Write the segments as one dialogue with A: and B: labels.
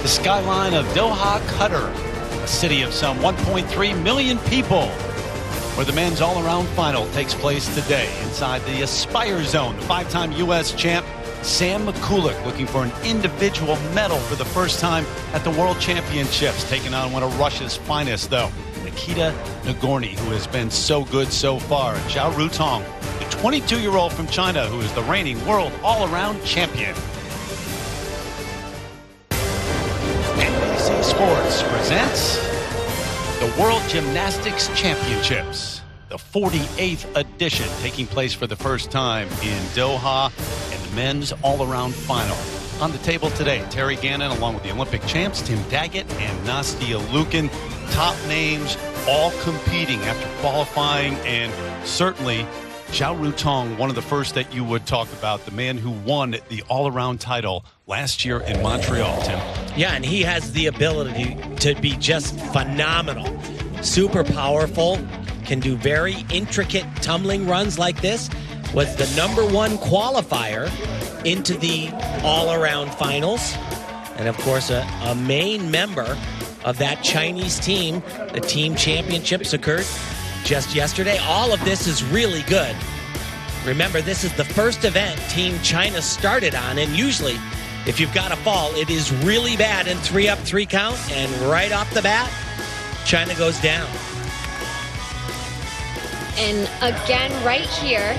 A: the skyline of Doha, Qatar, a city of some 1.3 million people, where the men's all-around final takes place today inside the Aspire Zone. The five-time U.S. champ Sam Mikulak looking for an individual medal for the first time at the World Championships, taking on one of Russia's finest, though, Nikita Nagorny, who has been so good so far, and Zhao Rutong, the 22-year-old from China, who is the reigning world all-around champion. NBC Sports presents the World Gymnastics Championships, the 48th edition, taking place for the first time in Doha, and the men's all-around final. On the table today, Terry Gannon, along with the Olympic champs Tim Daggett and Nastia Liukin. Top names all competing after qualifying, and certainly Zhao Rutong, one of the first that you would talk about, the man who won the all-around title last year in Montreal, Tim.
B: Yeah, and he has the ability to be just phenomenal. Super powerful, can do very intricate tumbling runs like this. Was the #1 qualifier into the all-around finals. And, of course, a main member of that Chinese team. The team championships occurred just yesterday. All of this is really good. Remember, this is the first event Team China started on, and usually, if you've got a fall, it is really bad in 3-up, 3 count, and right off the bat, China goes down.
C: And again, right here,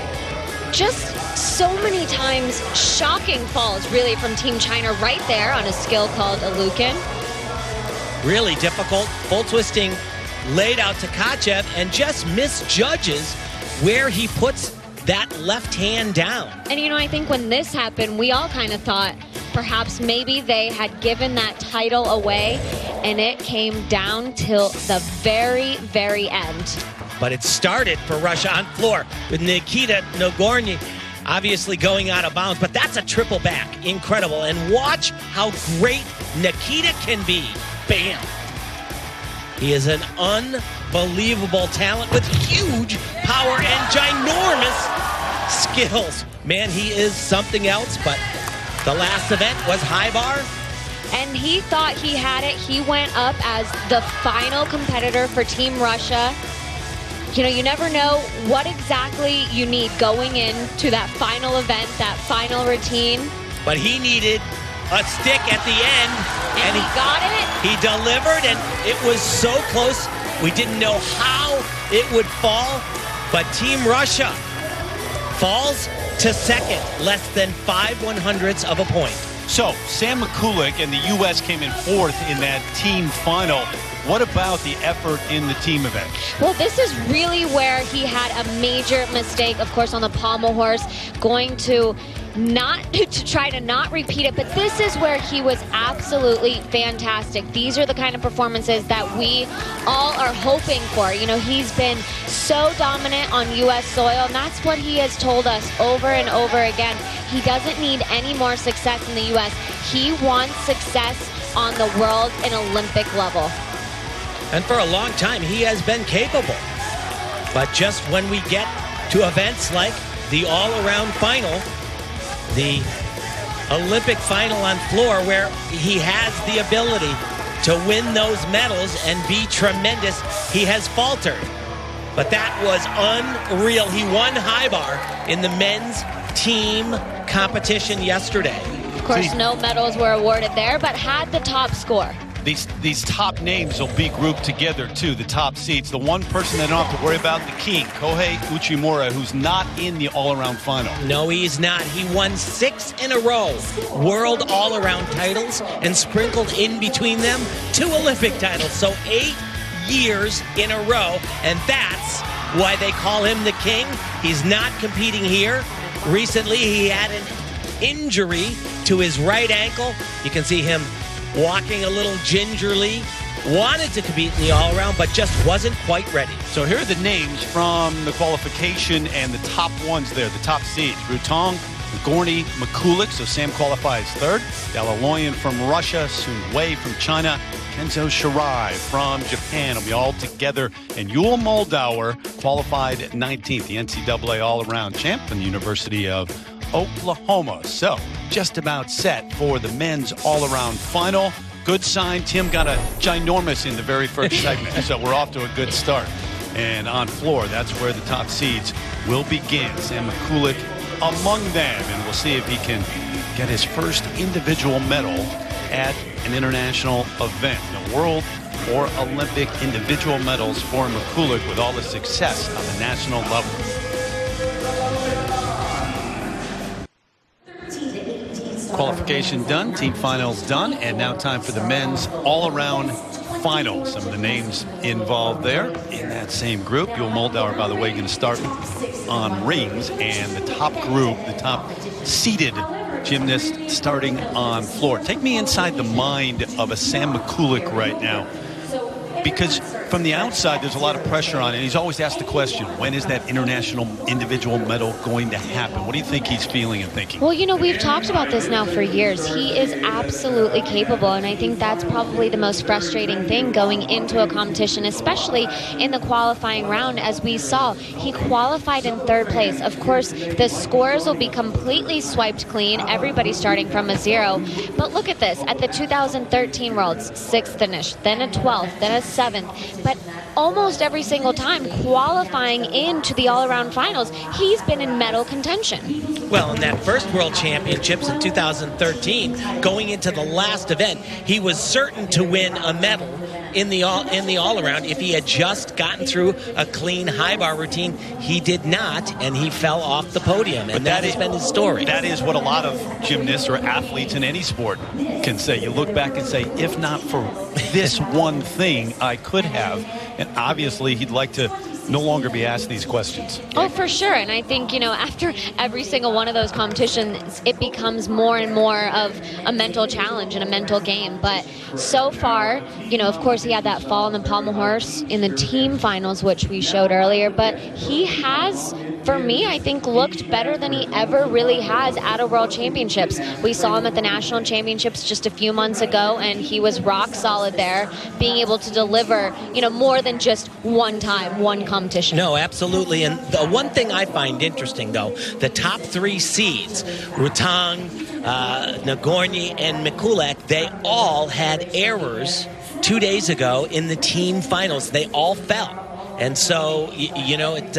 C: just so many times shocking falls, really, from Team China right there on a skill called a Liukin.
B: Really difficult. Full twisting laid out to Kachev and just misjudges where he puts that left hand down.
C: And, you know, I think when this happened, we all kind of thought perhaps maybe they had given that title away, and it came down till the very, very end.
B: But it started for Russia on floor with Nikita Nagorny obviously going out of bounds. But that's a triple back. Incredible. And watch how great Nikita can be. Bam. He is an unbelievable talent with huge power and ginormous skills. Man, he is something else. But the last event was high bar.
C: And he thought he had it. He went up as the final competitor for Team Russia. You know, you never know what exactly you need going into that final event, that final routine.
B: But he needed a stick at the end.
C: And he got it.
B: He delivered, and it was so close. We didn't know how it would fall. But Team Russia falls to second, less than 5/100ths of a point.
A: So, Sam Mikulak and the U.S. came in 4th in that team final. What about the effort in the team event?
C: Well, this is really where he had a major mistake, of course, on the pommel horse, going to try to not repeat it, but this is where he was absolutely fantastic. These are the kind of performances that we all are hoping for. You know, he's been so dominant on U.S. soil, and that's what he has told us over and over again. He doesn't need any more success in the U.S. He wants success on the world and Olympic level.
B: And for a long time, he has been capable. But just when we get to events like the all-around final, the Olympic final on floor, where he has the ability to win those medals and be tremendous, he has faltered. But that was unreal. He won high bar in the men's team competition yesterday.
C: Of course, no medals were awarded there, but had the top score.
A: These top names will be grouped together, too, the top seeds. The one person they don't have to worry about, the king, Kohei Uchimura, who's not in the all-around final.
B: No, he's not. He won 6 in a row world all-around titles and sprinkled in between them 2 Olympic titles. So 8 years in a row, and that's why they call him the king. He's not competing here. Recently, he had an injury to his right ankle. You can see him walking a little gingerly, wanted to compete in the all-around, but just wasn't quite ready.
A: So here are the names from the qualification and the top ones there, the top seeds. Rutong, Nagorny, Mikulak, so Sam qualifies 3rd. Dalaloyan from Russia, Sun Wei from China, Kenzo Shirai from Japan will be all together. And Yul Moldauer qualified 19th, the NCAA all-around champ from the University of Oklahoma. So just about set for the men's all-around final. good sign. Tim got a ginormous in the very first segment, so we're off to a good start. And on floor, that's where the top seeds will begin. Sam McCulloch among them, and we'll see if he can get his first individual medal at an international event. The world or Olympic individual medals for McCulloch with all the success on the national level. Qualification done, team finals done, and now time for the men's all-around finals. Some of the names involved there in that same group. Joel Moldauer, by the way, going to start on rings, and the top group, the top seeded gymnast starting on floor. Take me inside the mind of a Sam McCulloch right now, because from the outside there's a lot of pressure on it. He's always asked the question, when is that international individual medal going to happen? What do you think he's feeling and thinking?
C: Well, you know, we've talked about this now for years. He is absolutely capable, and I think that's probably the most frustrating thing going into a competition, especially in the qualifying round. As we saw, he qualified in third place. Of course, the scores will be completely swiped clean, everybody starting from a 0. But look at this, at the 2013 Worlds, 6th finish, then a 12th, then a 7th. But almost every single time qualifying into the all-around finals, he's been in medal contention.
B: Well, in that first World Championships in 2013, going into the last event, he was certain to win a medal in the all-around if he had just gotten through a clean high bar routine. He did not, and he fell off the podium, and that has been his story.
A: That is what a lot of gymnasts or athletes in any sport can say. You look back and say, if not for this one thing, I could have. And obviously, he'd like to no longer be asked these questions.
C: Oh, for sure. And I think, you know, after every single one of those competitions, it becomes more and more of a mental challenge and a mental game. But so far, you know, of course, he had that fall on the pommel horse in the team finals, which we showed earlier. But he has, for me, I think, looked better than he ever really has at a World Championships. We saw him at the National Championships just a few months ago, and he was rock solid there, being able to deliver, you know, more than just one time, one competition.
B: No, absolutely. And the one thing I find interesting, though, the top 3 seeds, Rutang, Nagorny, and McCulloch, they all had errors 2 days ago in the team finals. They all fell. And so, you know, it...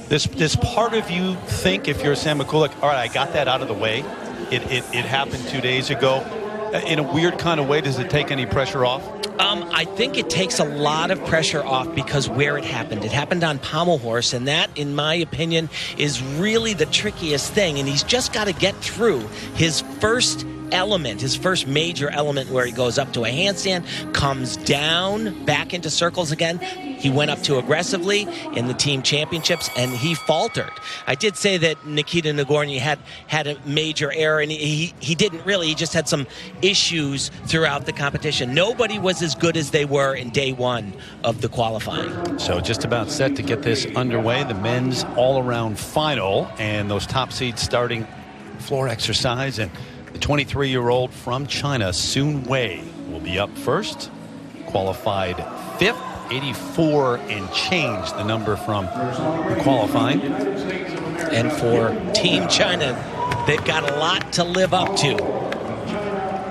A: This part of you think, if you're Sam McCulloch, all right, I got that out of the way. It happened 2 days ago. In a weird kind of way, does it take any pressure off?
B: I think it takes a lot of pressure off because where it happened. It happened on pommel horse, and that, in my opinion, is really the trickiest thing. And he's just got to get through his first element, his first major element, where he goes up to a handstand, comes down, back into circles again. He went up too aggressively in the team championships, and he faltered. I did say that Nikita Nagorny had a major error, and he didn't really. He just had some issues throughout the competition. Nobody was as good as they were in day one of the qualifying.
A: So just about set to get this underway, the men's all-around final, and those top seeds starting floor exercise. And the 23-year-old from China, Sun Wei, will be up first, qualified 5th. 84 and change, the number from the qualifying.
B: And for Team China, they've got a lot to live up to.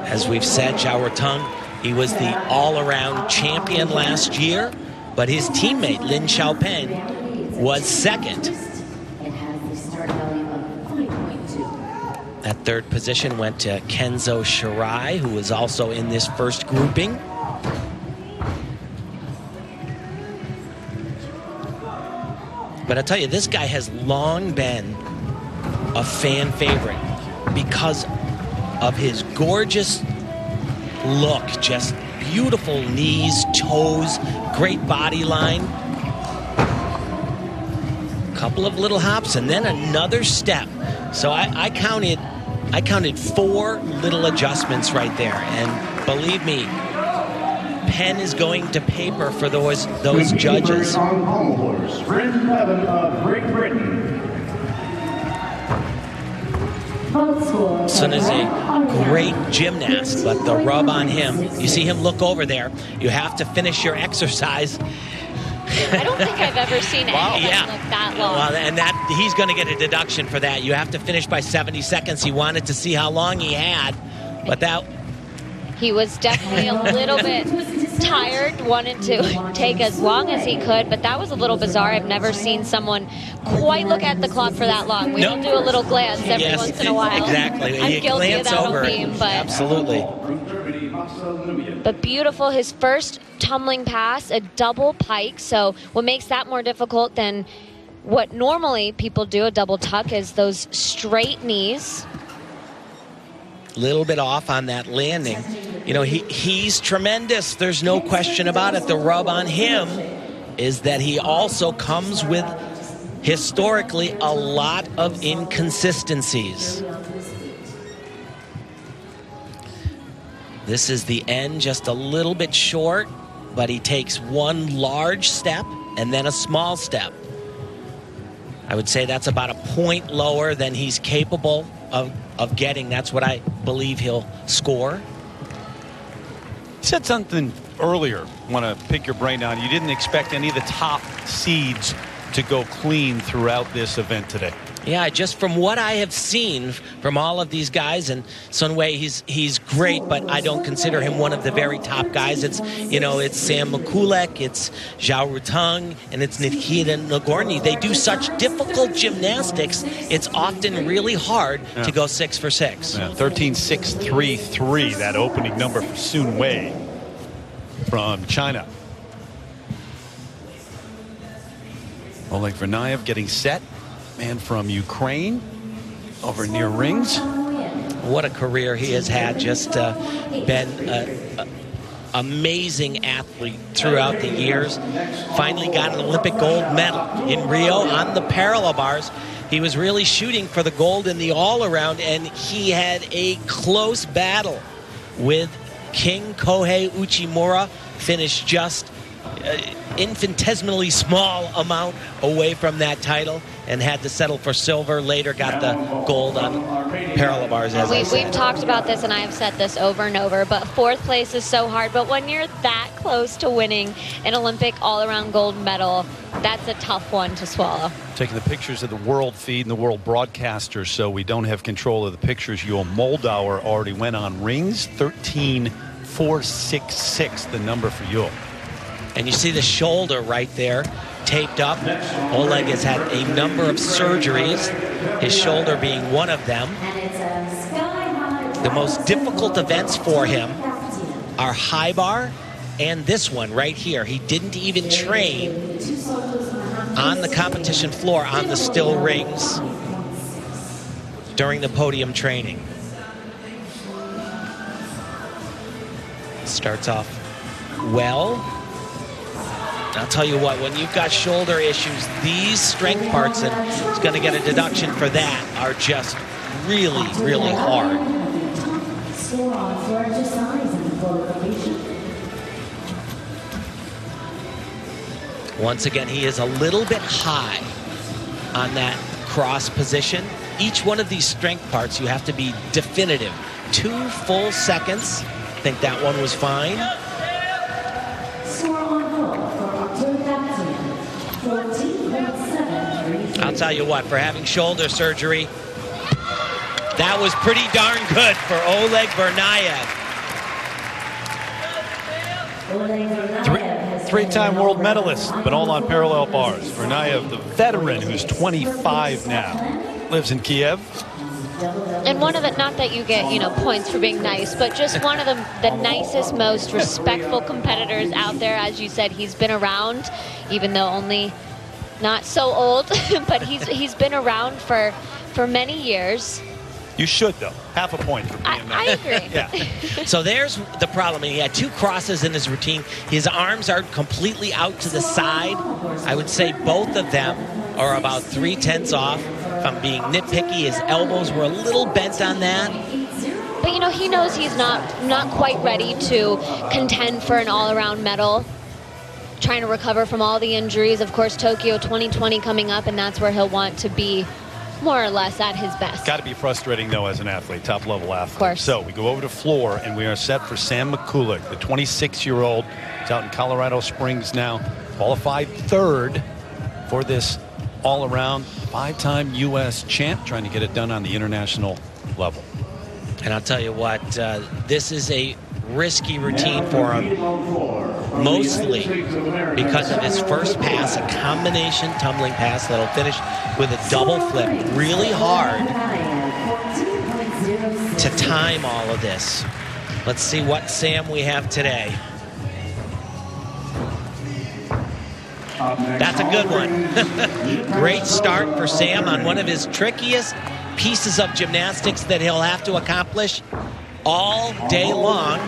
B: As we've said, Zhao Rutang, he was the all-around champion last year, but his teammate, Lin Xiaopen, was second. That third position went to Kenzo Shirai, who was also in this first grouping. But I'll tell you, this guy has long been a fan favorite because of his gorgeous look. Just beautiful knees, toes, great body line. Couple of little hops and then another step. So I counted 4 little adjustments right there. And believe me, pen is going to paper for those judges. Sun is a great gymnast, but the rub on him, you see him look over there, you have to finish your exercise.
C: I don't think I've ever seen anything look that long.
B: Well, and that he's going to get a deduction for that. You have to finish by 70 seconds. He wanted to see how long he had, but that...
C: He was definitely a little bit tired, wanted to take as long as he could, but that was a little bizarre. I've never seen someone quite look at the clock for that long. We all do a little glance every once in a while.
B: Exactly.
C: I'm
B: You
C: guilty of
B: glance
C: that
B: over
C: on
B: it.
C: beam, but
B: Absolutely.
C: But beautiful, his first tumbling pass, a double pike. So what makes that more difficult than what normally people do, a double tuck, is those straight knees.
B: Little bit off on that landing. You know, he's tremendous. There's no question about it. The rub on him is that he also comes with, historically, a lot of inconsistencies. This is the end, just a little bit short, but he takes one large step and then a small step. I would say that's about a point lower than he's capable of getting. That's what I believe he'll score.
A: You said something earlier, want to pick your brain on. You didn't expect any of the top seeds to go clean throughout this event today.
B: Yeah, just from what I have seen from all of these guys, and Sun Wei, he's great, but I don't consider him one of the very top guys. It's, you know, it's Sam Mikulek, it's Zhao Ruteng, and it's Nikita Nagorny. They do such difficult gymnastics, it's often really hard to go 6 for 6.
A: Yeah, 13.633, that opening number for Sun Wei from China. Oleg Vernayev getting set. Man from Ukraine over near rings.
B: What a career he has had. Just been an amazing athlete throughout the years. Finally got an Olympic gold medal in Rio on the parallel bars. He was really shooting for the gold in the all-around, and he had a close battle with King Kohei Uchimura. Finished just infinitesimally small amount away from that title and had to settle for silver. Later got the gold on parallel bars, as I said.
C: We've talked about this, and I have said this over and over, but fourth place is so hard. But when you're that close to winning an Olympic all-around gold medal, that's a tough one to swallow.
A: Taking the pictures of the world feed and the world broadcaster, so we don't have control of the pictures. Yul Moldauer already went on rings. 13.466, the number for Yul.
B: And you see the shoulder right there taped up. Oleg has had a number of surgeries, his shoulder being one of them. The most difficult events for him are high bar and this one right here. He didn't even train on the competition floor on the still rings during the podium training. Starts off well. I'll tell you what, when you've got shoulder issues, these strength parts, and he's going to get a deduction for that, are just really, really hard. Once again, he is a little bit high on that cross position. Each one of these strength parts, you have to be definitive. 2 full seconds. I think that one was fine. I'll tell you what, for having shoulder surgery, that was pretty darn good for Oleg Vernayev.
A: Three-time world medalist, but all on parallel bars. Vernayev, the veteran, who's 25 now, lives in Kiev.
C: And one of the, not that you get, points for being nice, but just one of the nicest, most respectful competitors out there. As you said, he's been around, even though only not so old, but he's been around for many years.
A: You should, though. Half a point for being
C: I agree.
A: Yeah.
B: So there's the problem. He had 2 crosses in his routine. His arms are completely out to the side. I would say both of them are about 3/10 off. If I'm being nitpicky, his elbows were a little bent on that.
C: But, he knows he's not quite ready to contend for an all-around medal. Trying to recover from all the injuries. Of course, Tokyo 2020 coming up, and that's where he'll want to be more or less at his best.
A: Got to be frustrating, though, as an athlete, top-level athlete.
C: Of course.
A: So we go over to floor, and we are set for Sam Mikulek, the 26-year-old. He's out in Colorado Springs now. Qualified 3rd for this all-around 5-time U.S. champ, trying to get it done on the international level.
B: And I'll tell you what, this is a risky routine for him, mostly because of his first pass, a combination tumbling pass that'll finish with a double flip. Really hard to time all of this. Let's see what Sam we have today. That's a good one. Great start for Sam on one of his trickiest pieces of gymnastics that he'll have to accomplish all day long.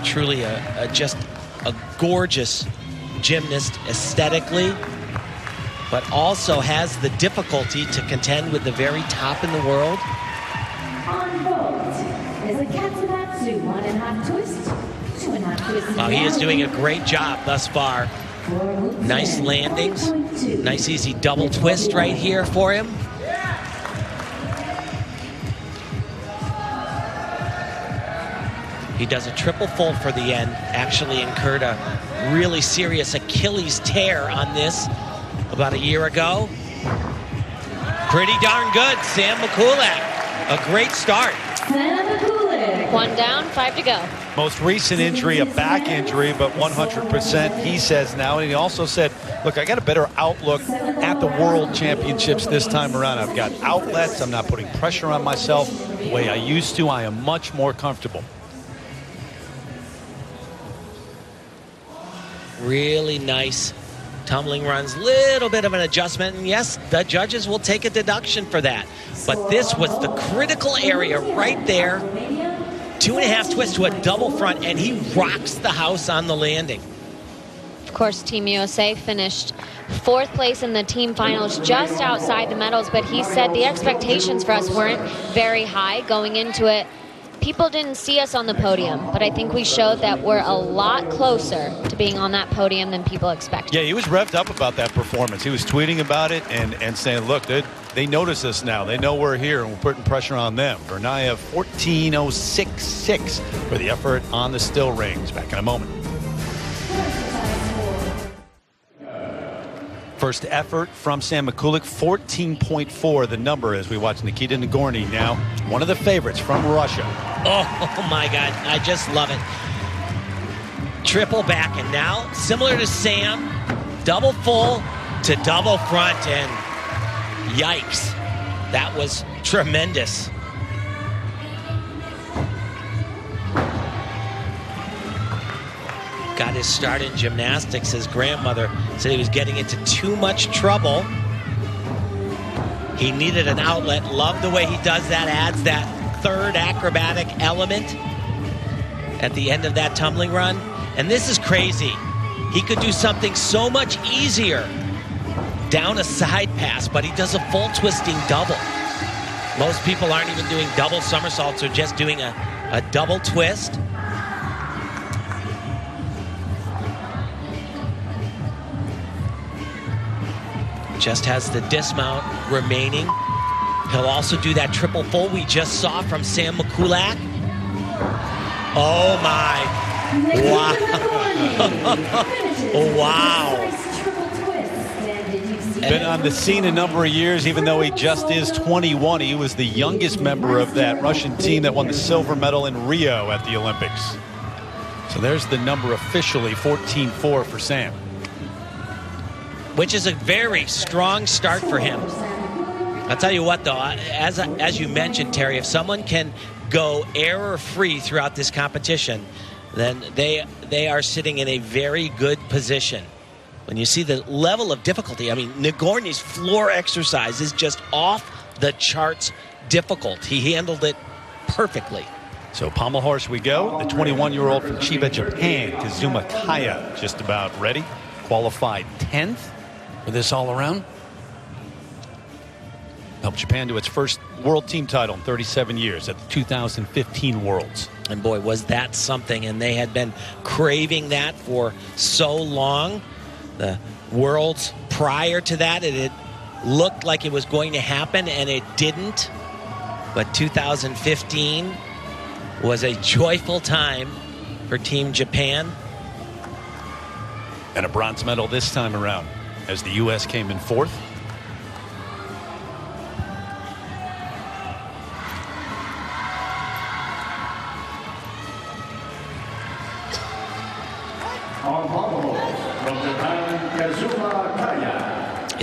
B: Truly just a gorgeous gymnast aesthetically, but also has the difficulty to contend with the very top in the world.
D: On board is a Katsumatsu 1.5 twist, 2.5 twist.
B: He is doing a great job thus far. Nice landings, nice easy double twist right here for him. He does a triple full for the end. Actually incurred a really serious Achilles tear on this about a year ago. Pretty darn good, Sam Mikulak. A great start.
C: One down, 5 to go.
A: Most recent injury, a back injury, but 100% he says now. And he also said, look, I got a better outlook at the World Championships this time around. I've got outlets. I'm not putting pressure on myself the way I used to. I am much more comfortable.
B: Really nice tumbling runs, little bit of an adjustment, and yes, the judges will take a deduction for that. But this was the critical area right there. 2.5 twists to a double front, and he rocks the house on the landing.
C: Of course, Team USA finished 4th place in the team finals, just outside the medals, but he said the expectations for us weren't very high going into it. People didn't see us on the podium, but I think we showed that we're a lot closer to being on that podium than people expected.
A: Yeah, he was revved up about that performance. He was tweeting about it and saying, look, they notice us now. They know we're here, and we're putting pressure on them. Vernayev 14.066 for the effort on the still rings. Back in a moment. First effort from Sam Mikulak, 14.4 the number as we watch Nikita Nagorny now, one of the favorites from Russia.
B: Oh my God, I just love it. Triple back, and now, similar to Sam, double full to double front, and yikes, that was tremendous. Got his start in gymnastics. His grandmother said he was getting into too much trouble. He needed an outlet. Love the way he does that, adds that third acrobatic element at the end of that tumbling run. And this is crazy. He could do something so much easier down a side pass, but he does a full twisting double. Most people aren't even doing double somersaults, or just doing a double twist. Just has the dismount remaining. He'll also do that triple full we just saw from Sam Mikulak. Oh my. Wow. Wow.
A: Been on the scene a number of years, even though he just is 21. He was the youngest member of that Russian team that won the silver medal in Rio at the Olympics. So there's the number officially, 14.4 for Sam.
B: Which is a very strong start for him. I'll tell you what, though, as you mentioned, Terry, if someone can go error-free throughout this competition, then they are sitting in a very good position. When you see the level of difficulty, I mean, Nagorny's floor exercise is just off the charts difficult. He handled it perfectly.
A: So pommel horse we go. The 21-year-old from Chiba, Japan, Kazuma Kaya, just about ready. Qualified 10th. For this all-around, helped Japan to its first world team title in 37 years at the 2015 Worlds.
B: And boy, was that something, and they had been craving that for so long. The Worlds prior to that, it had looked like it was going to happen, and it didn't. But 2015 was a joyful time for Team Japan.
A: And a bronze medal this time around, as the U.S. came in 4th.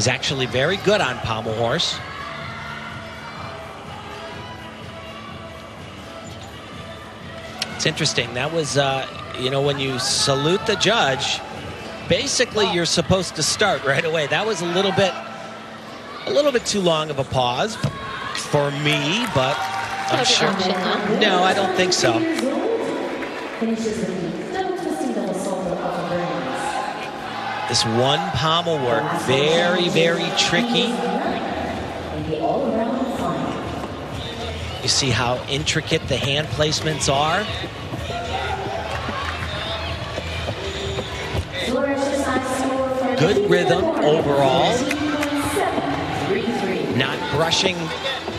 B: is actually very good on pommel horse. It's interesting. That was, you know, when you salute the judge, basically you're supposed to start right away. That was a little bit too long of a pause for me, but I'm sure. No, I don't think so. This one pommel work, very, very tricky. You see how intricate the hand placements are. Good rhythm overall. Not brushing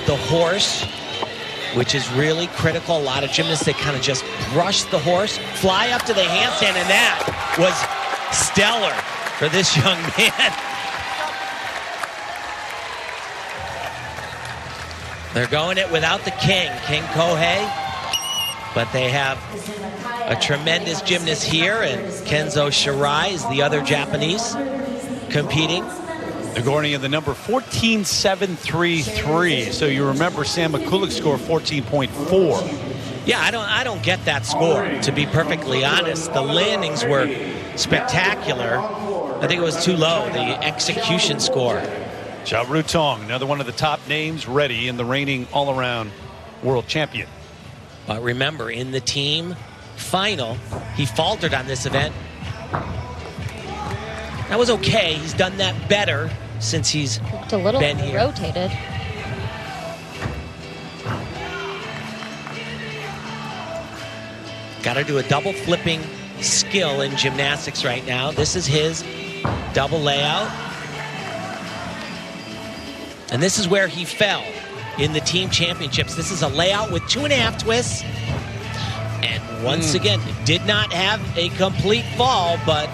B: the horse, which is really critical. A lot of gymnasts, they kind of just brush the horse, fly up to the handstand, and that was stellar for this young man. They're going it without the king Kohei, but they have a tremendous gymnast here, and Kenzo Shirai is the other Japanese competing.
A: Nagorny in the number 14.733. So you remember Sam Mikulic's score 14.4.
B: Yeah, I don't get that score, to be perfectly honest. The landings were spectacular. I think it was too low, the execution score.
A: Jia Rutong, another one of the top names, ready in the reigning all-around world champion.
B: But remember, in the team final, he faltered on this event. That was okay. He's done that better since he's
C: a little
B: been here.
C: Rotated.
B: Got to do a double flipping skill in gymnastics right now. This is his double layout. And this is where he fell in the team championships. This is a layout with 2.5 twists. And once again, did not have a complete fall, but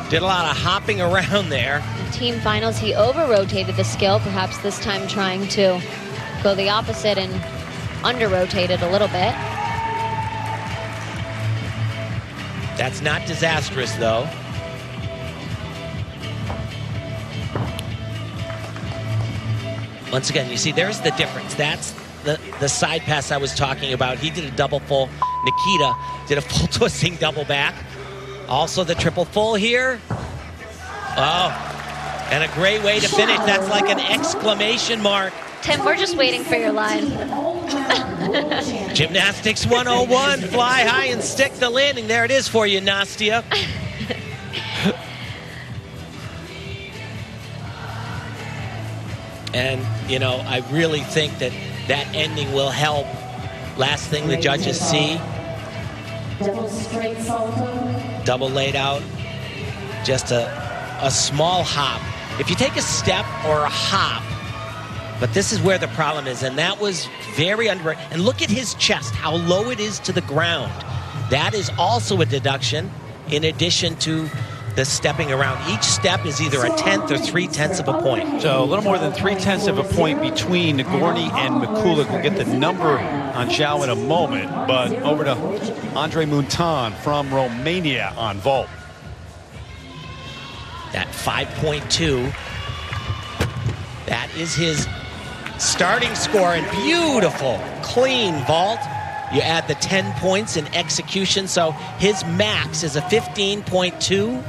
B: did a lot of hopping around there.
C: In team finals, he over-rotated the skill, perhaps this time trying to go the opposite and under-rotate it a little bit.
B: That's not disastrous, though. Once again, you see, there's the difference. That's the side pass I was talking about. He did a double full. Nikita did a full twisting double back. Also the triple full here. Oh, and a great way to finish. That's like an exclamation mark.
C: Tim, we're just waiting for your line.
B: Gymnastics 101, fly high and stick the landing. There it is for you, Nastia. And, you know, I really think that that ending will help. Last thing the judges see. Double laid out. Just a small hop. If you take a step or a hop, but this is where the problem is, and that was very under. And look at his chest, how low it is to the ground. That is also a deduction in addition to the stepping around. Each step is either a 1/10 or 3/10 of a point.
A: So a little more than 3/10 of a point between Nagorny and Mikulic. We'll get the number on Zhao in a moment, but over to Andre Muntan from Romania on vault.
B: That 5.2, that is his starting score, and beautiful, clean vault. You add the 10 points in execution, so his max is a 15.2.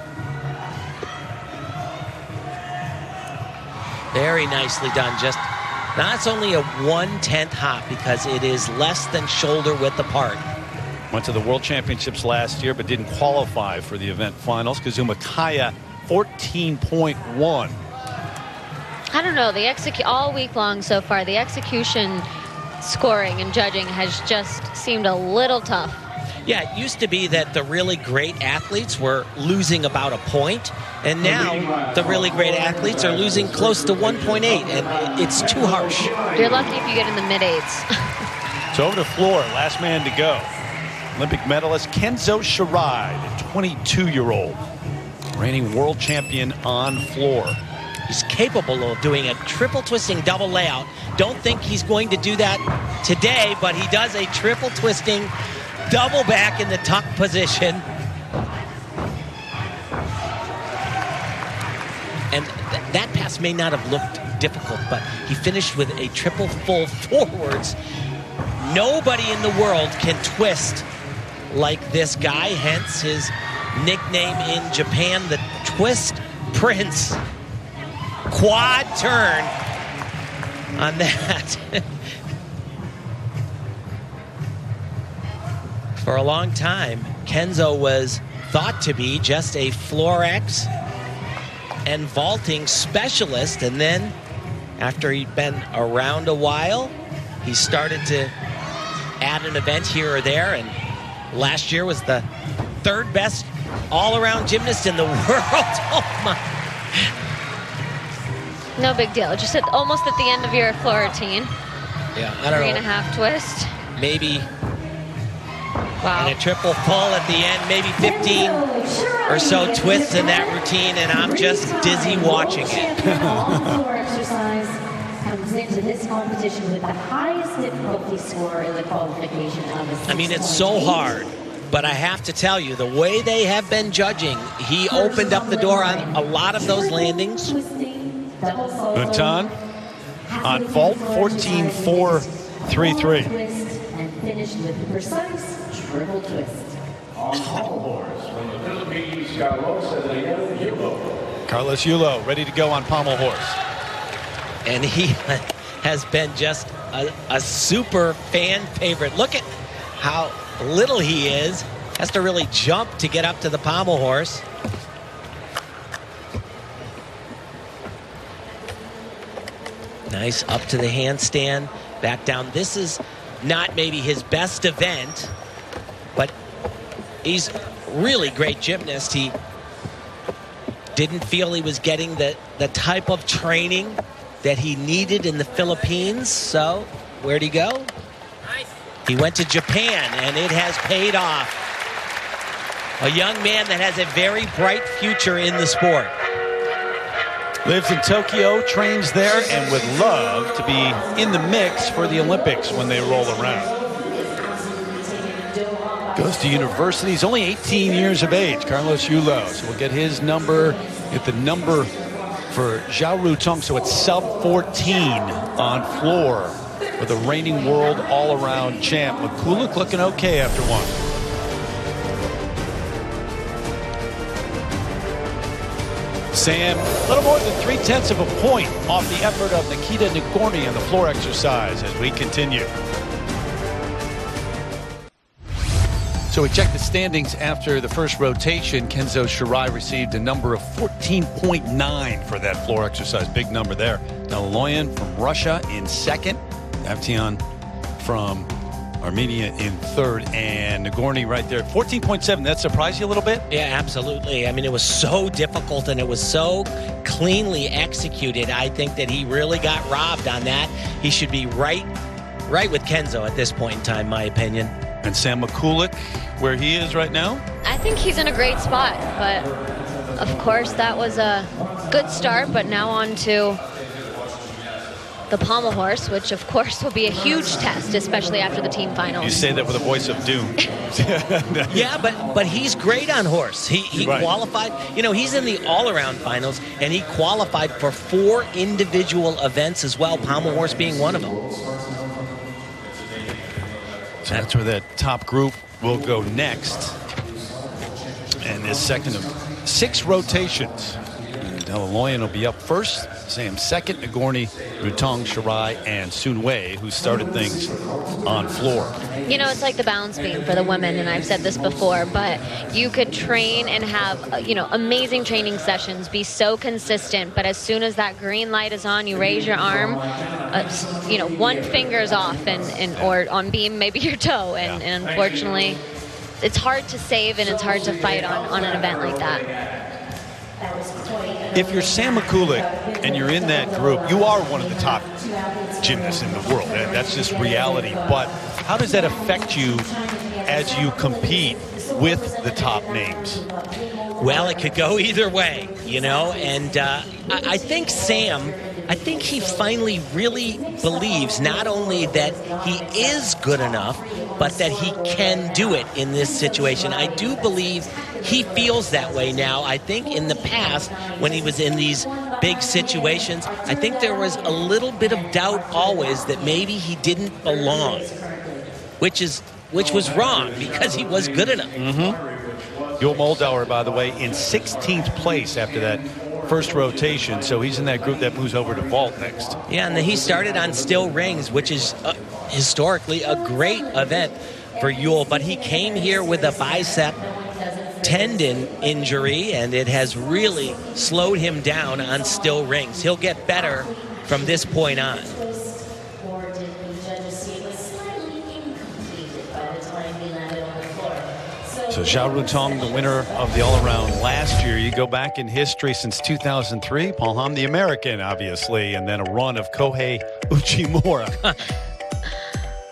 B: Very nicely done. Just, that's only a 1/10 hop because it is less than shoulder width apart.
A: Went to the World Championships last year, but didn't qualify for the event finals. Kazuma Kaya, 14.1.
C: I don't know, all week long so far, the execution scoring and judging has just seemed a little tough.
B: Yeah, it used to be that the really great athletes were losing about a point, and now the really great athletes are losing close to 1.8, and it's too harsh.
C: You're lucky if you get in the mid-8s.
A: So over to floor, last man to go. Olympic medalist Kenzo Shirai, the 22-year-old, reigning world champion on floor.
B: He's capable of doing a triple twisting double layout. Don't think he's going to do that today, but he does a triple twisting double back in the tuck position. And that pass may not have looked difficult, but he finished with a triple full forwards. Nobody in the world can twist like this guy, hence his nickname in Japan, the Twist Prince. Quad turn on that. For a long time, Kenzo was thought to be just a floor X and vaulting specialist, and then after he'd been around a while, he started to add an event here or there, and last year was the third best all-around gymnast in the world. Oh my.
C: No big deal. Just almost at the end of your floor routine.
B: Yeah, I don't know.
C: 3.5 twist.
B: Maybe.
C: Wow.
B: And a triple full at the end, maybe 15 or so twists in that routine, and I'm just dizzy watching it.
D: Floor exercise comes into this competition with the highest difficulty score in the qualification of a
B: I mean, it's so hard, but I have to tell you, the way they have been judging, he opened up the door on a lot of those landings.
A: Bhutan on vault 14-4-3-3.
D: And finished with the precise triple twist.
E: On pommel horse from the Philippines,
A: Carlos Yulo ready to go on pommel horse.
B: And he has been just a super fan favorite. Look at how little he is. Has to really jump to get up to the pommel horse. Nice up to the handstand, back down. This is not maybe his best event, but he's really great gymnast. He didn't feel he was getting the type of training that he needed in the Philippines. So where'd he go? He went to Japan, and it has paid off. A young man that has a very bright future in the sport.
A: Lives in Tokyo, trains there, and would love to be in the mix for the Olympics when they roll around. Goes to university. He's only 18 years of age, Carlos Yulo. So we'll get his number, get the number for Zhao Rutong. So it's sub 14 on floor for the reigning world all-around champ. McCulloch looking okay after one. Sam, a little more than 3/10 of a point off the effort of Nikita Nagorny on the floor exercise as we continue. So we checked the standings after the first rotation. Kenzo Shirai received a number of 14.9 for that floor exercise. Big number there. Naloyan from Russia in second. Avtian from Armenia in third, and Nagorny right there. 14.7. That surprised you a little bit?
B: Yeah, absolutely. I mean, it was so difficult and it was so cleanly executed. I think that he really got robbed on that. He should be right with Kenzo at this point in time, my opinion.
A: And Sam McCulloch, where he is right now?
C: I think he's in a great spot, but of course that was a good start, but now on to the pommel horse, which of course will be a huge test, especially after the team finals.
A: You say that with a voice of doom.
B: Yeah, but he's great on horse. He
A: right.
B: Qualified. You know, he's in the all-around finals, and he qualified for 4 individual events as well, pommel horse being one of them.
A: So that's where that top group will go next. And this second of 6 rotations. Naloyan will be up first, Sam second, Nagorny, Rutong, Shirai, and Sun Wei, who started things on floor.
C: You know, it's like the balance beam for the women, and I've said this before, but you could train and have, you know, amazing training sessions, be so consistent, but as soon as that green light is on, you raise your arm, you know, one finger's off, or on beam, maybe your toe, and unfortunately, it's hard to save and it's hard to fight on an event like that.
A: If you're Sam McCulloch and you're in that group, you are one of the top gymnasts in the world. That's just reality. But how does that affect you as you compete with the top names?
B: Well, it could go either way, you know, and I think Sam, I think he finally really believes not only that he is good enough, but that he can do it in this situation. I do believe he feels that way now. I think in the past, when he was in these big situations. I think there was a little bit of doubt always that maybe he didn't belong, which was wrong because he was good enough.
A: Yul Moldauer, by the way, in 16th place after that first rotation, so he's in that group that moves over to vault next.
B: Yeah, and he started on still rings, which is historically a great event for Yul, but he came here with a bicep tendon injury, and it has really slowed him down on still rings. He'll get better from this point on.
A: So Zhao Rutong, the winner of the all-around last year. You go back in history since 2003, Paul Hom, the American, obviously, and then a run of Kohei Uchimura.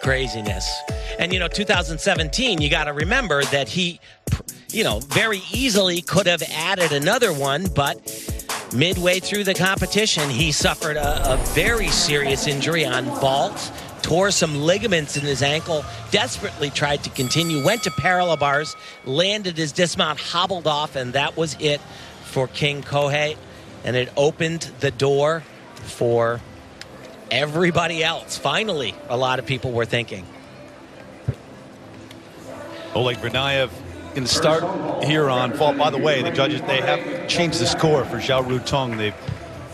B: Craziness. And, 2017, you got to remember that he, very easily could have added another one, but midway through the competition, he suffered a very serious injury on vault, tore some ligaments in his ankle, desperately tried to continue, went to parallel bars, landed his dismount, hobbled off, and that was it for King Kohei. And it opened the door for everybody else. Finally, a lot of people were thinking.
A: Oleg Bernayev going to start here on vault. By the way, the judges, they have changed the score for Zhao Rutong. They've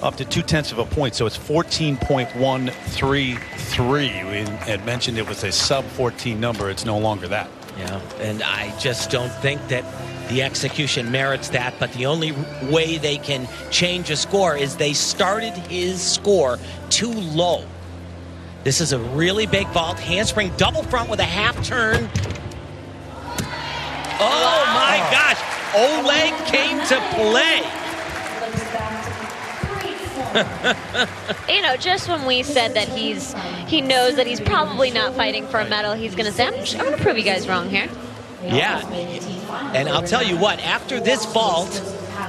A: up to 0.2 of a point, so it's 14.133. We had mentioned it was a sub-14 number. It's no longer that.
B: Yeah, and I just don't think that the execution merits that, but the only way they can change a score is they started his score too low. This is a really big vault, handspring double front with a half turn. Oh my gosh, Oleg came to play.
C: Just when we said that he knows that he's probably not fighting for a medal, he's going to say, I'm going to prove you guys wrong here.
B: Yeah, and I'll tell you what, after this vault,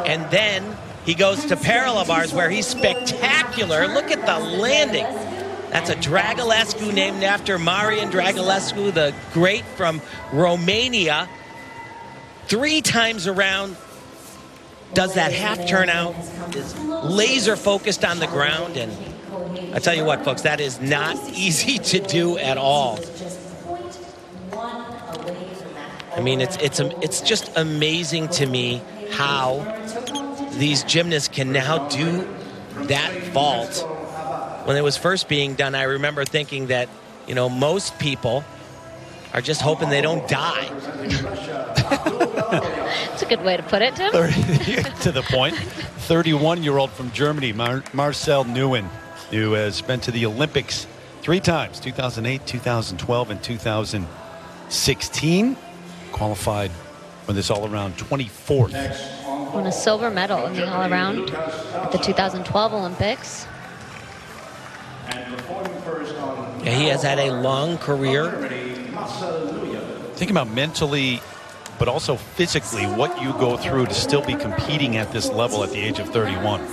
B: and then he goes to parallel bars where he's spectacular. Look at the landing. That's a Dragulescu named after Marian Dragulescu, the great from Romania. 3 times around, does that half turn out, is laser focused on the ground, and I tell you what, folks, that is not easy to do at all. I mean, it's just amazing to me how these gymnasts can now do that vault. When it was first being done, I remember thinking that, most people are just hoping they don't die.
C: That's a good way to put it, Tim.
A: To the point. 31-year-old from Germany, Marcel Nguyen, who has been to the Olympics 3 times, 2008, 2012, and 2016. Qualified for this all-around 24th.
C: Won a silver medal in the all-around at the 2012 Olympics.
B: Yeah, he has had a long career.
A: Think about mentally, but also physically, what you go through to still be competing at this level at the age of 31.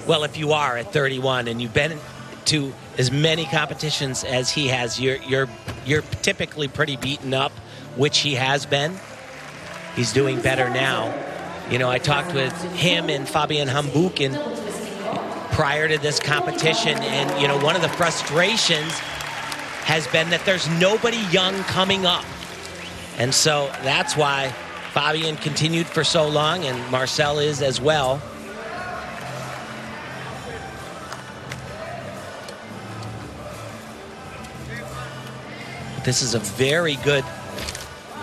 B: Well, if you are at 31 and you've been to as many competitions as he has, you're typically pretty beaten up, which he has been. He's doing better now. I talked with him and Fabian Hambuchen prior to this competition, and one of the frustrations has been that there's nobody young coming up. And so that's why Fabian continued for so long, and Marcel is as well. This is a very good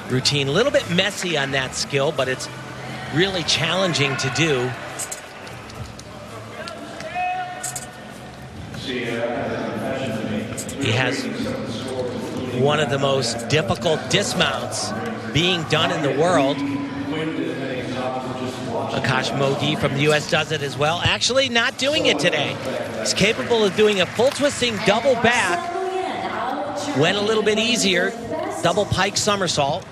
B: routine. A little bit messy on that skill, but it's really challenging to do. He has one of the most difficult dismounts being done in the world. Akash Modi from the U.S. does it as well. Actually not doing it today. He's capable of doing a full twisting double back. Went a little bit easier. Double pike somersault.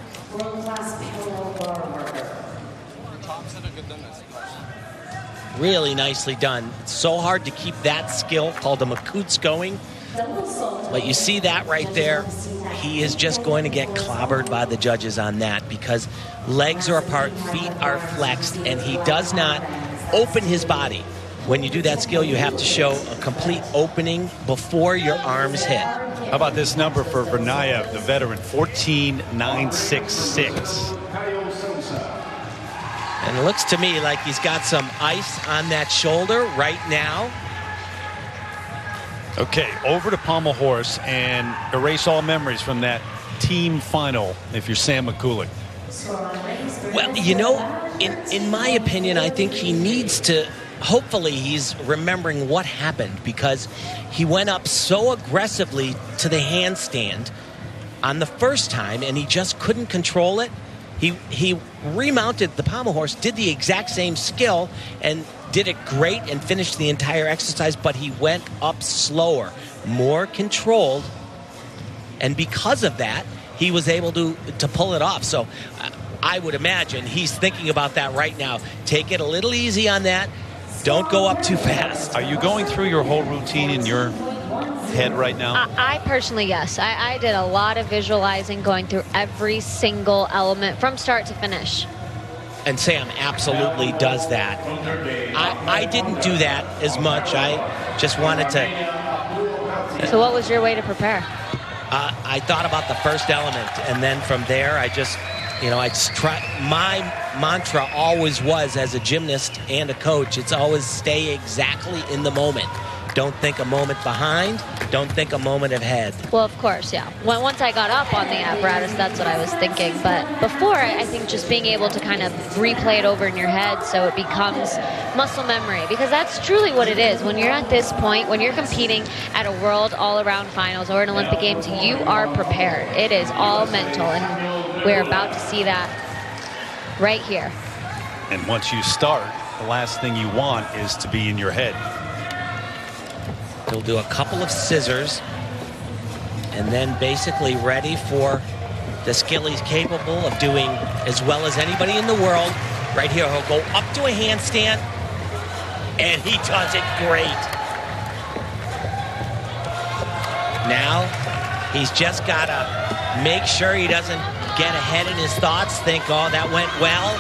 B: Really nicely done. It's so hard to keep that skill called a Makuts going. But you see that right there. He is just going to get clobbered by the judges on that because legs are apart, feet are flexed, and he does not open his body. when you do that skill, you have to show a complete opening before your arms hit.
A: How about this number for Vernayev, the veteran, 14.966.
B: And it looks to me like he's got some ice on that shoulder right now.
A: Okay, over to Pommel Horse and erase all memories from that team final if you're Sam McCulloch.
B: Well, you know, in my opinion, I think he needs to, hopefully he's remembering what happened, because he went up so aggressively to the handstand on the first time and he just couldn't control it. He remounted the pommel horse, did the exact same skill, and did it great and finished the entire exercise, but he went up slower, more controlled, and because of that, he was able to pull it off. So I would imagine he's thinking about that right now. Take it a little easy on that. Don't go up too fast.
A: Are you going through your whole routine in your head right now?
C: I personally, yes. I did a lot of visualizing, going through every single element from start to finish.
B: And Sam absolutely does that. I didn't do that as much. I just wanted to.
C: So what was your way to prepare?
B: I thought about the first element, and then from there, I just try. My mantra always was, as a gymnast and a coach, it's always stay exactly in the moment. Don't think a moment behind. Don't think a moment ahead.
C: Well, of course, yeah. Once I got up on the apparatus, that's what I was thinking. But before, I think just being able to kind of replay it over in your head so it becomes muscle memory. Because that's truly what it is. When you're at this point, when you're competing at a world all-around finals or an Olympic Games, you are prepared. It is all mental, and we're about to see that right here.
A: And once you start, the last thing you want is to be in your head.
B: He'll do a couple of scissors and then basically ready for the skill he's capable of doing as well as anybody in the world. Right here, he'll go up to a handstand, and he does it great. Now, he's just got to make sure he doesn't get ahead in his thoughts, think, oh, that went well.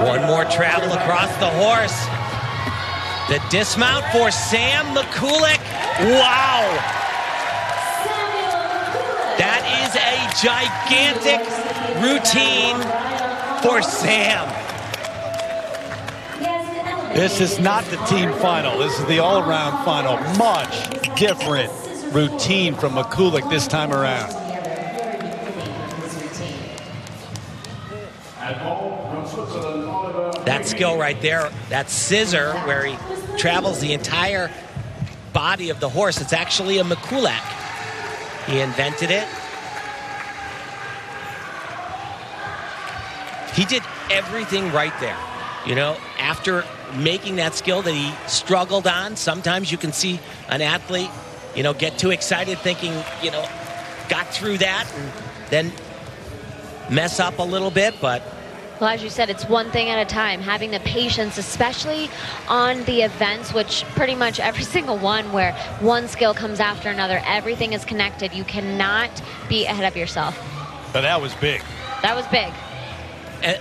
B: One more travel across the horse. The dismount for Sam McCulloch. Wow. That is a gigantic routine for Sam.
A: This is not the team final. This is the all-around final. Much different routine from McCulloch this time around.
B: That skill right there, that scissor where he travels the entire body of the horse, it's actually a McCulloch. He invented it. He did everything right there. You know, after making that skill that he struggled on, sometimes you can see an athlete, get too excited thinking, got through that and then mess up a little bit, but
C: well, as you said, it's one thing at a time. Having the patience, especially on the events, which pretty much every single one where one skill comes after another, everything is connected. You cannot be ahead of yourself.
A: But that was big.
C: That was big.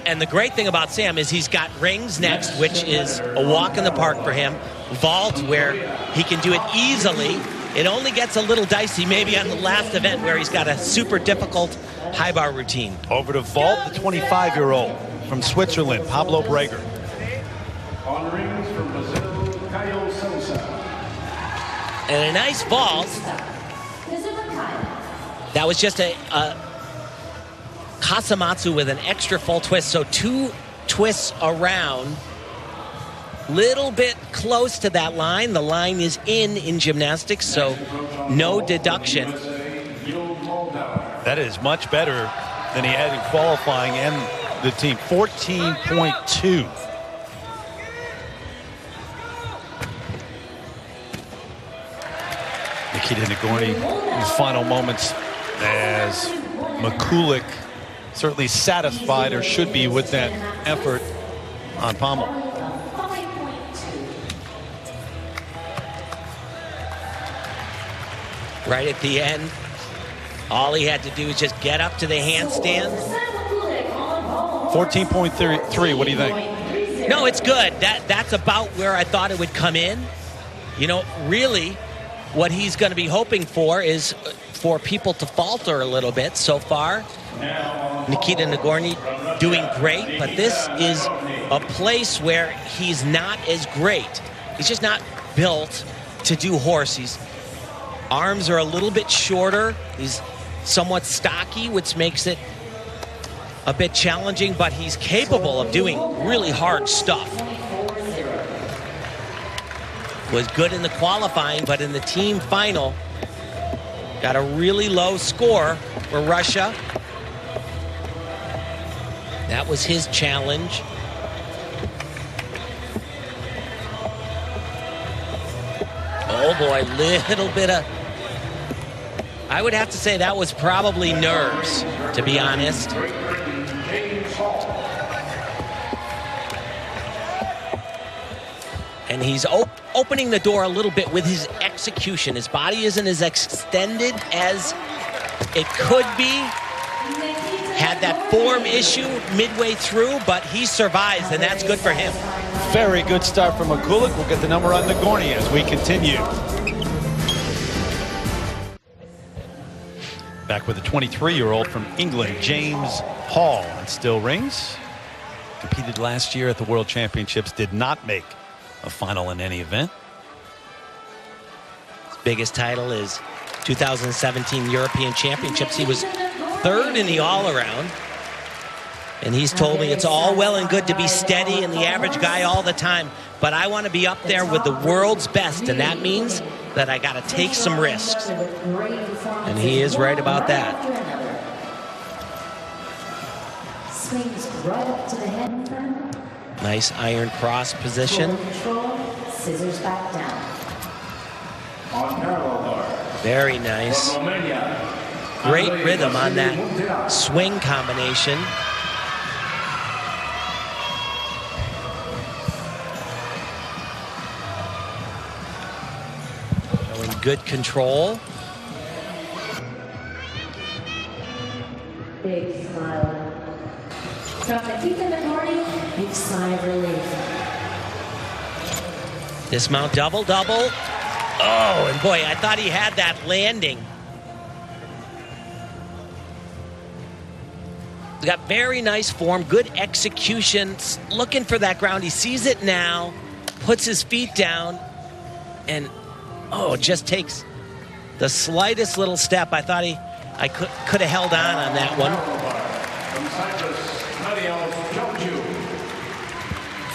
B: And the great thing about Sam is he's got rings next, which is a walk in the park for him. Vault, where he can do it easily. It only gets a little dicey maybe on the last event where he's got a super difficult high bar routine.
A: Over to vault, the 25-year-old from Switzerland, Pablo Breger.
E: On rings from Brazil, Caio Sousa.
B: And a nice vault. That was just a Kasamatsu with an extra full twist. So 2 twists around. Little bit close to that line. The line is in gymnastics, so no deduction.
A: That is much better than he had in qualifying and the team. 14.2. Nikita Nagorny in his final moments as McCulloch certainly satisfied, or should be, with that effort on pommel.
B: Right at the end All he had to do was just get up to the handstand.
A: 14.3, what do you think?
B: No, it's good. That's about where I thought it would come in. You know, really, what he's going to be hoping for is for people to falter a little bit. So far, Nikita Nagorny doing great, but this is a place where he's not as great. He's just not built to do horse. His arms are a little bit shorter. He's somewhat stocky, which makes it a bit challenging, but he's capable of doing really hard stuff. Was good in the qualifying, but in the team final, got a really low score for Russia. That was his challenge. Oh boy, little bit of, I would have to say that was probably nerves, to be honest. And he's opening the door a little bit with his execution. His body isn't as extended as it could be. Had that form issue midway through, but he survives, and that's good for him.
A: Very good start from Mikulik. We'll get the number on Nagorny as we continue. Back with a 23-year-old from England, James Hall, and still rings. Competed last year at the World Championships, did not make a final in any event.
B: His biggest title is 2017 European Championships. He was third in the all-around. And he's told me it's all well and good to be steady and the average guy all the time, but I want to be up there with the world's best, and that means that I got to take some risks. And he is right about that.
D: Swings right up to the head.
B: Nice iron cross position.
D: Scissors back down.
E: On parallel bar.
B: Very nice. Great rhythm on that swing combination. Showing good control.
D: Big smile. From Nikita Nagorny, big sigh of relief.
B: Dismount double. Oh, and boy, I thought he had that landing. He's got very nice form, good execution, looking for that ground. He sees it now, puts his feet down, and just takes the slightest little step. I thought I could have held on that one.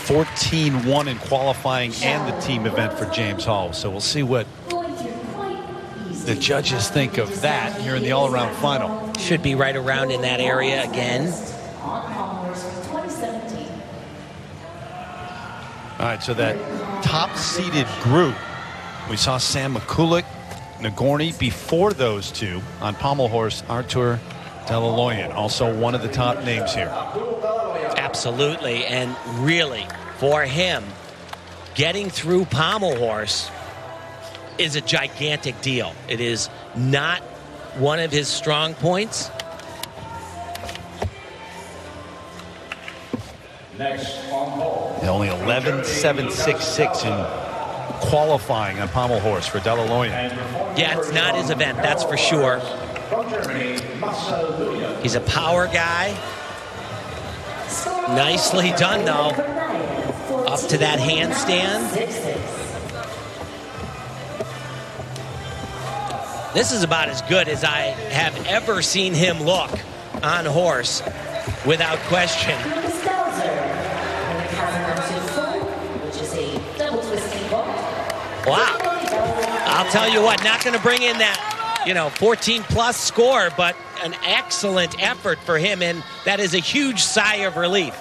A: 14-1 in qualifying and the team event for James Hall. So we'll see what the judges think of that here in the all-around final.
B: Should be right around in that area again.
A: All right, so that top-seeded group, we saw Sam Mikulik, Nagorny before those two on pommel horse, Artur Dalaloyan, also one of the top names here.
B: Absolutely, and really, for him, getting through pommel horse is a gigantic deal. It is not one of his strong points.
E: Next on hold.
A: Only 11.766 in qualifying on pommel horse for Dalaloyan.
B: Yeah, it's not his event, that's for sure. He's a power guy. Nicely done, though. Up to that handstand. This is about as good as I have ever seen him look on horse, without question. Wow. I'll tell you what, not going to bring in that, 14-plus score, but an excellent effort for him, and that is a huge sigh of relief.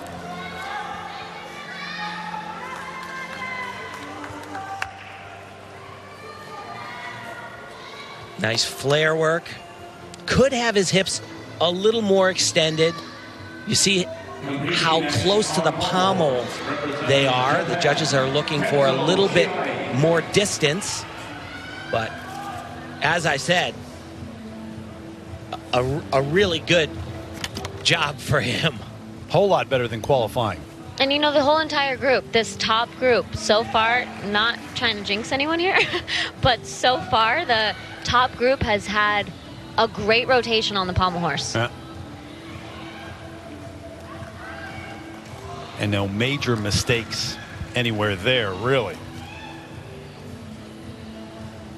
B: Nice flare work. Could have his hips a little more extended. You see how close to the pommel they are. The judges are looking for a little bit more distance. But as I said, a really good job for him.
A: Whole lot better than qualifying.
C: And you know, the whole entire group, this top group, so far, not trying to jinx anyone here, but so far the top group has had a great rotation on the pommel horse.
A: Yeah. And no major mistakes anywhere there, really.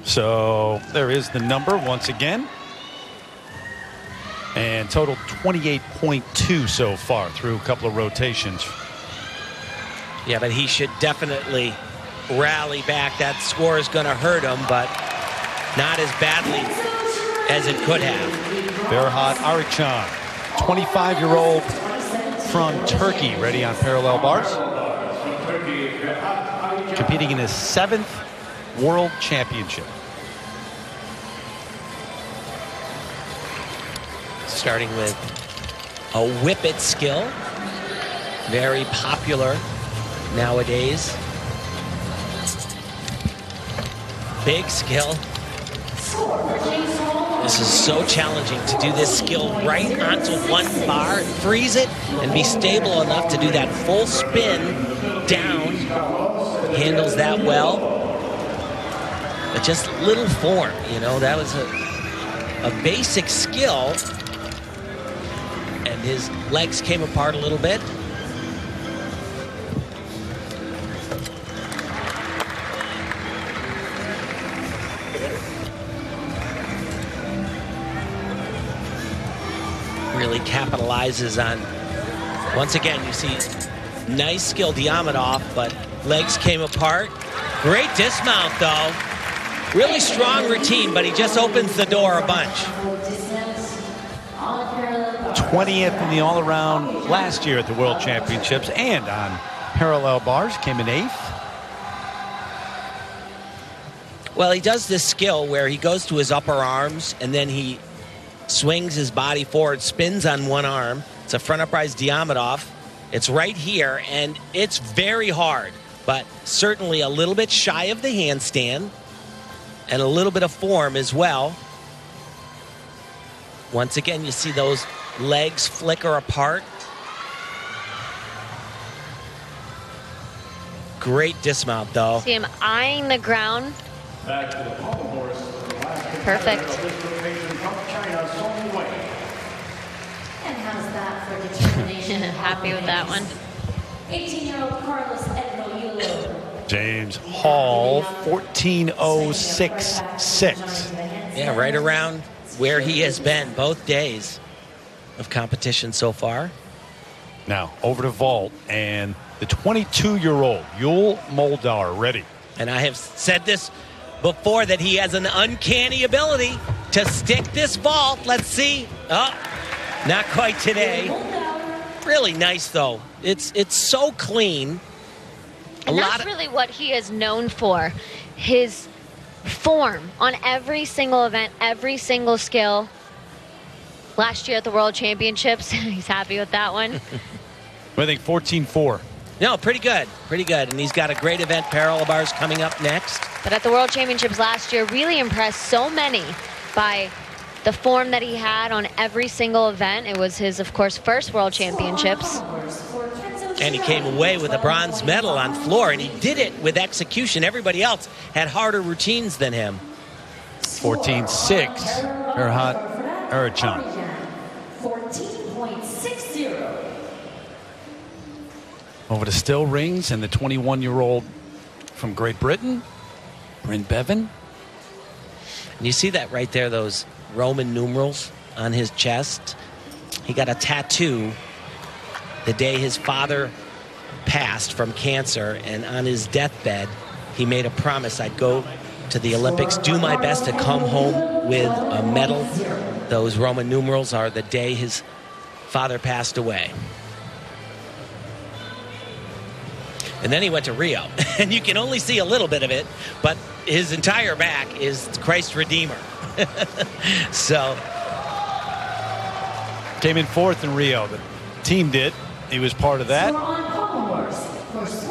A: So there is the number once again. And total 28.2 so far through a couple of rotations.
B: Yeah, but he should definitely rally back. That score is going to hurt him, but not as badly as it could have.
A: Berhat Arıcan, 25-year-old from Turkey, ready on parallel bars. Competing in his 7th World Championship.
B: Starting with a whip-it skill. Very popular nowadays. Big skill. This is so challenging to do this skill right onto one bar, freeze it, and be stable enough to do that full spin down. Handles that well. But just little form, you know, that was a basic skill. And his legs came apart a little bit. Really capitalizes on, once again, you see nice skill Diamondov, but legs came apart. Great dismount though. Really strong routine, but he just opens the door a bunch.
A: 20th in the all-around last year at the World Championships, and on parallel bars came in 8th.
B: Well, he does this skill where he goes to his upper arms and then he swings his body forward, spins on one arm. It's a front uprise Diamondov. It's right here, and it's very hard, but certainly a little bit shy of the handstand and a little bit of form as well. Once again, you see those legs flicker apart. Great dismount, though.
C: See him eyeing the ground.
E: Back to the pommel horse.
C: Perfect.
D: And how's that for determination?
C: Happy with that one.
D: 18-year-old Carlos Edno.
A: James Hall, 14.066.
B: Yeah, right around where he has been both days of competition so far.
A: Now over to vault, and the 22-year-old Yul Moldar ready.
B: And I have said this before that he has an uncanny ability to stick this vault. Let's see. Oh, not quite today. Really nice though. It's so clean.
C: And that's really what he is known for. His form on every single event, every single skill. Last year at the World Championships, he's happy with that one.
A: I think 14.4.
B: No, pretty good. Pretty good. And he's got a great event, parallel bars, coming up next.
C: But at the World Championships last year, really impressed so many by the form that he had on every single event. It was his, of course, first World Championships.
B: And he came away with a bronze medal on floor, and he did it with execution. Everybody else had harder routines than him.
A: 14.6. Berhat Arıcan.
D: 14.60.
A: Over to still rings, and the 21-year-old from Great Britain, Bryn Bevan.
B: And you see that right there, those Roman numerals on his chest. He got a tattoo the day his father passed from cancer, and on his deathbed, he made a promise: I'd go to the Olympics, do my best to come home with a medal. Those Roman numerals are the day his father passed away. And then he went to Rio, and you can only see a little bit of it, but his entire back is Christ Redeemer. So
A: Came in 4th in Rio. The team did. He was part of that.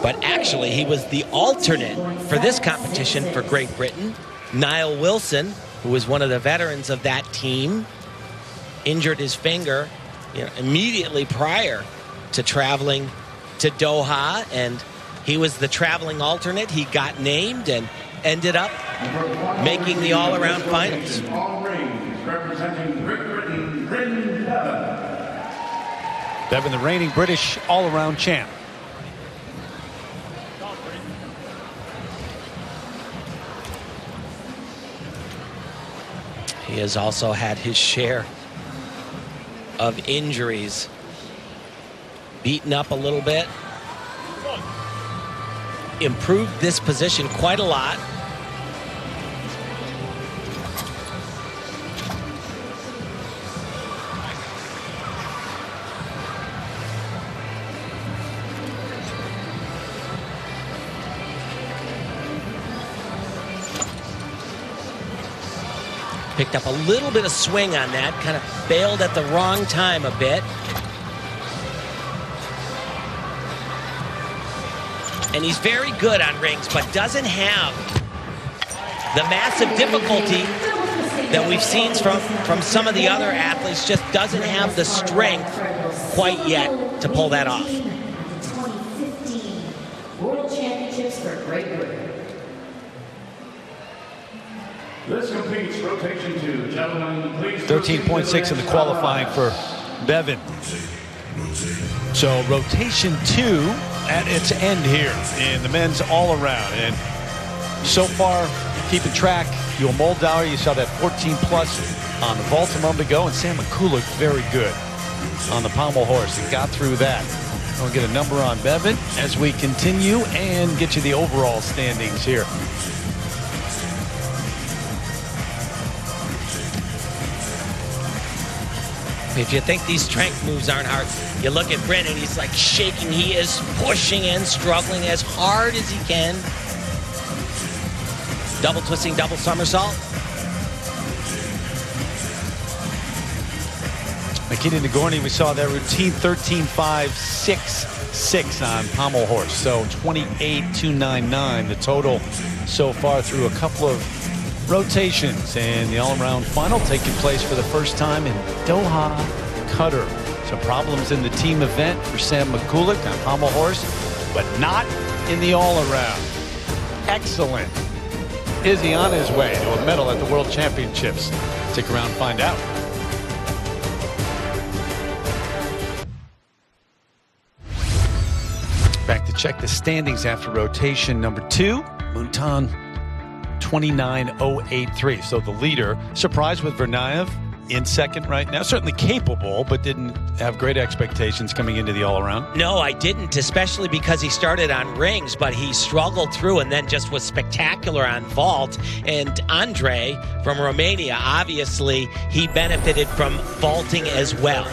B: But actually, he was the alternate for this competition for Great Britain. Niall Wilson, who was one of the veterans of that team injured his finger, immediately prior to traveling to Doha, and he was the traveling alternate. He got named and ended up making the all-around finals.
E: All rings representing Great Britain, Bryn Bevan.
A: Bevan, the reigning British all-around champ.
B: He has also had his share of injuries. Beaten up a little bit. Improved this position quite a lot. Picked up a little bit of swing on that, kind of bailed at the wrong time a bit. And he's very good on rings, but doesn't have the massive difficulty that we've seen from some of the other athletes. Just doesn't have the strength quite yet to pull that off.
D: 2015 World Championships for Great Britain.
E: This completes rotation 2. Gentlemen, please.
A: 13.6 in the qualifying for Bevan. So rotation 2 at its end here in the men's all-around. And so far, keeping track, Yul Moldauer, you saw that 14+ on the vault a moment ago, and Sam McCulloch very good on the pommel horse and got through that. We'll get a number on Bevan as we continue and get you the overall standings here.
B: If you think these strength moves aren't hard, you look at Bryn and he's like shaking. He is pushing and struggling as hard as he can. Double twisting, double somersault.
A: Makita Nagorny, we saw that routine 13.566 on pommel horse. So 28.299 the total so far through a couple of rotations, and the all-around final taking place for the first time in Doha, Qatar. Some problems in the team event for Sam McCulloch on pommel horse, but not in the all-around. Excellent. Is he on his way to a medal at the World Championships? Stick around and find out. Back to check the standings after rotation number 2. Muntan 29.083. So the leader, surprised with Vernayev in second right now. Certainly capable, but didn't have great expectations coming into the all-around.
B: No, I didn't, especially because he started on rings, but he struggled through and then just was spectacular on vault. And Andre from Romania, obviously, he benefited from vaulting as well.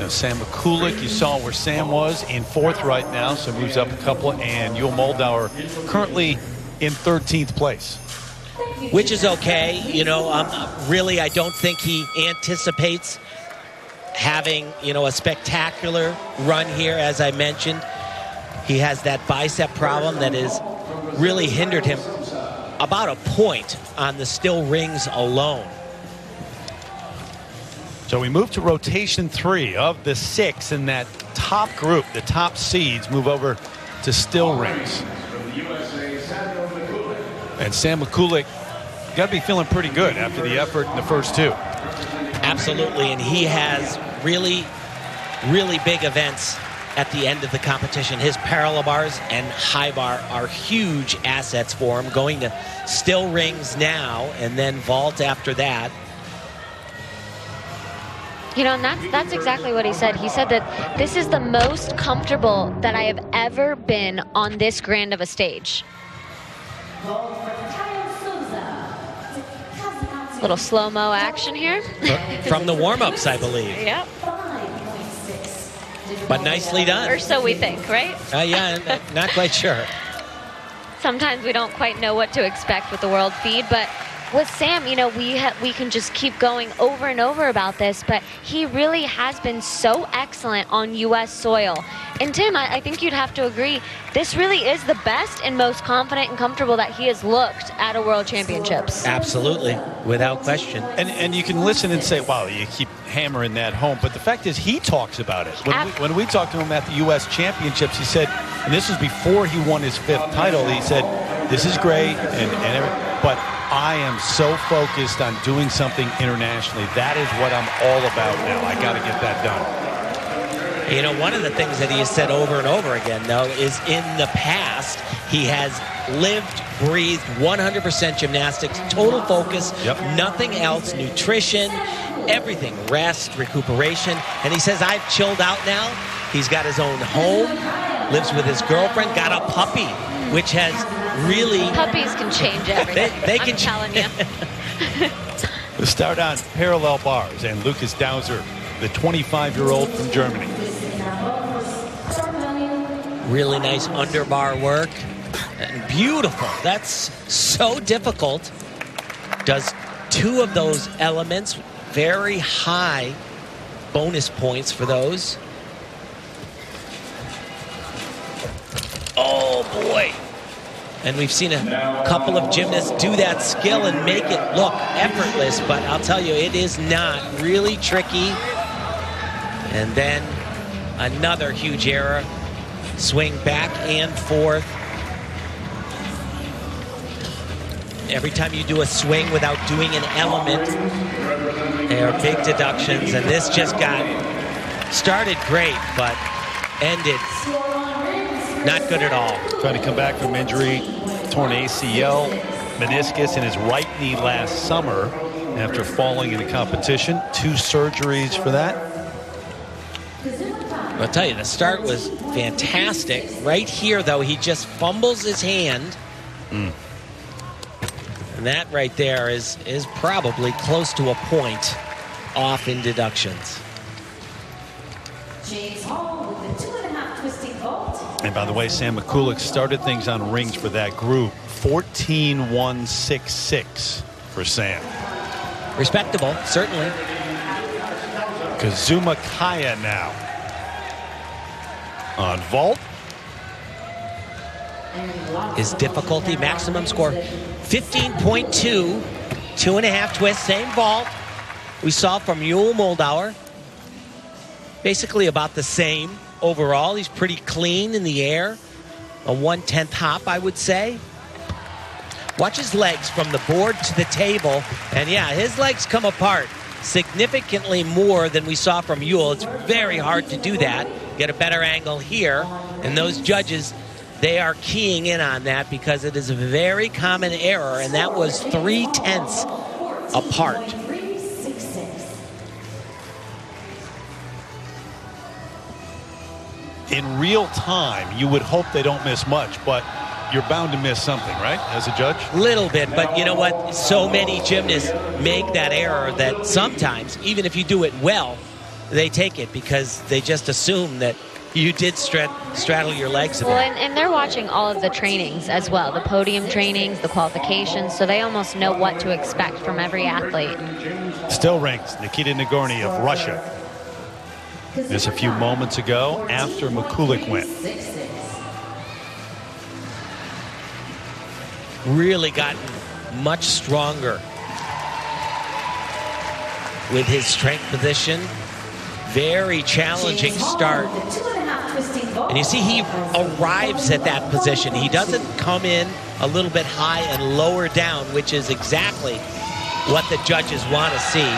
A: Now, Sam McCulloch, you saw where Sam was in 4th right now, so moves up a couple, and Yul Moldauer currently in 13th place.
B: Which is okay. Really, I don't think he anticipates having, a spectacular run here. As I mentioned, he has that bicep problem that has really hindered him about a point on the still rings alone.
A: So we move to rotation 3 of the 6 in that top group. The top seeds move over to still rings. And Sam McCulloch got to be feeling pretty good after the effort in the first 2.
B: Absolutely, and he has really, really big events at the end of the competition. His parallel bars and high bar are huge assets for him. Going to still rings now and then vault after that.
C: And that's exactly what he said. He said that this is the most comfortable that I have ever been on this grand of a stage. Little slow-mo action here.
B: From the warm-ups, I believe.
C: Yep.
B: But nicely done.
C: Or so we think, right?
B: Yeah, not quite sure.
C: Sometimes we don't quite know what to expect with the world feed, but with Sam, we can just keep going over and over about this, but he really has been so excellent on U.S. soil. And Tim, I think you'd have to agree, this really is the best and most confident and comfortable that he has looked at a World Championships.
B: Absolutely, without question.
A: And you can listen and say, wow, you keep hammering that home. But the fact is, he talks about it. When we talked to him at the U.S. Championships, he said, and this was before he won his 5th title, he said, this is great, but I am so focused on doing something internationally. That is what I'm all about now. I got to get that done.
B: You know, one of the things that he has said over and over again, though, is in the past, he has lived, breathed 100% gymnastics, total focus, nothing else, nutrition, everything, rest, recuperation. And he says, I've chilled out now. He's got his own home, lives with his girlfriend, got a puppy, which has really...
C: Puppies can change everything.
B: They can
C: I'm telling you.
A: We'll start on parallel bars, and Lucas Dauser, the 25-year-old from Germany.
B: Really nice underbar work. And beautiful. That's so difficult. Does 2 of those elements. Very high bonus points for those. Oh, boy. And we've seen a couple of gymnasts do that skill and make it look effortless, but I'll tell you, it is not. Really tricky. And then another huge error. Swing back and forth. Every time you do a swing without doing an element, there are big deductions, and this just got started great, but ended not good at all.
A: Trying to come back from injury, torn ACL, meniscus in his right knee last summer after falling in a competition. 2 surgeries for that.
B: I'll tell you, the start was fantastic. Right here, though, he just fumbles his hand. And that right there is probably close to a point off in deductions.
D: James Hall with the 2.5 twisting vault.
A: And by the way, Sam McCulloch started things on rings for that group. 14.166 for Sam.
B: Respectable, certainly.
A: Kazuma Kaya now on vault.
B: His difficulty maximum score 15.2, 2.5 twists, same vault we saw from Yul Moldauer. Basically about the same overall. He's pretty clean in the air. A 1/10 hop, I would say. Watch his legs from the board to the table, and yeah, his legs come apart significantly more than we saw from Yul. It's very hard to do that. Get a better angle here, and those judges, they are keying in on that because it is a very common error, and that was 3/10 apart.
A: In real time, you would hope they don't miss much, but you're bound to miss something, right, as a judge?
B: Little bit, but you know what? So many gymnasts make that error that sometimes, even if you do it well, they take it because they just assume that you did straddle your legs a bit.
C: Well, and they're watching all of the trainings as well, the podium trainings, the qualifications, so they almost know what to expect from every athlete.
A: Still ranks Nikita Nagorny of Russia. Just a few moments ago after McCulloch went.
B: Really gotten much stronger with his strength position. Very challenging start. And you see he arrives at that position. He doesn't come in a little bit high and lower down, which is exactly what the judges want to see.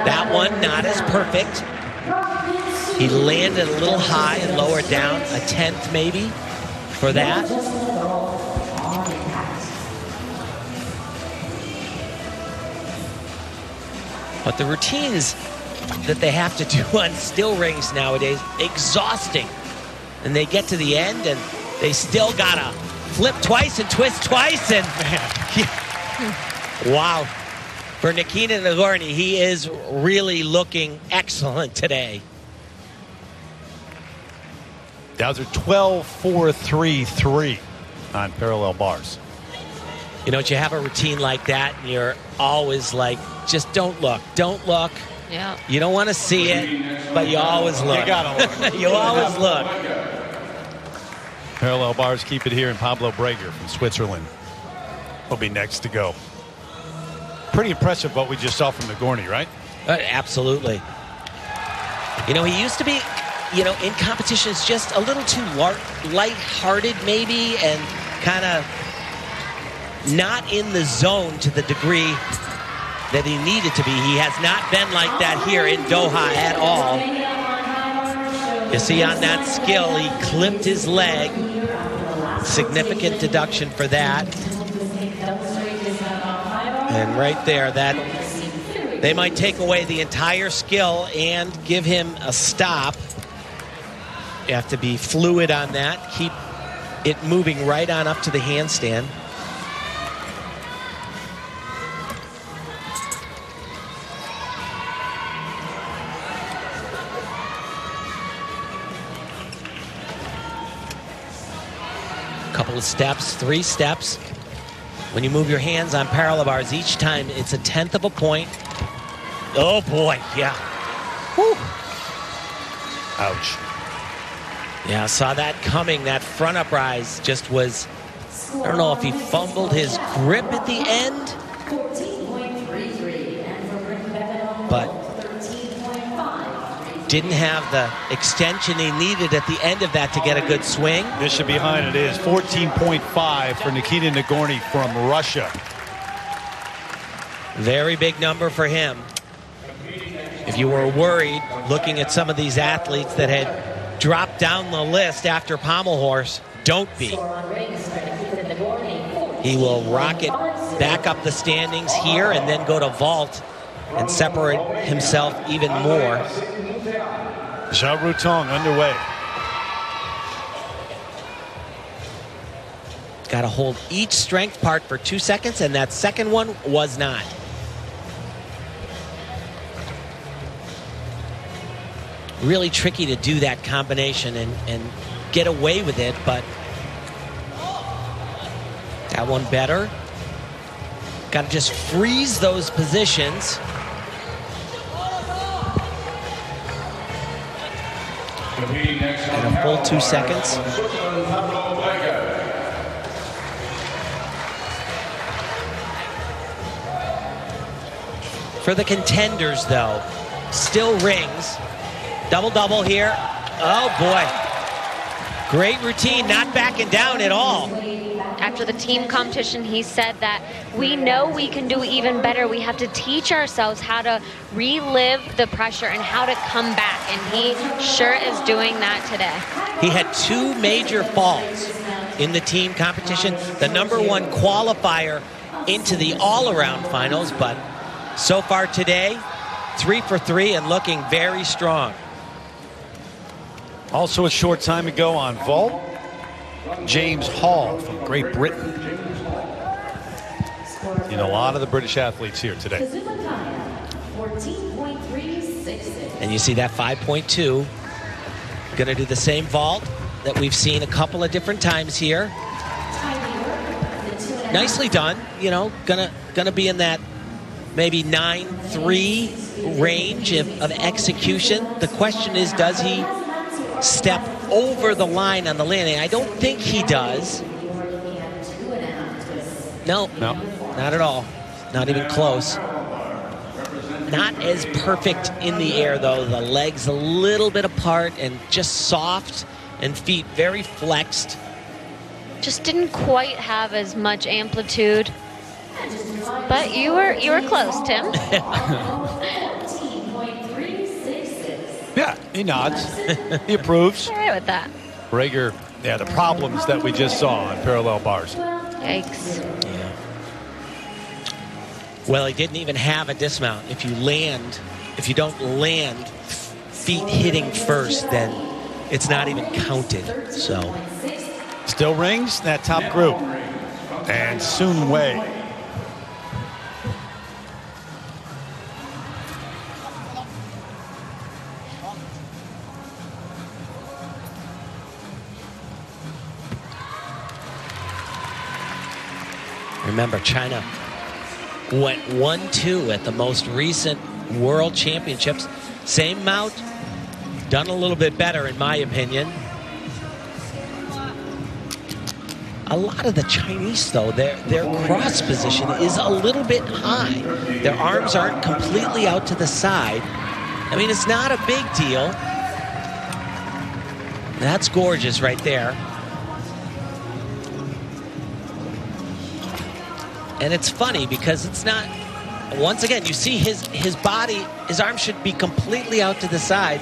B: That one not as perfect. He landed a little high and lower down, a 10th maybe for that. But the routines that they have to do on still rings nowadays, exhausting. And they get to the end and they still gotta flip twice and twist twice, and wow. For Nikita Nagorny, he is really looking excellent today.
A: Dauser 12.433 on parallel bars.
B: You know, you have a routine like that and you're always like, just don't look.
C: Yeah.
B: You don't want to see it, but you always look.
A: You gotta look.
B: You always look.
A: Parallel bars keep it here, and Pablo Breger from Switzerland will be next to go. Pretty impressive what we just saw from Nagorny, right?
B: Absolutely. You know, he used to be, you know, in competitions just a little too light-hearted maybe, and kind of not in the zone to the degree that he needed to be. He has not been like that here in Doha at all. You see on that skill, he clipped his leg. Significant deduction for that. And right there, that they might take away the entire skill and give him a stop. You have to be fluid on that. Keep it moving right on up to the handstand. Couple of steps, 3 steps. When you move your hands on parallel bars, each time it's 1/10 of a point. Oh boy, yeah. Whew.
A: Ouch.
B: Yeah, I saw that coming. That front uprise just was, I don't know if he fumbled his grip at the end, but didn't have the extension he needed at the end of that to get a good swing.
A: Bishop behind it is 14.5 for Nikita Nagorny from Russia.
B: Very big number for him. If you were worried looking at some of these athletes that had dropped down the list after Pommel Horse, don't be. He will rocket back up the standings here and then go to vault and separate himself even more.
A: Zhao Rutong underway.
B: Got to hold each strength part for 2 seconds, and that second one was not. Really tricky to do that combination and get away with it, but that one better. Got to just freeze those positions. And a full 2 seconds. For the contenders, though, still rings. Double-double here. Oh, boy. Great routine, not backing down at all.
C: After the team competition, he said that we know we can do even better. We have to teach ourselves how to relive the pressure and how to come back. And he sure is doing that today.
B: He had 2 major falls in the team competition. The #1 qualifier into the all-around finals. But so far today, 3 for 3 and looking very strong.
A: Also a short time ago on vault, James Hall from Great Britain. You know, a lot of the British athletes here today.
B: And you see that 5.2. Going to do the same vault that we've seen a couple of different times here. Nicely done. You know, gonna be in that maybe 9-3 range of execution. The question is, does he step over the line on the landing? I don't think he does. No, not at all. Not even close. Not as perfect in the air, though. The legs a little bit apart and just soft, and feet very flexed.
C: Just didn't quite have as much amplitude. But you were close, Tim.
A: Yeah, he nods. He approves.
C: All right with that.
A: Rager, yeah, the problems that we just saw on parallel bars.
C: Yikes.
B: Yeah. Well, he didn't even have a dismount. If you don't land feet hitting first, then it's not even counted. So
A: Still rings that top group. And Soon Wei.
B: remember, China went 1-2 at the most recent World Championships. Same mount, done a little bit better in my opinion. A lot of the Chinese, though, their cross position is a little bit high. Their arms aren't completely out to the side. I mean, it's not a big deal. That's gorgeous right there. And it's funny because it's not, once again, you see his body, his arms should be completely out to the side.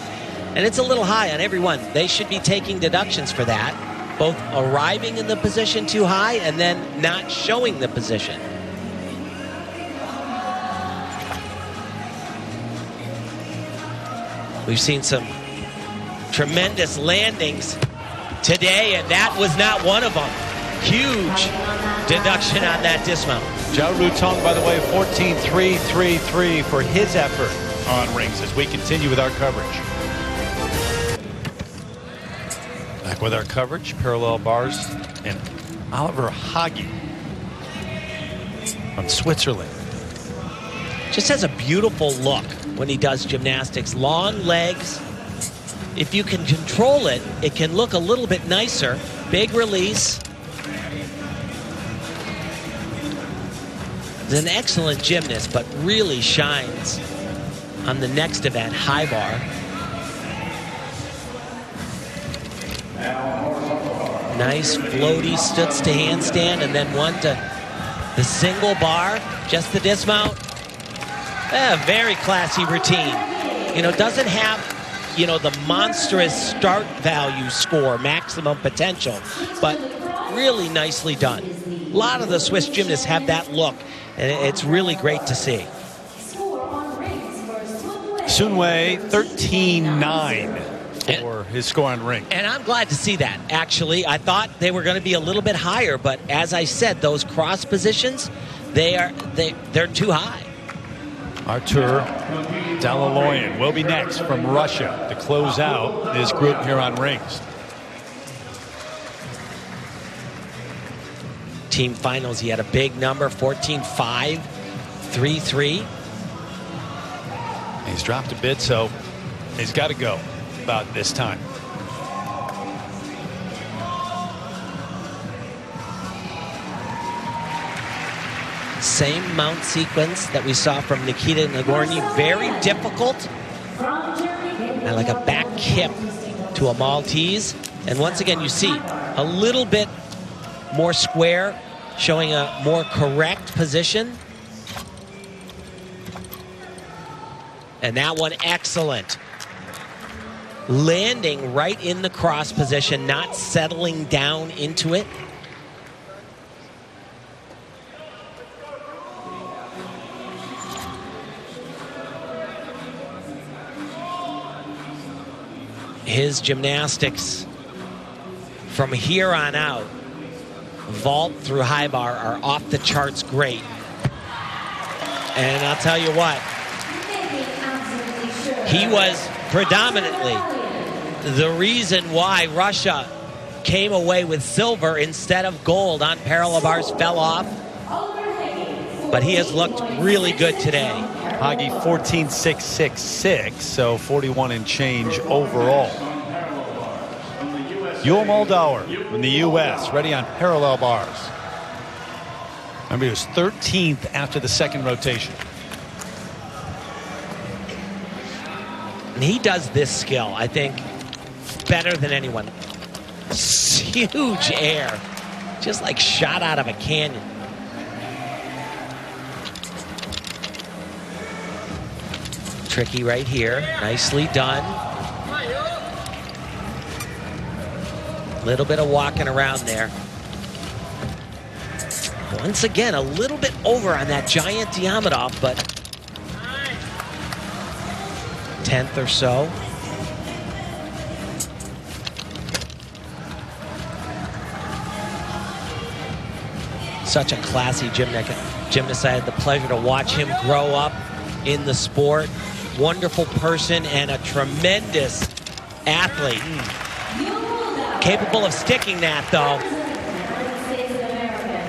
B: And it's a little high on every one. They should be taking deductions for that. Both arriving in the position too high and then not showing the position. We've seen some tremendous landings today, and that was not one of them. Huge deduction on that dismount.
A: Zhao Rutong, by the way, 14.333 for his effort on rings as we continue with our coverage. Back with our coverage, parallel bars, and Oliver Hagi from Switzerland.
B: Just has a beautiful look when he does gymnastics. Long legs. If you can control it, it can look a little bit nicer. Big release. He's an excellent gymnast, but really shines on the next event, high bar. Nice floaty stutz to handstand, and then one to the single bar, just the dismount. Very classy routine. You know, doesn't have, you know, the monstrous start value score, maximum potential, but really nicely done. A lot of the Swiss gymnasts have that look, and it's really great to see.
A: Sunway 13.9 for his score on ring.
B: And I'm glad to see that, actually. I thought they were going to be a little bit higher, but as I said, those cross positions, they're too high.
A: Artur Dalaloyan will be next from Russia to close out this group here on rings.
B: Team finals, he had a big number, 14.533.
A: He's dropped a bit, so he's got to go about this time.
B: Same mount sequence that we saw from Nikita Nagorny. Very difficult. And like a back hip to a Maltese. And once again, you see a little bit more square, showing a more correct position. And that one, excellent. Landing right in the cross position, not settling down into it. His gymnastics from here on out, vault through high bar, are off the charts great. And I'll tell you what, he was predominantly the reason why Russia came away with silver instead of gold on parallel bars. Fell off, but he has looked really good today.
A: Hagi 14.666, so 41 and change overall. Yul Moldauer from the U.S., ready on parallel bars. Remember, he was 13th after the second rotation.
B: And he does this skill, I think, better than anyone. Huge air, just like shot out of a canyon. Tricky right here, nicely done. Little bit of walking around there. Once again, a little bit over on that giant Diamondov, but 10th or so. Such a classy gymnast. I had the pleasure to watch him grow up in the sport. Wonderful person and a tremendous athlete. Capable of sticking that, though.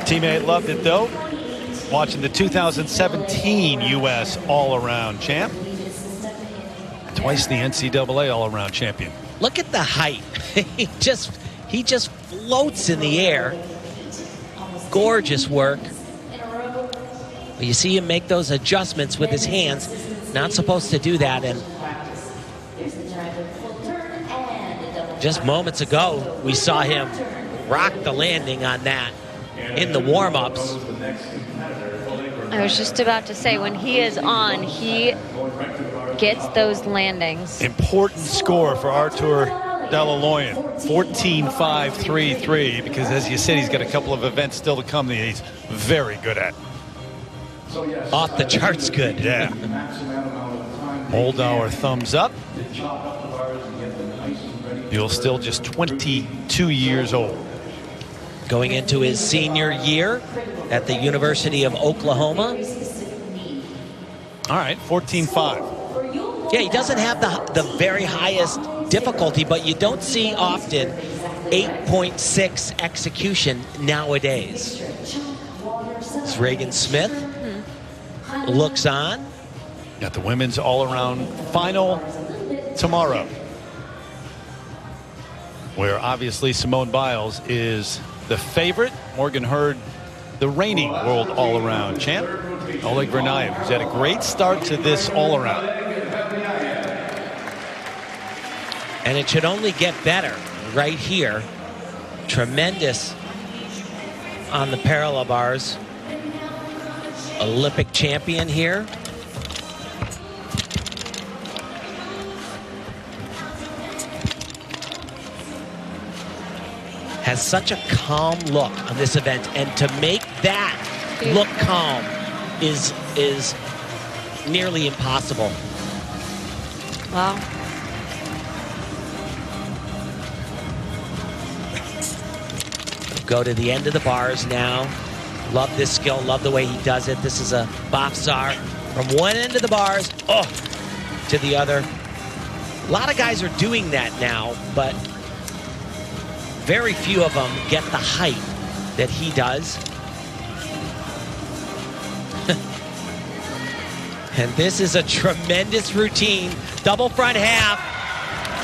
A: Teammate loved it, though. Watching the 2017 U.S. all-around champ. Twice the NCAA all-around champion.
B: Look at the height. he just floats in the air. gorgeous work. You see him make those adjustments with his hands. Not supposed to do that. And just moments ago, we saw him rock the landing on that in the warm-ups.
C: I was just about to say, when he is on, he gets those landings.
A: Important score for Artur Dalaloyan, 14.533, because as you said, he's got a couple of events still to come that he's very good at.
B: Off the charts good.
A: Yeah. Moldauer thumbs up. You're still just 22 years old.
B: Going into his senior year at the University of Oklahoma.
A: All right, 14.5.
B: Yeah, he doesn't have the very highest difficulty, but you don't see often 8.6 execution nowadays. It's Reagan Smith. Looks on.
A: Got the women's all-around final tomorrow, where obviously Simone Biles is the favorite. Morgan Hurd, the reigning world all-around champ. Oleg Vernayev, who's had a great start to this all-around.
B: And it should only get better right here. Tremendous on the parallel bars. Olympic champion here. Has such a calm look on this event, and to make that look calm is nearly impossible.
C: Wow.
B: Go to the end of the bars now. Love this skill, love the way he does it. This is a Bofsar from one end of the bars, to the other. A lot of guys are doing that now, but very few of them get the height that he does. And this is a tremendous routine. Double front half.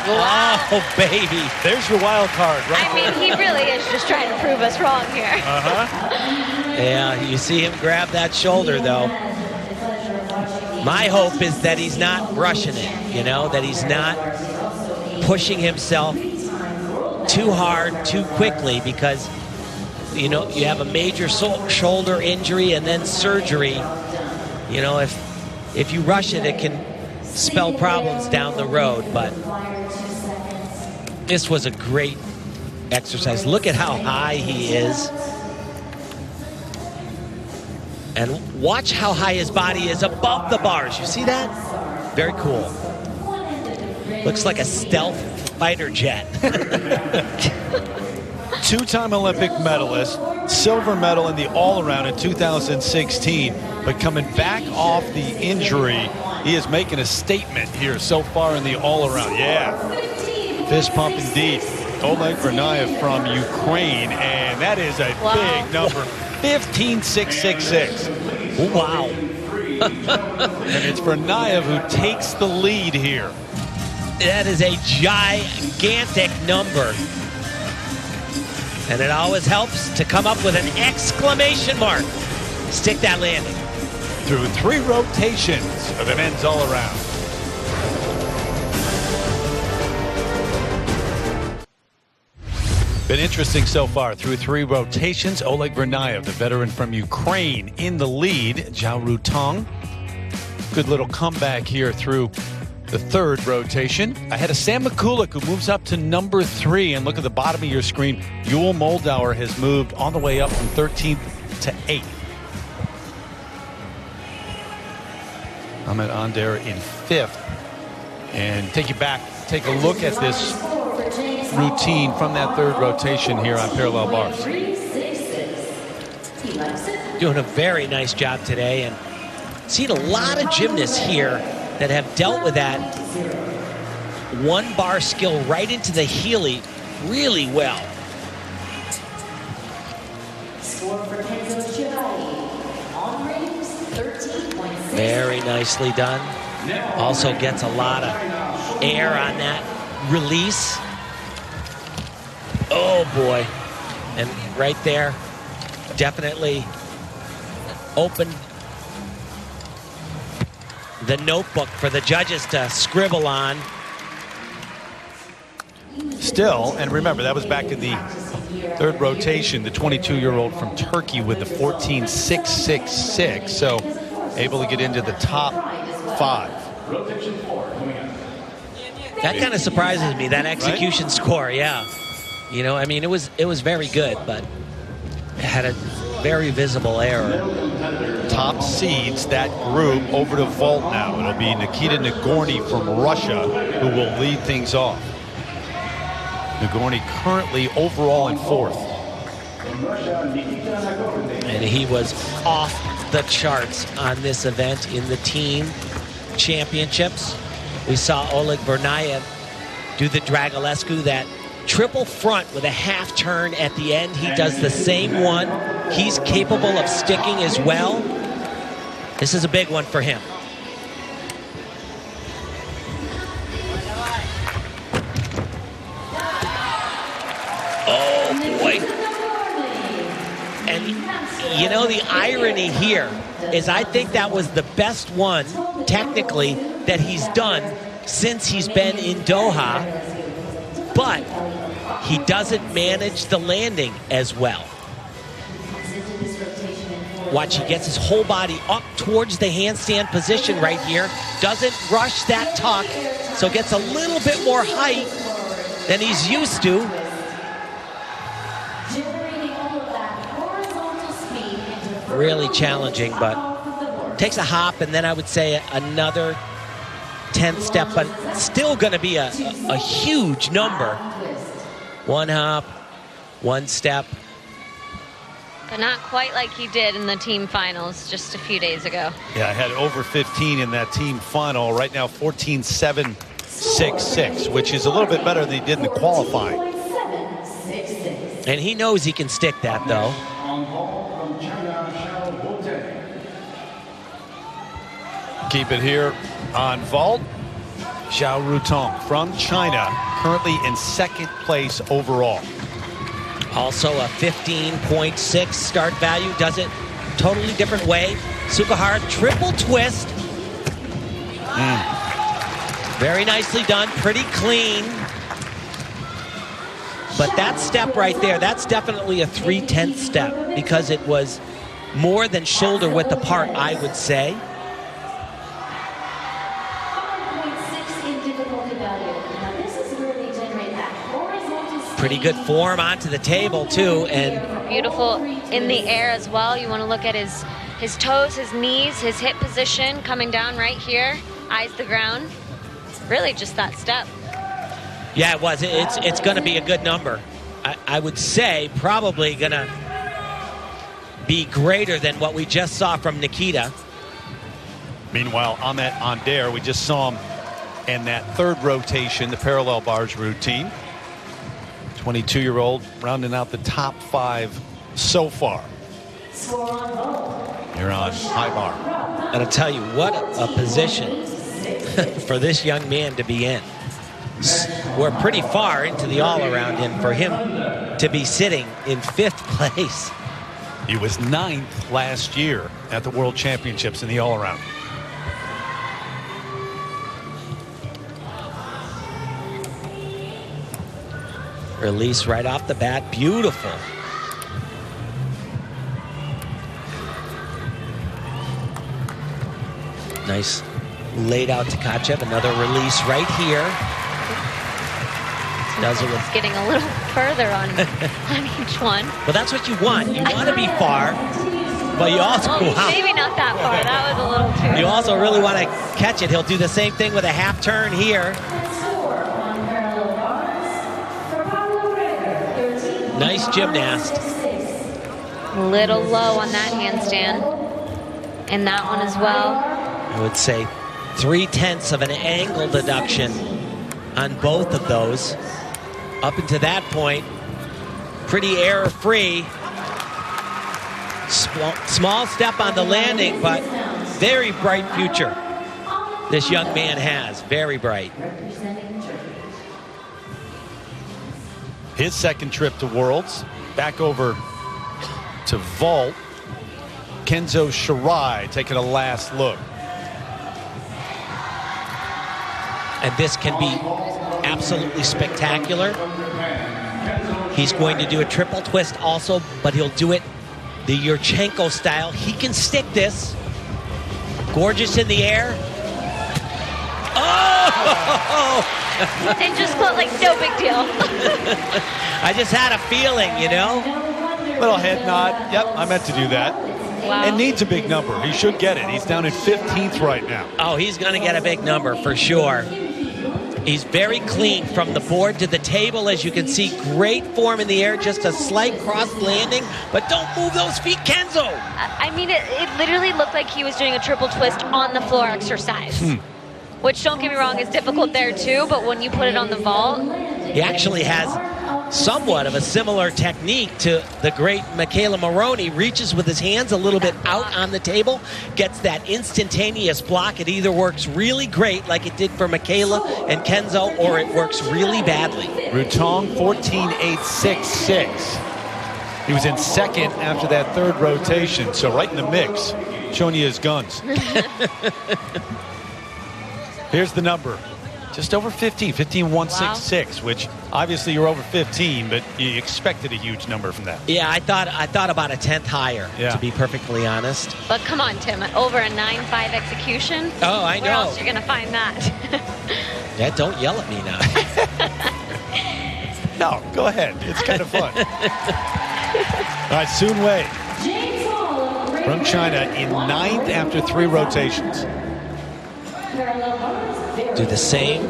C: Wow.
B: Oh, baby.
A: There's your wild card, right?
C: I mean, he really is just trying to prove us wrong here.
B: Yeah, you see him grab that shoulder, though. My hope is that he's not rushing it, that he's not pushing himself too hard, too quickly, because, you have a major shoulder injury and then surgery. If you rush it, it can spell problems down the road, but this was a great exercise. Look at how high he is. And watch how high his body is above the bars. You see that? Very cool. Looks like a stealth fighter jet.
A: Two-time Olympic medalist, silver medal in the all-around in 2016, but coming back off the injury, he is making a statement here so far in the all-around. Yeah, fist pump indeed. Oleg Vernayev from Ukraine, and that is a big number, 15.666.
B: Wow.
A: And it's Vernayev who takes the lead here.
B: That is a gigantic number. And it always helps to come up with an exclamation mark. Stick that landing.
A: Through 3 rotations of the men's all-around. Been interesting so far. Through 3 rotations, Oleg Vernayev, the veteran from Ukraine, in the lead. Zhao Rutong, good little comeback here through the 3rd rotation. Ahead of Sam Mikulik, who moves up to number 3. And look at the bottom of your screen. Yul Moldauer has moved on the way up from 13th to 8th. Ahmed Ander in 5th. And take a look at this routine from that 3rd rotation here on parallel bars.
B: Doing a very nice job today, and seen a lot of gymnasts here that have dealt with that 1 bar skill right into the Healy really well. Very nicely done. Also gets a lot of air on that release. Oh boy. And right there, Definitely opened the notebook for the judges to scribble on.
A: Still, and remember, that was back in the third rotation, the 22-year-old from Turkey with the 14.666, so able to get into the top 5.
B: That kind of surprises me, that execution score, yeah. You know, I mean, it was very good, but it had a very visible error.
A: Top seeds that group over to vault now. It'll be Nikita Nagorny from Russia who will lead things off. Nagorny currently overall in 4th.
B: And he was off the charts on this event in the team championships. We saw Oleg Vernayev do the Dragulescu, that triple front with a half turn at the end. He does the same one. He's capable of sticking as well. This is a big one for him. Oh, boy. And, you know, the irony here is I think that was the best one, technically, that he's done since he's been in Doha, but he doesn't manage the landing as well. Watch, he gets his whole body up towards the handstand position right here, doesn't rush that tuck, so gets a little bit more height than he's used to. Really challenging, but takes a hop, and then I would say another 10th step, but still going to be a huge number. One hop, one step.
C: But not quite like he did in the team finals just a few days ago.
A: Yeah, I had over 15 in that team final. Right now, 14.766, which is a little bit better than he did in the qualifying.
B: And he knows he can stick that, though.
A: Keep it here on vault. Zhao Rutong from China, currently in 2nd place overall.
B: Also a 15.6 start value. Does it totally different way. Sukahara triple twist. Very nicely done. Pretty clean. But that step right there, that's definitely a 3/10 step because it was more than shoulder width apart, I would say. Pretty good form onto the table too, and
C: Beautiful in the air as well. You want to look at his toes, his knees, his hip position coming down right here, eyes the ground. Really just that step.
B: yeah, it was. It's going to be a good number. I would say probably going to be greater than what we just saw from Nikita.
A: Meanwhile, Ahmet Onder, we just saw him in that 3rd rotation, the parallel bars routine. 22-year-old rounding out the top 5 so far. You're on high bar.
B: And I'll tell you, what a position for this young man to be in. We're pretty far into the all-around, and for him to be sitting in 5th place.
A: He was 9th last year at the World Championships in the all-around.
B: Release right off the bat. Beautiful. Nice laid out Tkachev. Another release right here. Does it with
C: It's getting a little further on each one.
B: Well, that's what you want. You want to be far, but you also
C: Well, maybe not that far. That was a little too.
B: You also really want to catch it. He'll do the same thing with a half turn here. Nice gymnast.
C: Little low on that handstand. And that one as well.
B: I would say 3/10 of an angle deduction on both of those. Up until that point, pretty error-free. Small step on the landing, but very bright future this young man has. Very bright.
A: His 2nd trip to Worlds, back over to vault. Kenzo Shirai taking a last look.
B: And this can be absolutely spectacular. He's going to do a triple twist also, but he'll do it the Yurchenko style. He can stick this. Gorgeous in the air. Oh!
C: And just felt like no big deal.
B: I just had a feeling, you know?
A: Little head nod. Yep, I meant to do that.
C: Wow.
A: And needs a big number. He should get it. He's down at 15th right now.
B: Oh, he's going to get a big number for sure. He's very clean from the board to the table. As you can see, great form in the air. Just a slight cross landing, but don't move those feet, Kenzo.
C: I mean, it literally looked like he was doing a triple twist on the floor exercise. Which, don't get me wrong, is difficult there too, but when you put it on the vault.
B: He actually has somewhat of a similar technique to the great Michaela Maroney. Reaches with his hands a little bit out on the table, gets that instantaneous block. It either works really great like it did for Michaela and Kenzo, or it works really badly.
A: Rutong 14.866. He was in second after that third rotation, so right in the mix, showing you his guns. Here's the number. Just over 15, 15.166, which obviously you're over 15, but you expected a huge number from that.
B: Yeah, I thought about a 10th higher, to be perfectly honest.
C: But come on, Tim, over a 9.5 execution?
B: Oh, I know.
C: Where else are you going to find that?
B: Yeah, don't yell at me now.
A: No, go ahead. It's kind of fun. All right, Soon Wei from China in 9th after 3 rotations.
B: Do the same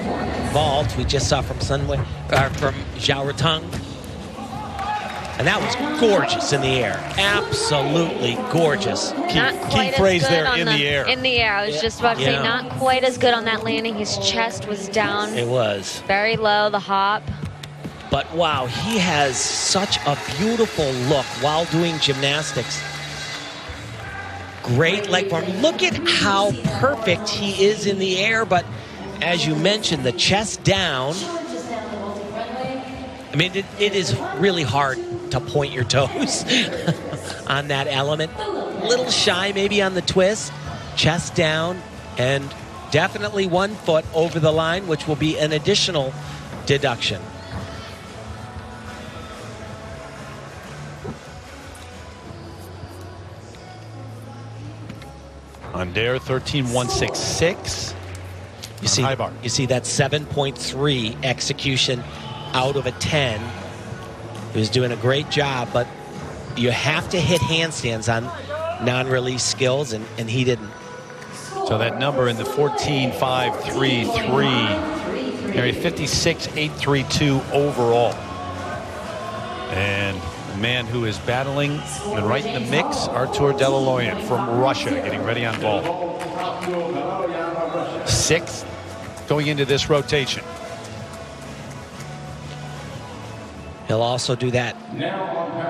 B: vault we just saw from from Zhao Rutong. And that was gorgeous in the air. Absolutely gorgeous.
A: Key phrase there, in the air.
C: In the air. I was just about to say, not quite as good on that landing. His chest was down.
B: It was.
C: Very low, the hop.
B: But wow, he has such a beautiful look while doing gymnastics. Great leg form. Look at how perfect he is in the air, but as you mentioned, the chest down. I mean, it is really hard to point your toes on that element. A little shy maybe on the twist. Chest down, and definitely 1 foot over the line, which will be an additional deduction.
A: On Dare, 13.166.
B: You see that 7.3 execution out of a 10. He was doing a great job, but you have to hit handstands on non-release skills, and he didn't.
A: So that number in the 14.533, area 56.832 overall. And the man who is battling and right in the mix, Artur Delaloyan from Russia, getting ready on vault. 6th going into this rotation.
B: He'll also do that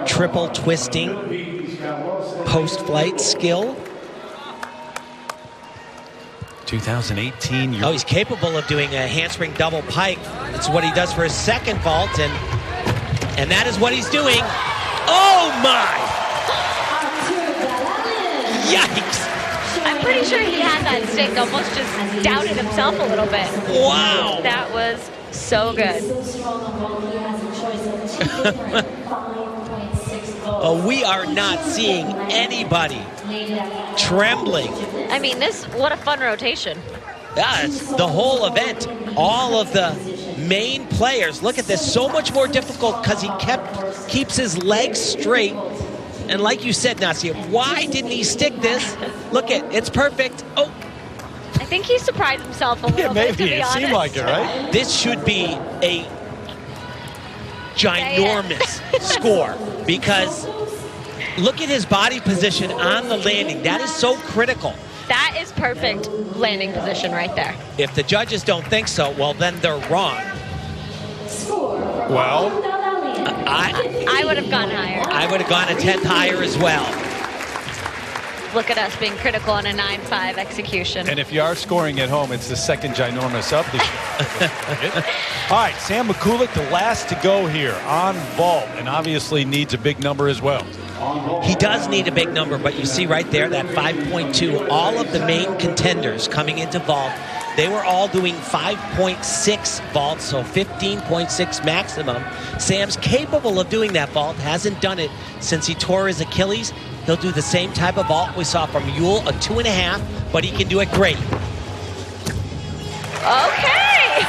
B: triple twisting post-flight skill.
A: 2018.
B: Oh, he's capable of doing a handspring double pike. That's what he does for his second vault, and that is what he's doing. Oh my! Yikes!
C: I'm pretty sure he had that stick, almost just doubted himself a little bit.
B: Wow!
C: That was so good.
B: Oh, we are not seeing anybody trembling.
C: I mean, what a fun rotation.
B: Yeah, it's the whole event. All of the main players. Look at this, so much more difficult because he keeps his legs straight. And like you said, Nasia, why didn't he stick this? Look at, it's perfect. Oh.
C: I think he surprised himself a little bit, to be honest.
A: It seemed like it, right?
B: This should be a ginormous score, because look at his body position on the landing. That is so critical.
C: That is perfect landing position right there.
B: If the judges don't think so, well, then they're wrong.
A: Well,
C: I would have gone higher.
B: I would have gone a 10th higher as well.
C: Look at us being critical on a 9.5 execution.
A: and if you are scoring at home, it's the second ginormous up this year. All right, Sam Mikulik, the last to go here on vault, and obviously needs a big number as well.
B: He does need a big number, but you see right there, that 5.2, all of the main contenders coming into vault, they were all doing 5.6 vaults, so 15.6 maximum. Sam's capable of doing that vault, hasn't done it since he tore his Achilles. He'll do the same type of vault we saw from Yule, a 2.5, but he can do it great.
C: Okay.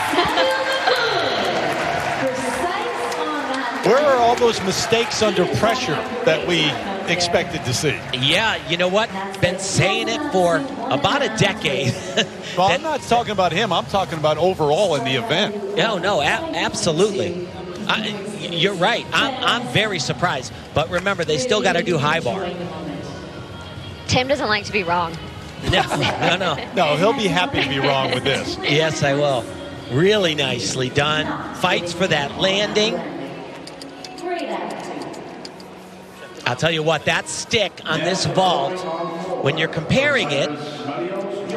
A: Where are all those mistakes under pressure that we expected to see?
B: Yeah, you know what? Been saying it for about a decade.
A: Well, I'm not talking about him. I'm talking about overall in the event.
B: No, absolutely. You're right. I'm very surprised. But remember, they still got to do high bar.
C: Tim doesn't like to be wrong.
B: No.
A: No, he'll be happy to be wrong with this.
B: Yes, I will. Really nicely done. Fights for that landing. I'll tell you what, that stick on this vault, when you're comparing it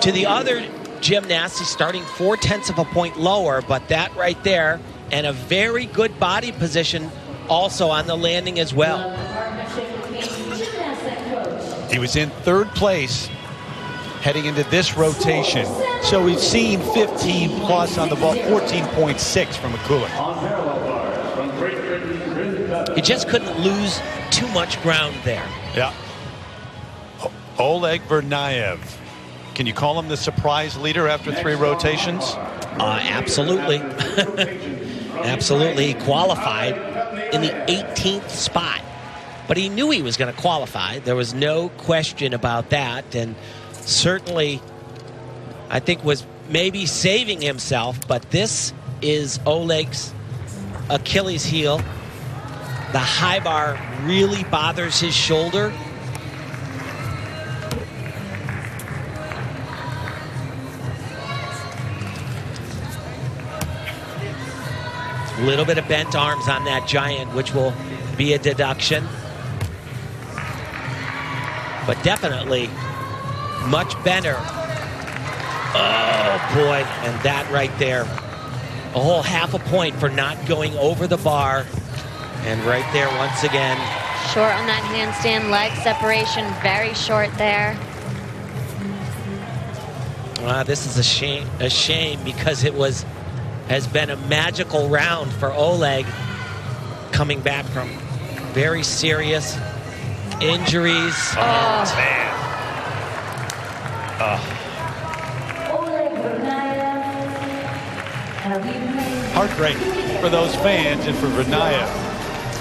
B: to the other gymnasts, he's starting 0.4 of a point lower, but that right there, and a very good body position also on the landing as well.
A: He was in third place heading into this rotation. So we've seen 15 plus on the vault, 14.6 from Mikulak.
B: He just couldn't lose too much ground there.
A: Yeah. Oleg Vernayev. Can you call him the surprise leader after 3 rotations?
B: Absolutely. Absolutely. He qualified in the 18th spot. But he knew he was going to qualify. There was no question about that. And certainly, I think was maybe saving himself. But this is Oleg's Achilles heel. The high bar really bothers his shoulder. A little bit of bent arms on that giant, which will be a deduction. But definitely much better. Oh, boy. And that right there. A whole half a point for not going over the bar. And right there, once again.
C: Short on that handstand, leg separation, very short there.
B: This is a shame because it has been a magical round for Oleg, coming back from very serious injuries.
A: Oh, man. Heartbreaking for those fans and for Vernayev.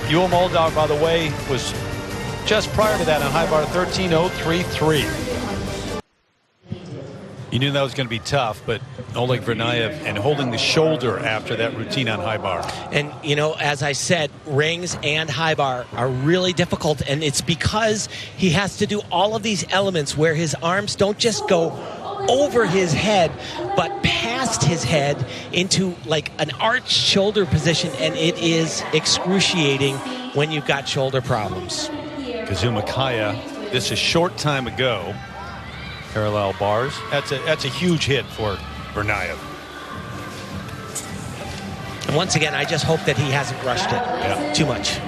A: Yule Moldau, by the way, was just prior to that on high bar 13.033. You knew that was going to be tough, but Oleg Vernayev and holding the shoulder after that routine on high bar.
B: And, you know, as I said, rings and high bar are really difficult, and it's because he has to do all of these elements where his arms don't just go over his head, but past his head into like an arched shoulder position, and it is excruciating when you've got shoulder problems.
A: Kazuma Kaya, this is a short time ago. Parallel bars. That's a huge hit for Vernayev.
B: And once again, I just hope that he hasn't rushed it too much.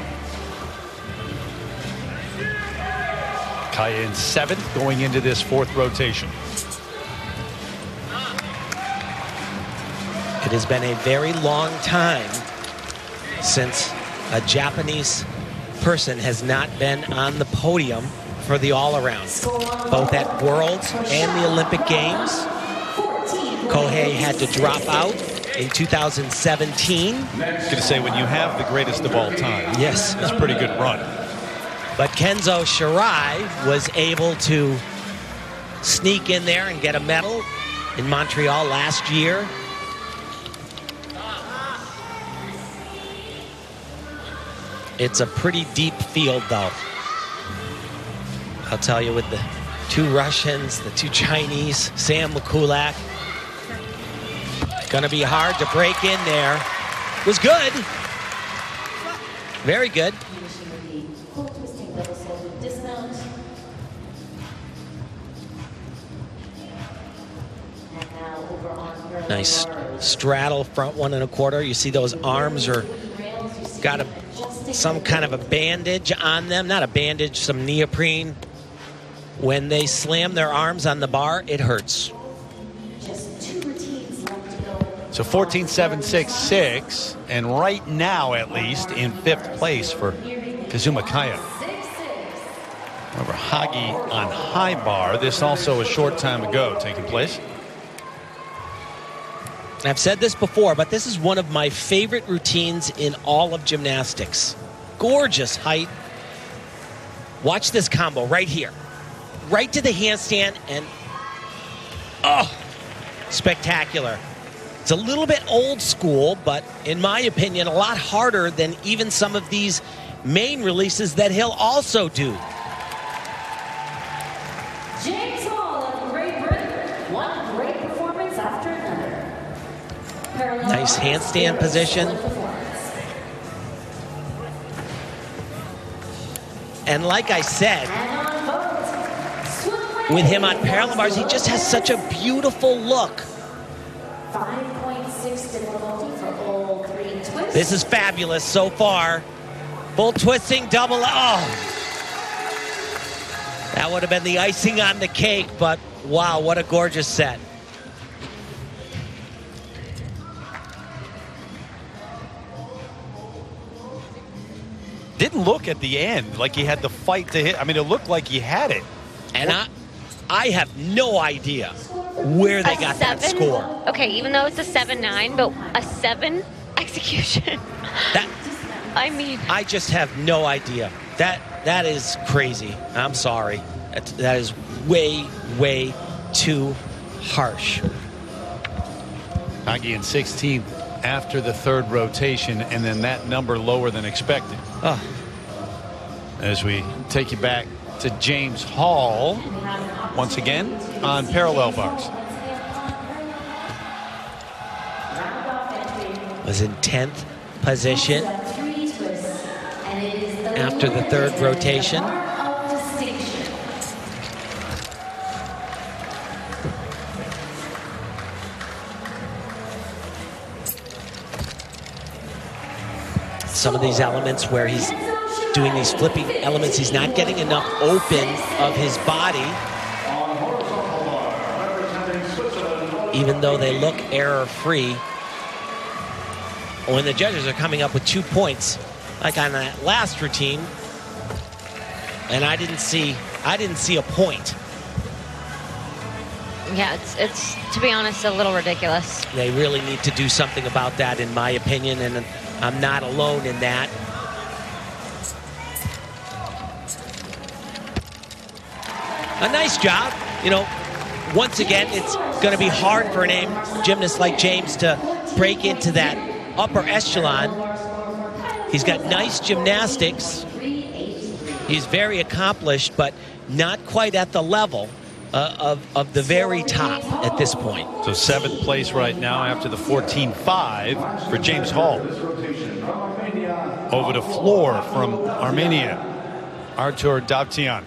A: Kaya in 7th going into this 4th rotation.
B: It has been a very long time since a Japanese person has not been on the podium for the all-around, both at Worlds and the Olympic Games. Kohei had to drop out in 2017.
A: I was going to say, when you have the greatest of all time,
B: yes,
A: it's a pretty good run.
B: But Kenzo Shirai was able to sneak in there and get a medal in Montreal last year. It's a pretty deep field, though. I'll tell you, with the 2 Russians, the 2 Chinese, Sam Mikulak. Gonna be hard to break in there. Was good. Very good. Nice straddle front 1 1/4. You see those arms are got to some kind of a bandage on them. Not a bandage, some neoprene. When they slam their arms on the bar, it hurts.
D: Just 2 routines left to go.
A: So 14.766, and right now, at least, in 5th place for Kazuma Kaya. Over Hagi on high bar. This also a short time ago taking place.
B: I've said this before, but this is one of my favorite routines in all of gymnastics. Gorgeous height. Watch this combo right here. Right to the handstand, and oh, spectacular. It's a little bit old school, but in my opinion, a lot harder than even some of these main releases that he'll also do.
D: James Hall of Great Britain, one great performance after another. Parallel
B: Nice handstand position. And like I said, with him on parallel bars, he just has such a beautiful look.
D: 5.6 difficulty for all 3 twists.
B: This is fabulous so far. Full twisting, double, oh. That would have been the icing on the cake, but wow, what a gorgeous set.
A: Didn't look at the end like he had the fight to hit. I mean, it looked like he had it.
B: And I have no idea where they got that score.
C: Okay, even though it's a 7-9, but a 7 execution. I mean,
B: I just have no idea. That is crazy. I'm sorry. That is way, way too harsh.
A: Hagi in 16th after the 3rd rotation, and then that number lower than expected.
B: Oh.
A: As we take you back to James Hall once again on parallel bars.
B: Was in 10th position after the 3rd rotation. Some of these elements where he's doing these flipping elements, he's not getting enough open of his body, even though they look error-free. When the judges are coming up with 2 points, like on that last routine, and I didn't see a point.
C: yeah, it's to be honest, a little ridiculous.
B: They really need to do something about that, in my opinion, and I'm not alone in that. A nice job. You know, once again, it's going to be hard for a gymnast like James to break into that upper echelon. He's got nice gymnastics. He's very accomplished, but not quite at the level of the very top at this point.
A: So 7th place right now after the 14.5 for James Hall. Over to floor from Armenia, Artur Davtyan.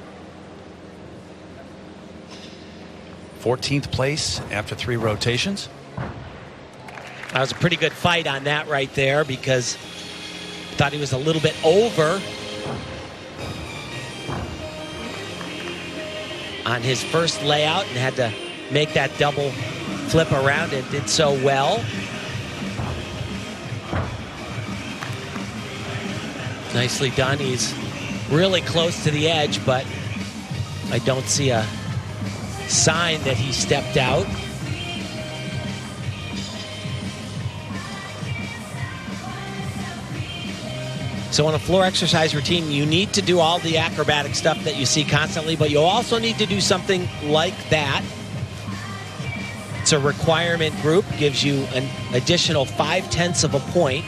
A: 14th place after 3 rotations.
B: That was a pretty good fight on that right there, because I thought he was a little bit over on his first layout and had to make that double flip around and did so well. Nicely done. He's really close to the edge, but I don't see a sign that he stepped out. So in a floor exercise routine, you need to do all the acrobatic stuff that you see constantly, but you also need to do something like that. It's a requirement group, gives you an additional 0.5 of a point.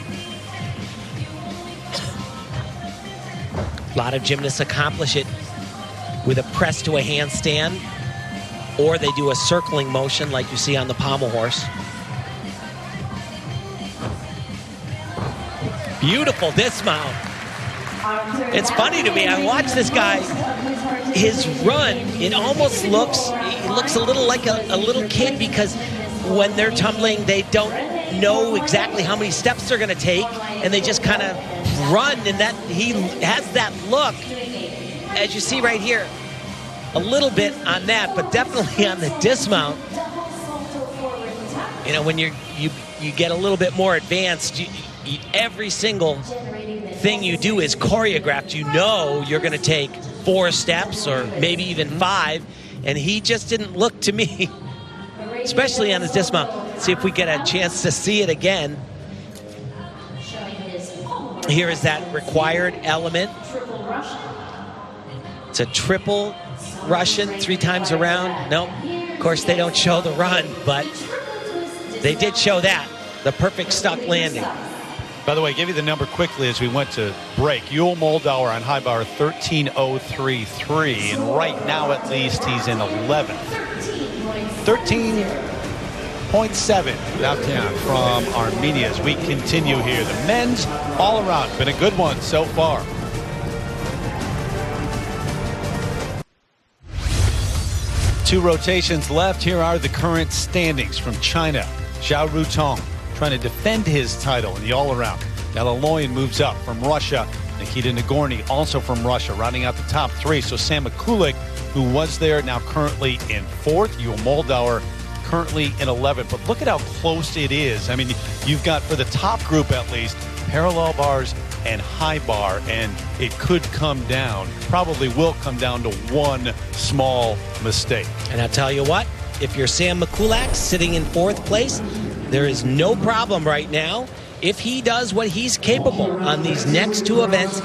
B: A lot of gymnasts accomplish it with a press to a handstand, or they do a circling motion like you see on the pommel horse. Beautiful dismount. It's funny to me, I watch this guy, his run, it almost looks, he looks a little like a little kid, because when they're tumbling, they don't know exactly how many steps they're going to take, and they just kind of run, and that he has that look, as you see right here, a little bit on that, but definitely on the dismount. You know, when you get a little bit more advanced, every single thing you do is choreographed. You know you're going to take 4 steps or maybe even 5, and he just didn't look to me, especially on his dismount. See if we get a chance to see it again. Here is that required element. It's a triple Russian 3 times around. No, of course they don't show the run, but they did show that, the perfect stuck landing.
A: By the way, give you the number quickly as we went to break. Yul Moldauer on high bar 13.033, and right now at least he's in 11th. 13.7 without count from Armenia as we continue here. The men's all around been a good one so far. Two rotations left. Here are the current standings from China. Zhao Rutong trying to defend his title in the all-around. Galaloyan moves up from Russia. Nikita Nagorny also from Russia, rounding out the top 3. So Sam Mikulik, who was there, now currently in 4th. Yul Moldauer currently in 11th. But look at how close it is. I mean, you've got, for the top group at least, parallel bars and high bar, and it could come down, probably will come down to one small mistake.
B: And I'll tell you what, if you're Sam Mikulak sitting in 4th place, there is no problem right now. If he does what he's capable on these next 2 events,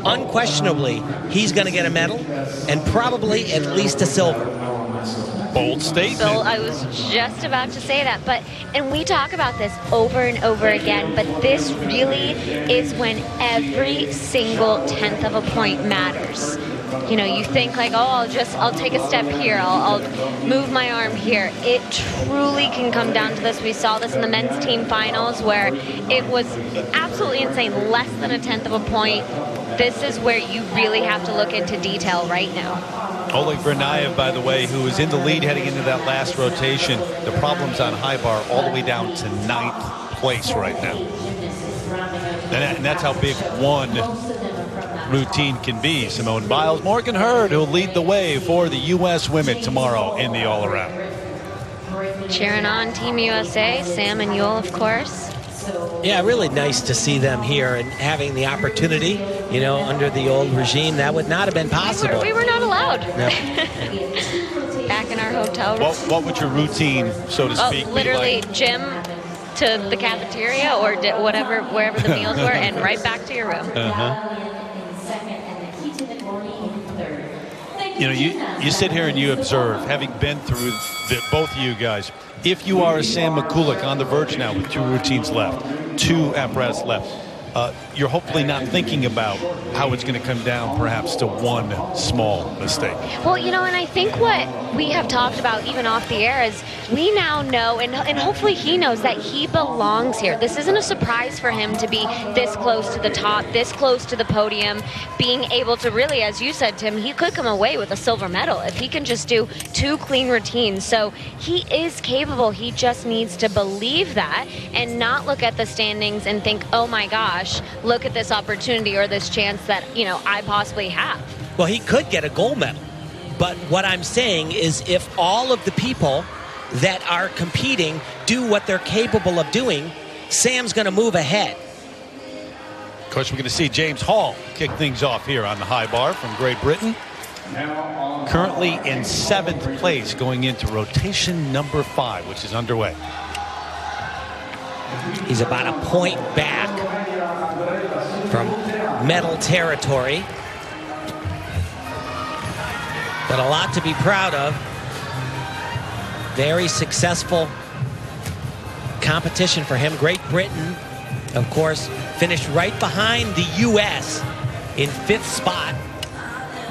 B: unquestionably, he's going to get a medal and probably at least a silver.
A: Bold statement.
C: So I was just about to say that, and we talk about this over and over again, but this really is when every single 10th of a point matters. You know, you think like, oh, I'll take a step here, I'll move my arm here. It truly can come down to this. We saw this in the men's team finals where it was absolutely insane, less than a 10th of a point. This is where you really have to look into detail right now.
A: Oleg Vernayev, by the way, who was in the lead heading into that last rotation. The problems on high bar all the way down to 9th place right now. And that's how big one routine can be. Simone Biles, Morgan Hurd, who'll lead the way for the U.S. women tomorrow in the all-around.
C: Cheering on Team USA, Sam and Yul, of course.
B: Yeah, really nice to see them here and having the opportunity. You know, under the old regime, that would not have been possible.
C: We were not allowed.
B: No.
C: Back in our hotel room.
A: What would your routine, so to speak,
C: literally
A: be like?
C: Gym to the cafeteria or whatever, wherever the meals were, and right back to your room.
A: You know, you sit here and you observe, having been through both of you guys. If you are a Sam Mikulik on the verge now with 2 routines left, 2 apparatus left, you're hopefully not thinking about how it's going to come down perhaps to one small mistake.
C: Well, you know, and I think what we have talked about even off the air is we now know, and hopefully he knows, that he belongs here. This isn't a surprise for him to be this close to the top, this close to the podium, being able to really, as you said, Tim, he could come away with a silver medal if he can just do 2 clean routines. So he is capable. He just needs to believe that and not look at the standings and think, oh my gosh, look at this opportunity or this chance that, you know, I possibly have.
B: Well, he could get a gold medal. But what I'm saying is if all of the people that are competing do what they're capable of doing, Sam's going to move ahead.
A: Of course, we're going to see James Hall kick things off here on the high bar from Great Britain. Currently in 7th place going into rotation number 5, which is underway.
B: He's about a point back from medal territory. But a lot to be proud of. Very successful competition for him. Great Britain, of course, finished right behind the U.S. in 5th spot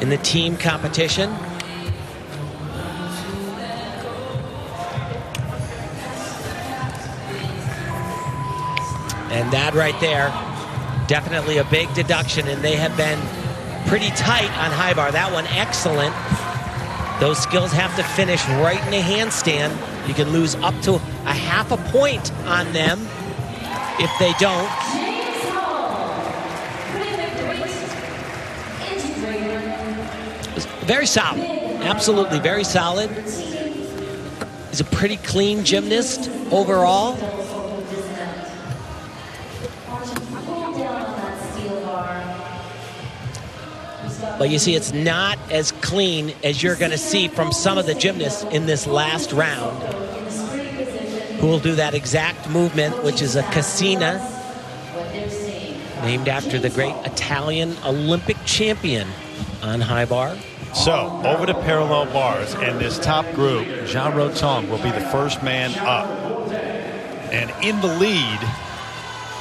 B: in the team competition. And that right there, definitely a big deduction, and they have been pretty tight on high bar. That one, excellent. Those skills have to finish right in a handstand. You can lose up to a half a point on them if they don't. Very solid. Absolutely very solid. He's a pretty clean gymnast overall. But you see, it's not as clean as you're going to see from some of the gymnasts in this last round, who will do that exact movement, which is a casina, named after the great Italian Olympic champion on high bar.
A: So, over to parallel bars, and this top group, Jean Rotong, will be the first man up. And in the lead,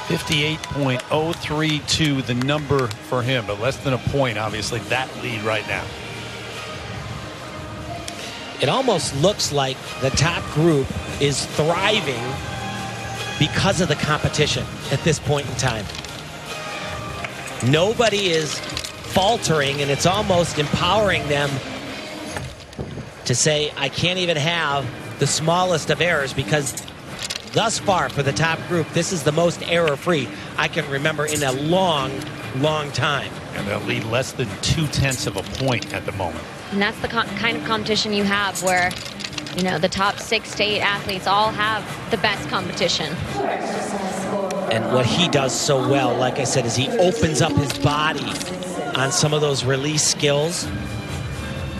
A: 58.032, the number for him, but less than a point, obviously, that lead right now.
B: It almost looks like the top group is thriving because of the competition at this point in time. Nobody is faltering, and it's almost empowering them to say, I can't even have the smallest of errors, because thus far for the top group, this is the most error-free I can remember in a long, long time.
A: And they'll lead less than 0.2 of a point at the moment.
C: And that's the kind of competition you have where, you know, the top 6 to 8 athletes all have the best competition.
B: And what he does so well, like I said, is he opens up his body on some of those release skills.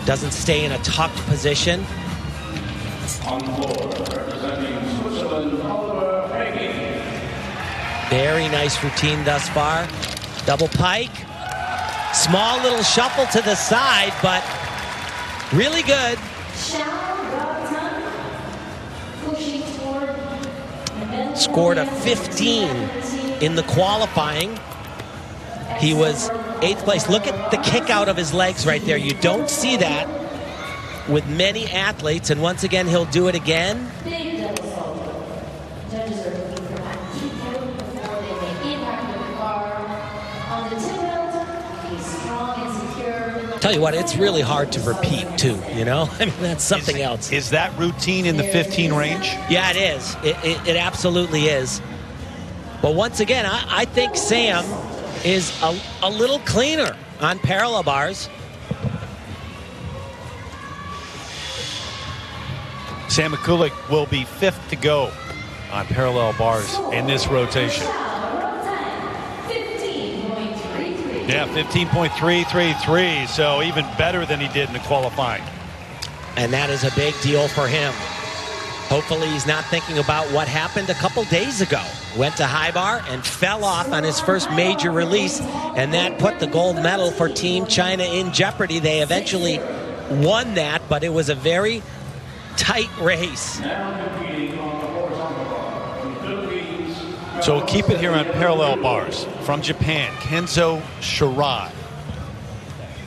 B: Doesn't stay in a tucked position.
E: On the floor, representing Switzerland, Oliver Hagen.
B: Very nice routine thus far. Double pike. Small little shuffle to the side, but really good. Scored a 15 in the qualifying. He was 8th place. Look at the kick out of his legs right there. You don't see that with many athletes, and once again he'll do it again. Tell you what, it's really hard to repeat too, you know? I mean, that's something else.
A: Is that routine in the 15 range?
B: Yeah, it is. It absolutely is. But once again, I think Sam is a little cleaner on parallel bars.
A: Sam Mikulik will be 5th to go on parallel bars in this rotation. Yeah, 15.333, so even better than he did in the qualifying.
B: And that is a big deal for him. Hopefully he's not thinking about what happened a couple days ago. Went to high bar and fell off on his first major release, and that put the gold medal for Team China in jeopardy. They eventually won that, but it was a very tight race.
A: So we'll keep it here on parallel bars. From Japan, Kenzo Shirai,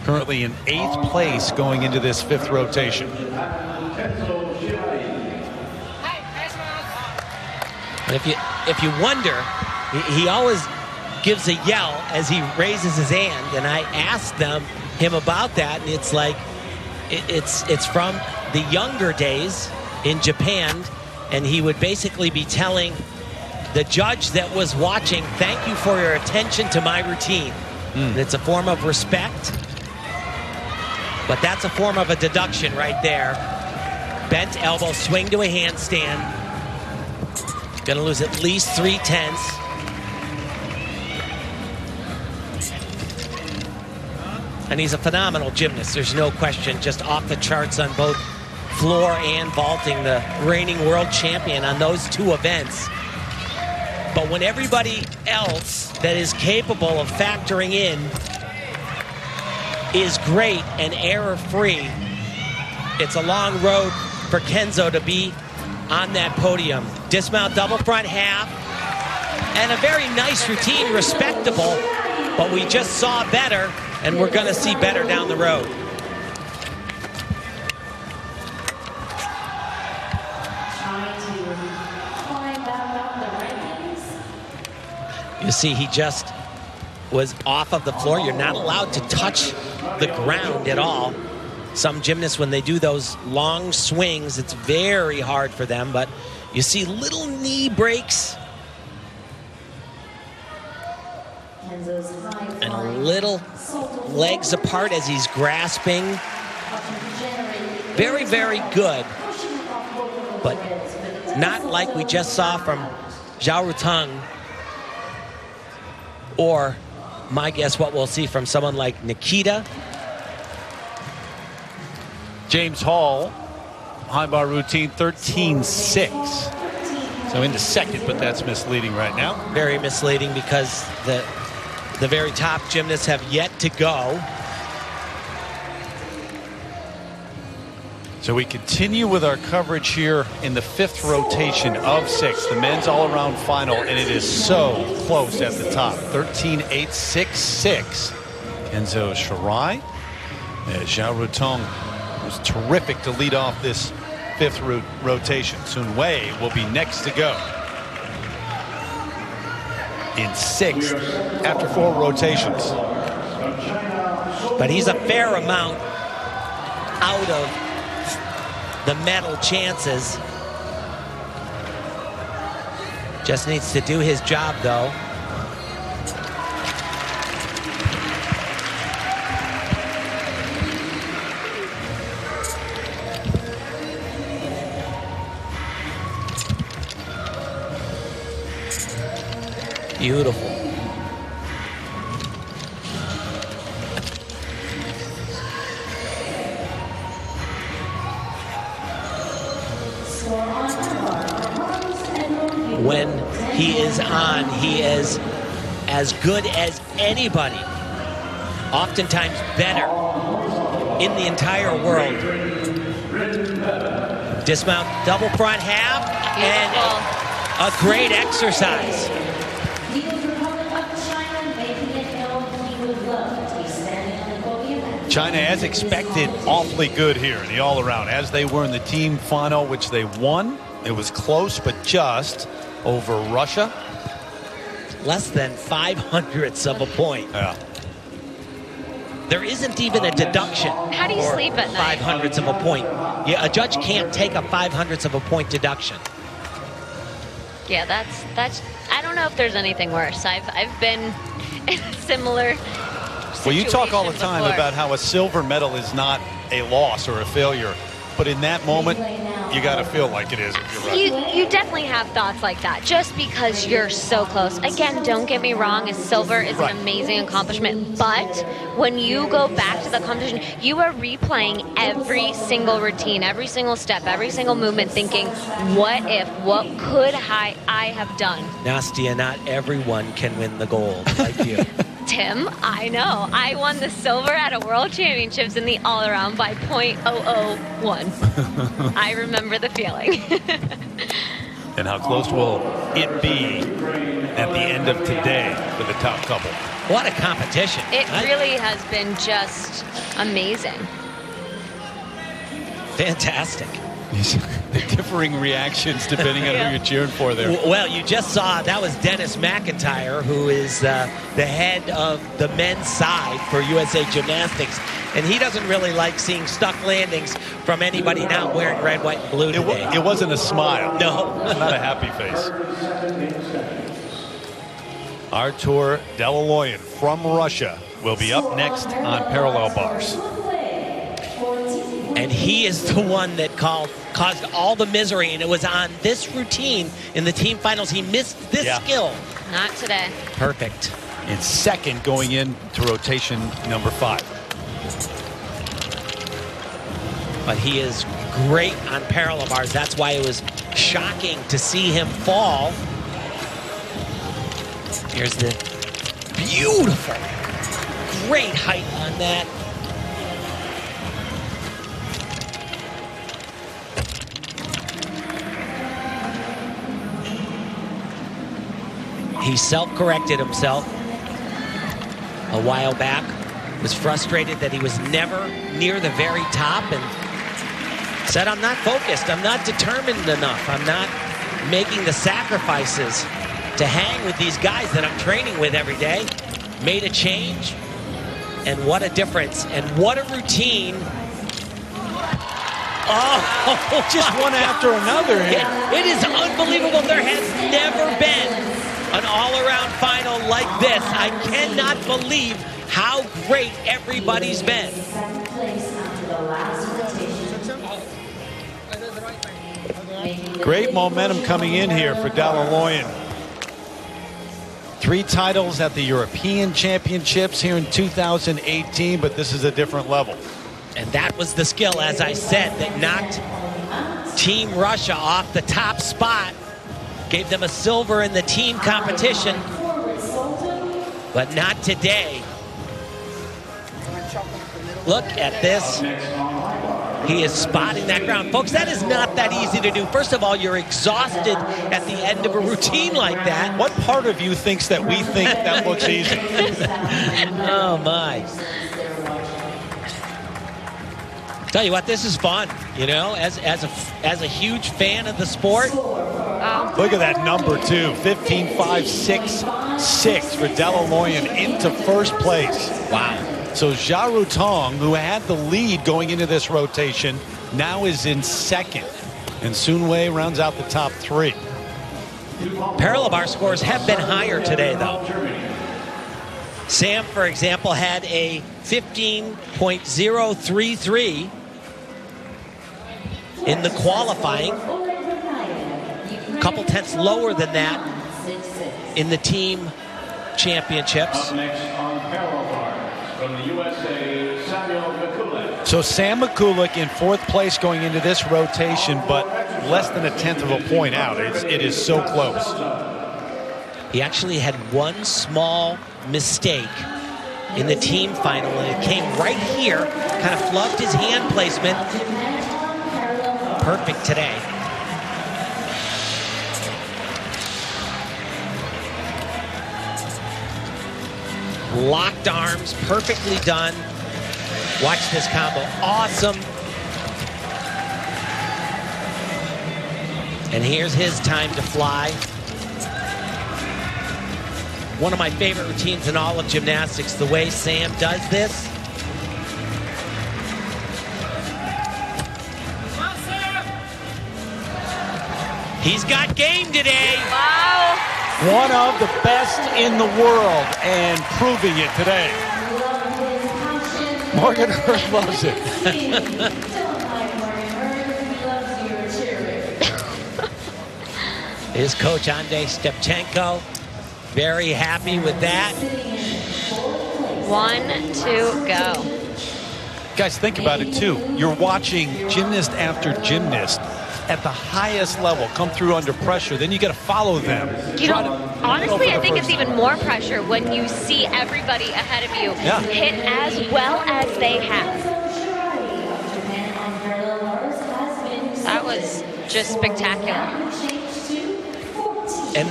A: currently in 8th place going into this 5th rotation.
B: If you wonder, he always gives a yell as he raises his hand, and I asked him about that, and it's like it's from the younger days in Japan, and he would basically be telling the judge that was watching, thank you for your attention to my routine. And it's a form of respect, but that's a form of a deduction right there. Bent elbow, swing to a handstand. Gonna lose at least 3/10. And he's a phenomenal gymnast, there's no question, just off the charts on both floor and vaulting, the reigning world champion on those 2 events. But when everybody else that is capable of factoring in is great and error-free, it's a long road for Kenzo to be on that podium. Dismount double front half, and a very nice routine, respectable, but we just saw better, and we're gonna see better down the road. You see, he just was off of the floor. You're not allowed to touch the ground at all. Some gymnasts, when they do those long swings, it's very hard for them, but you see little knee breaks. And a little legs apart as he's grasping. Very, very good. But not like we just saw from Zhao Ruteng, or my guess what we'll see from someone like Nikita.
A: James Hall, high bar routine 13.6. So into second, but that's misleading right now.
B: Very misleading because the very top gymnasts have yet to go.
A: So we continue with our coverage here in the 5th rotation of 6, the men's all-around final, and it is so close at the top. 13.866. Kenzo Shirai. Zhao Ruteng was terrific to lead off this 5th rotation. Sun Wei will be next to go in 6th after 4 rotations.
B: But he's a fair amount out of the medal chances. Just needs to do his job, though. Beautiful. When he is on, he is as good as anybody. Oftentimes better in the entire world. Dismount double front half and a great exercise.
A: China, as expected, awfully good here in the all-around, as they were in the team final, which they won. It was close, but just over Russia.
B: Less than 0.05 of a point.
A: Yeah.
B: There isn't even a deduction.
C: How do you sleep at night?
B: 0.05 of a point. Yeah, a judge can't take a 0.05 of a point deduction.
C: Yeah, that's. I don't know if there's anything worse. I've been in a similar.
A: Well, you talk all the
C: situation
A: time
C: before.
A: about how a silver medal is not a loss or a failure, but in that moment, you got to feel like it is. If you're right.
C: You definitely have thoughts like that, just because you're so close. Again, don't get me wrong, a silver is
A: Right.
C: an amazing accomplishment, but when you go back to the competition, you are replaying every single routine, every single step, every single movement, thinking, what if, what could I have done?
B: Nastia, not everyone can win the gold like you.
C: Tim, I know. I won the silver at a World Championships in the all-around by .001. I remember the feeling.
A: And how close will it be at the end of today for the top couple?
B: What a competition.
C: It really has been just amazing.
B: Fantastic.
A: The differing reactions depending on who you're cheering for there.
B: Well, you just saw that was Dennis McIntyre, who is the head of the men's side for USA Gymnastics, and he doesn't really like seeing stuck landings from anybody not wearing red, white, and blue today.
A: It wasn't a smile.
B: No.
A: Not a happy face. Artur Dalaloyan from Russia will be up next on parallel bars.
B: And he is the one that caused all the misery, and it was on this routine in the team finals. He missed this skill.
C: Not today.
B: Perfect.
A: In second going into rotation number 5.
B: But he is great on parallel bars. That's why it was shocking to see him fall. Here's the beautiful, great height on that. He self-corrected himself a while back. Was frustrated that he was never near the very top and said, I'm not focused. I'm not determined enough. I'm not making the sacrifices to hang with these guys that I'm training with every day. Made a change, and what a difference. And what a routine. Oh,
A: Just one after another here.
B: It is unbelievable. There has never been an all-around final like this. I cannot believe how great everybody's been.
D: Second place onto the last rotation.
A: Great momentum coming in here for Dalaloyan. 3 titles at the European Championships here in 2018, but this is a different level.
B: And that was the skill, as I said, that knocked Team Russia off the top spot. Gave them a silver in the team competition, but not today. Look at this. He is spotting that ground. Folks, that is not that easy to do. First of all, you're exhausted at the end of a routine like that.
A: What part of you thinks that we think that looks easy?
B: Oh, my. Tell you what, this is fun, you know, as a huge fan of the sport.
A: Look at that number, too. 15.566 for Dalaloyan into first place.
B: Wow.
A: So Xiaoru Tong, who had the lead going into this rotation, now is in second. And Sun Wei rounds out the top 3.
B: Parallel bar scores have been higher today, though. Sam, for example, had a 15.033 in the qualifying. A couple tenths lower than that in the team championships.
E: From the USA, Samuel McCulloch.
A: So Sam McCulloch in 4th place going into this rotation, but less than a tenth of a point out. It is so close.
B: He actually had one small mistake in the team final, and it came right here, kind of flubbed his hand placement. Perfect today. Locked arms, perfectly done. Watch this combo, awesome. And here's his time to fly. One of my favorite routines in all of gymnastics, the way Sam does this. He's got game today.
C: Wow.
A: One of the best in the world and proving it today. Morgan Hurd loves it.
B: His coach, Andrei Stepchenko, very happy with that.
C: 1, 2, go.
A: Guys, think about it, too. You're watching gymnast after gymnast at the highest level come through under pressure. Then you got to follow them.
C: You know, honestly, I think it's even more pressure when you see everybody ahead of you hit as well as they have. That was just spectacular.
B: And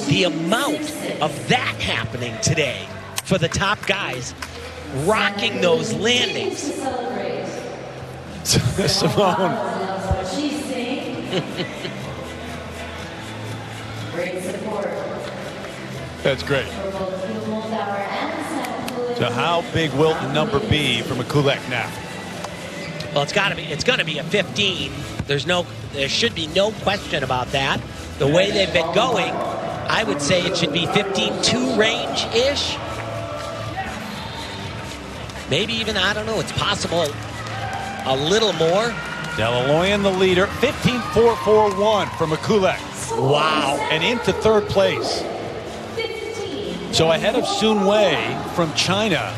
B: the amount of that happening today for the top guys, rocking those landings.
A: Simone.
D: Great support.
A: That's great. So how big will the number be for McCulloch now?
B: Well, it's going to be a 15. There should be no question about that. The way they've been going, I would say it should be 15-2 range-ish. Maybe even, I don't know, it's possible a little more.
A: Dalaloyan the leader, 15.441 for McCulloch.
B: Wow.
A: And into 3rd place. So ahead of Sun Wei from China,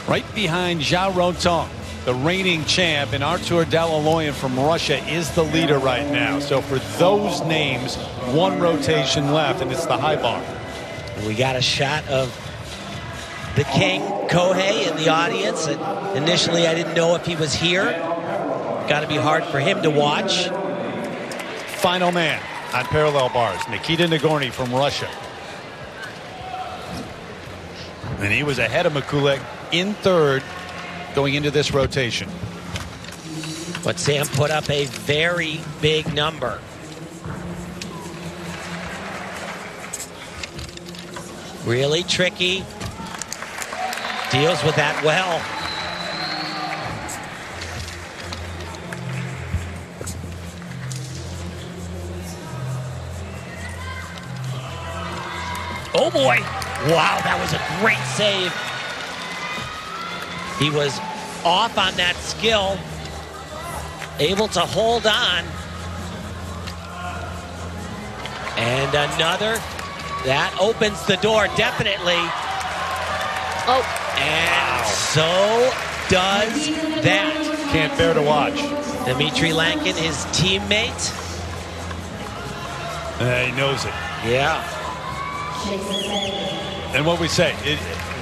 A: right behind Xiaoru Tong, the reigning champ, and Artur Dalaloyan from Russia is the leader right now. So for those names, 1 rotation left, and it's the high bar.
B: We got a shot of the king, Kohei, in the audience. And initially, I didn't know if he was here. Got to be hard for him to watch.
A: Final man on parallel bars, Nikita Nagorny from Russia. And he was ahead of McCulloch in 3rd going into this rotation.
B: But Sam put up a very big number. Really tricky. Deals with that well. Oh boy. Wow, that was a great save. He was off on that skill, able to hold on. And another, that opens the door, definitely.
C: Oh.
B: And so does that.
A: Can't bear to watch.
B: Dmitry Lankin, his teammate.
A: He knows it.
B: Yeah.
A: And what we say,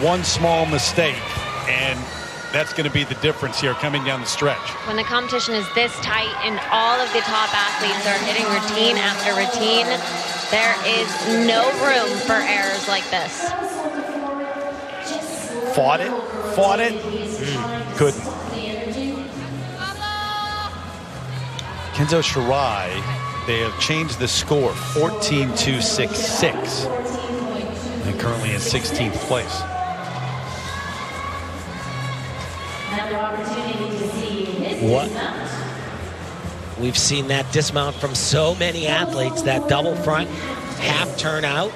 A: one small mistake, and that's going to be the difference here coming down the stretch.
C: When the competition is this tight and all of the top athletes are hitting routine after routine, there is no room for errors like this.
A: Fought it, couldn't. Kenzo Shirai, they have changed the score 14-6-6 and currently in 16th place.
B: What? We've seen that dismount from so many athletes, that double front, half turnout.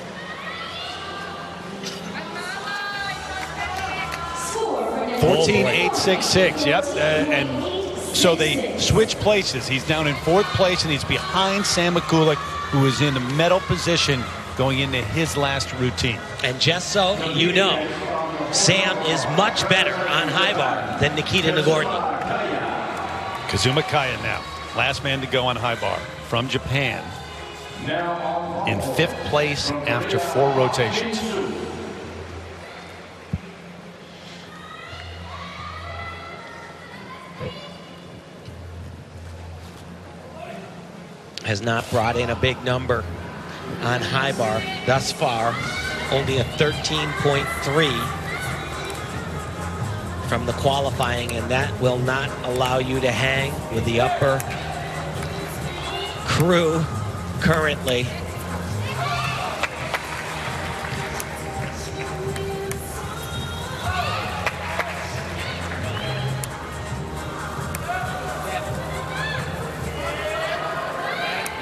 A: Oh, 14-8-6-6, yep. And so they switch places. He's down in 4th place, and he's behind Sam Mikulik, who is in the medal position going into his last routine.
B: And just so you know, Sam is much better on high bar than Nikita Nagorny.
A: Kazuma Kaya now, last man to go on high bar from Japan, in 5th place after 4 rotations.
B: Has not brought in a big number on high bar thus far. Only a 13.3 from the qualifying, and that will not allow you to hang with the upper crew currently.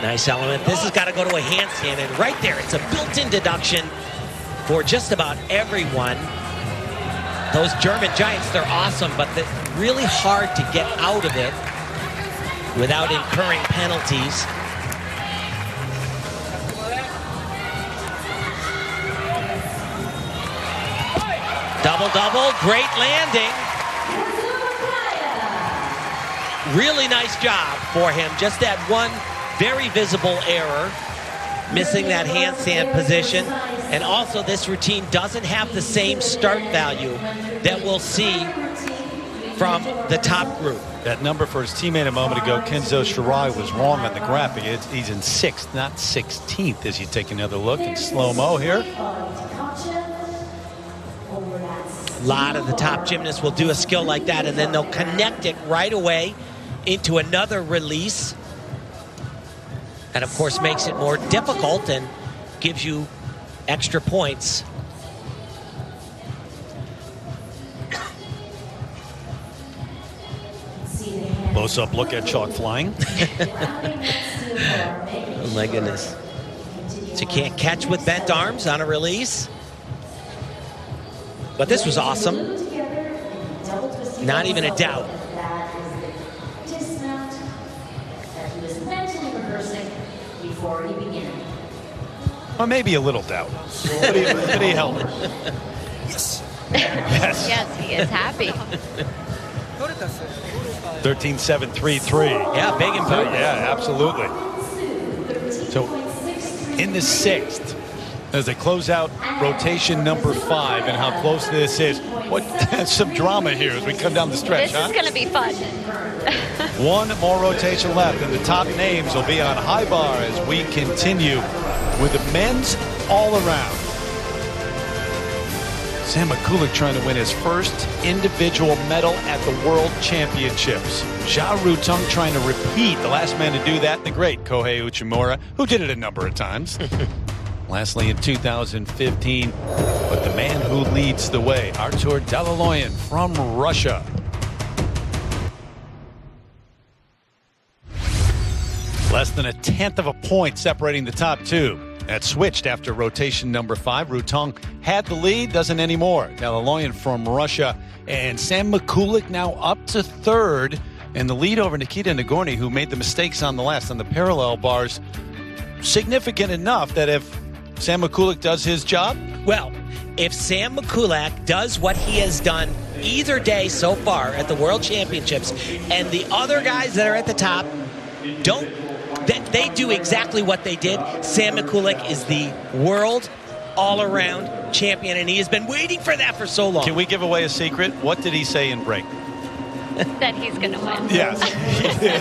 B: Nice element. This has got to go to a handstand, and right there, it's a built-in deduction for just about everyone. Those German giants, they're awesome, but they're really hard to get out of it without incurring penalties. Double-double, great landing. Really nice job for him. Just that one very visible error, missing that handstand position. And also this routine doesn't have the same start value that we'll see from the top group.
A: That number for his teammate a moment ago, Kenzo Shirai, was wrong on the graphic. He's in 6th, not 16th, as you take another look in slow-mo here.
B: A lot of the top gymnasts will do a skill like that, and then they'll connect it right away into another release. And of course makes it more difficult and gives you extra points.
A: Close-up look at chalk flying.
B: Oh my goodness. So you can't catch with bent arms on a release. But this was awesome. Not even a doubt.
A: Well, maybe a little doubt, but he held it. Yes. Yes.
C: Yes, he is happy.
A: 13-7-3-3.
B: Yeah, big improvement.
A: Yeah, absolutely. So in the 6th, as they close out rotation number 5, and how close this is. What some drama here as we come down the stretch,
C: This is going to be fun.
A: One more rotation left, and the top names will be on high bar as we continue with the men's all-around. Sam Mikulik trying to win his first individual medal at the World Championships. Jia Rutong trying to repeat. The last man to do that, the great Kohei Uchimura, who did it a number of times. Lastly in 2015, but the man who leads the way, Artur Dalaloyan from Russia. Less than a tenth of a point separating the top two. That switched after rotation number 5. Rutong had the lead, doesn't anymore. Dalaloyan from Russia, and Sam Mikulik now up to 3rd, and the lead over Nikita Nagorny, who made the mistakes on the parallel bars, significant enough that if Sam Mikulik does his job,
B: well, if Sam Mikulik does what he has done either day so far at the World Championships, and the other guys that are at the top they do exactly what they did, Sam Mikulik is the world all-around champion, and he has been waiting for that for so long.
A: Can we give away a secret? What did he say in break?
C: That he's going to win.
A: Yes,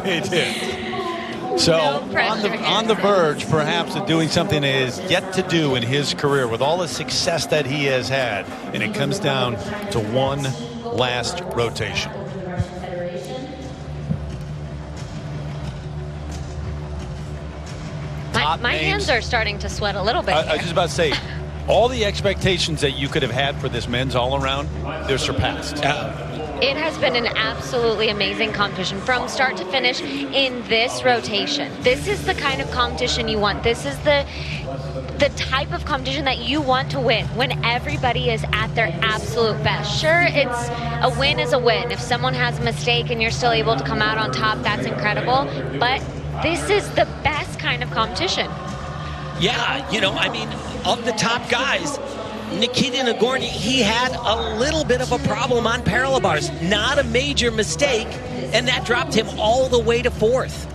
A: he did. So on the verge, perhaps, of doing something that is yet to do in his career with all the success that he has had, and it comes down to one last rotation.
C: My hands are starting to sweat a little bit.
A: I was just about to say, all the expectations that you could have had for this men's all-around, they're surpassed.
C: It has been an absolutely amazing competition from start to finish in this rotation. This is the kind of competition you want. This is the type of competition that you want to win, when everybody is at their absolute best. Sure, it's a win is a win. If someone has a mistake and you're still able to come out on top, that's incredible. But this is the best kind of competition.
B: Yeah, of the top guys, Nikita Nagorny, he had a little bit of a problem on parallel bars. Not a major mistake, and that dropped him all the way to 4th.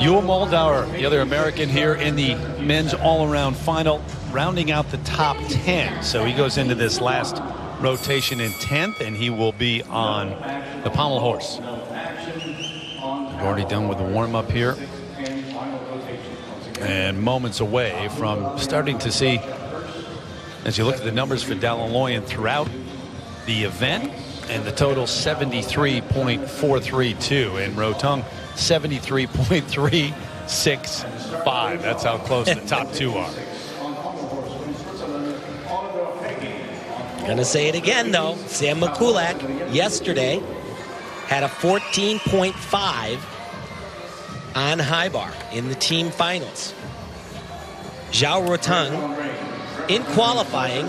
A: Yul Moldauer, the other American here in the men's all-around final, rounding out the top 10. So he goes into this last rotation in 10th, and he will be on the pommel horse. Already done with the warm-up here, and moments away from starting to see, as you look at the numbers for Dalaloyan throughout the event, and the total 73.432, and Rotong 73.365. That's how close the top two are.
B: Gonna say it again, though. Sam Mikulik yesterday had a 14.5 on high bar in the team finals. Zhao Rotong in qualifying,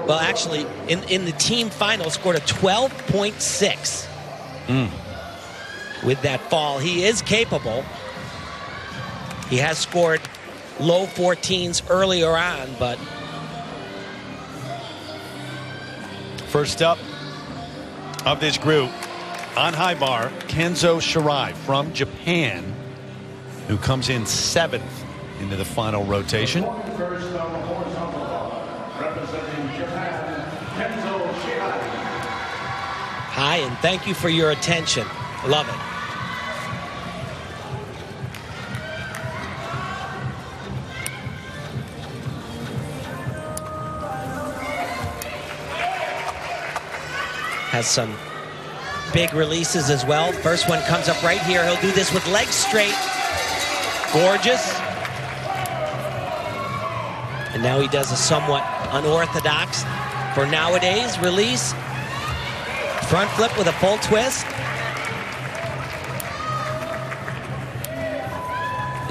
B: well, actually in the team final, scored a 12.6 with that fall. He is capable. He has scored low 14s earlier on, but
A: first up of this group on high bar, Kenzo Shirai from Japan, who comes in 7th into the final rotation.
B: Hi, and thank you for your attention. Love it. Has some big releases as well. First one comes up right here. He'll do this with legs straight. Gorgeous. And now he does a somewhat unorthodox for nowadays release. Front flip with a full twist.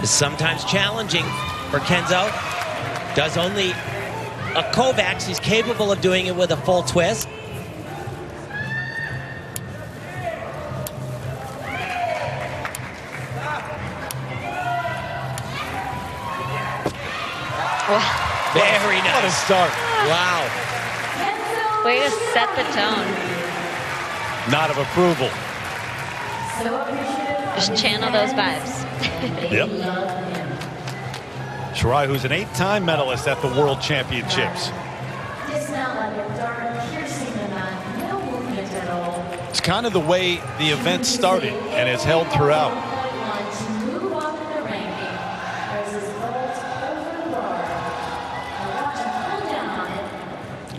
B: Is sometimes challenging for Kenzo. Does only a Kovacs. He's capable of doing it with a full twist. Very nice.
A: What a start.
B: Wow.
C: Way to set the tone.
A: Nod of approval.
C: Just channel those vibes.
A: Yep. Shirai, who's an 8-time medalist at the World Championships. It's kind of the way the event started and has held throughout.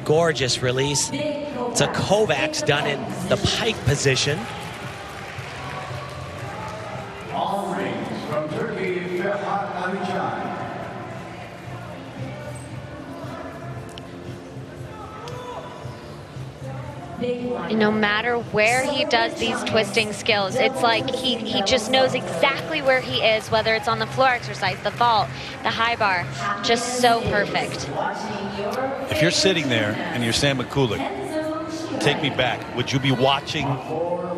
B: Gorgeous release. It's a Kovacs done in the pike position.
E: All rings from Turkey, Ferhat Alican.
D: Big one.
C: No matter where he does these twisting skills, it's like he just knows exactly where he is, whether it's on the floor exercise, the vault, the high bar, just so perfect.
A: If you're sitting there and you're Sam McCulloch, take me back. Would you be watching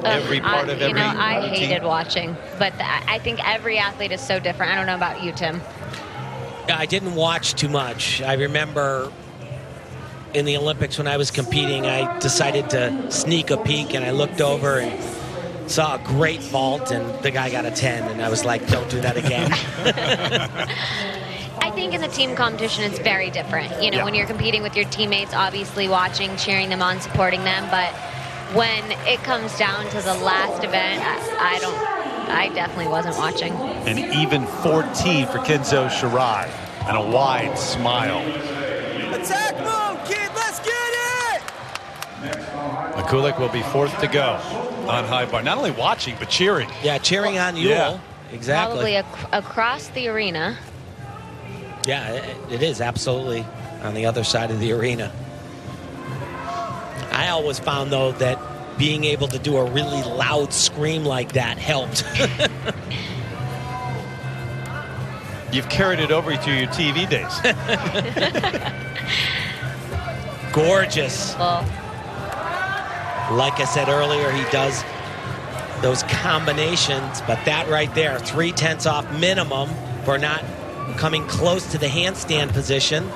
A: every part of every
C: I
A: team?
C: hated watching, but I think every athlete is so different. I don't know about you, Tim.
B: I didn't watch too much. I remember in the Olympics when I was competing, I decided to sneak a peek, and I looked over and saw a great vault, and the guy got a 10, and I was like, don't do that again.
C: I think in the team competition, it's very different. You know, when you're competing with your teammates, obviously watching, cheering them on, supporting them, but when it comes down to the last event, I definitely wasn't watching.
A: An even 14 for Kenzo Shirai and a wide smile.
F: Attack mode, kid, let's get it!
A: McCulloch will be fourth to go on high bar. Not only watching, but cheering.
B: Yeah, cheering on Yule.
A: Yeah.
B: Exactly.
C: Probably across the arena.
B: Yeah, it is absolutely on the other side of the arena. I always found, though, that being able to do a really loud scream like that helped.
A: You've carried it over to your TV days.
B: Gorgeous.
C: Well,
B: Like I said earlier, he does those combinations, but that right there, 3/10 off minimum for not coming close to the handstand position.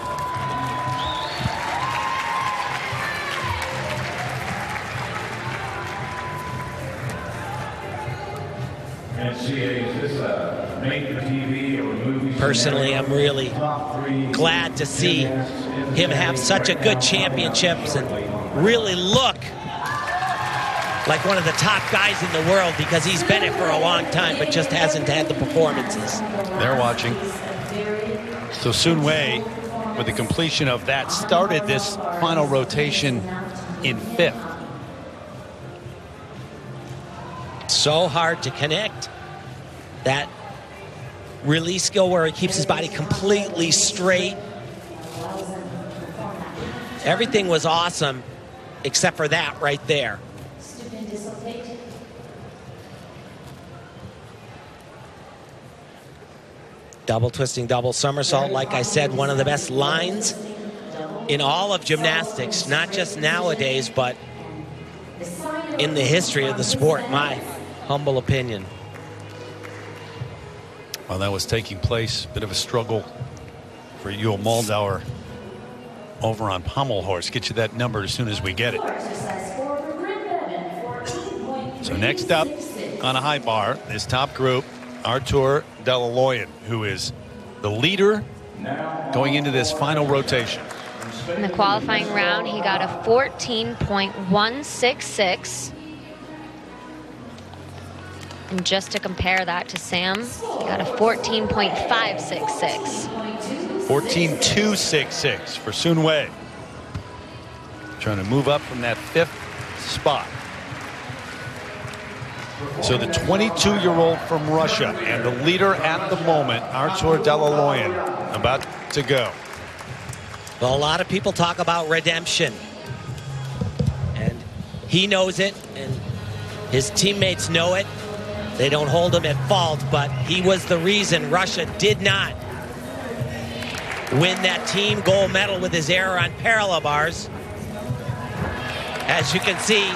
B: Personally, I'm really glad to see him have such a good championships and really look like one of the top guys in the world, because he's been it for a long time but just hasn't had the performances.
A: They're watching. So Sun Wei, with the completion of that, started this final rotation in fifth.
B: So hard to connect that release skill where he keeps his body completely straight. Everything was awesome except for that right there. Double twisting, double somersault. Like I said, one of the best lines in all of gymnastics, not just nowadays, but in the history of the sport, my humble opinion.
A: While that was taking place, bit of a struggle for Yule Moldauer over on Pommel Horse. Get you that number as soon as we get it. So next up on a high bar, this top group, Artur Delaloyan, who is the leader going into this final rotation.
C: in the qualifying round, he got a 14.166. And just to compare that to Sam, he got a 14.566.
A: 14.266 for Sun Wei. Trying to move up from that fifth spot. So the 22-year-old from Russia and the leader at the moment, Artur Delaloyan, about to go.
B: Well, a lot of people talk about redemption. And he knows it, and his teammates know it. They don't hold him at fault, but he was the reason Russia did not win that team gold medal with his error on parallel bars. As you can see,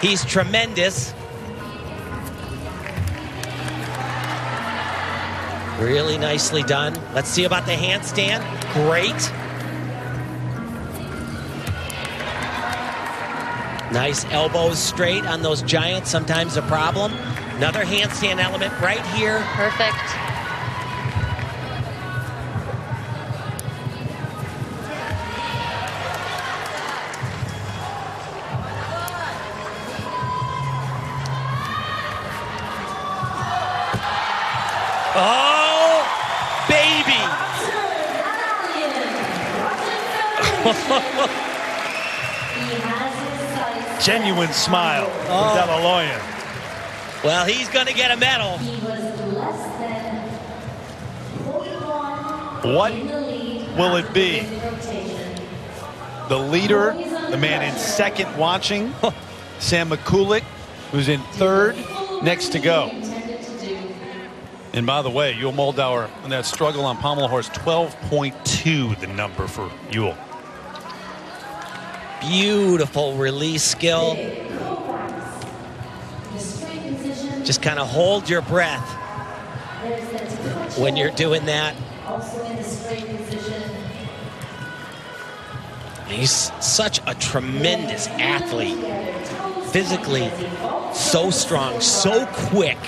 B: he's tremendous. Really nicely done. Let's see about the handstand. Great. Nice elbows straight on those giants, sometimes a problem. Another handstand element right here.
C: Perfect.
B: Oh, baby.
A: Genuine smile from Delaloyan.
B: Well, he's going to get a medal.
A: What will it be? The leader, the man in second watching, Sam Mikulik, who's in third, next to go. And by the way, Yul Moldauer in that struggle on pommel horse, 12.2 the number for Yul.
B: Beautiful release skill. Just kind of hold your breath when you're doing that. He's such a tremendous athlete. Physically so strong, so quick.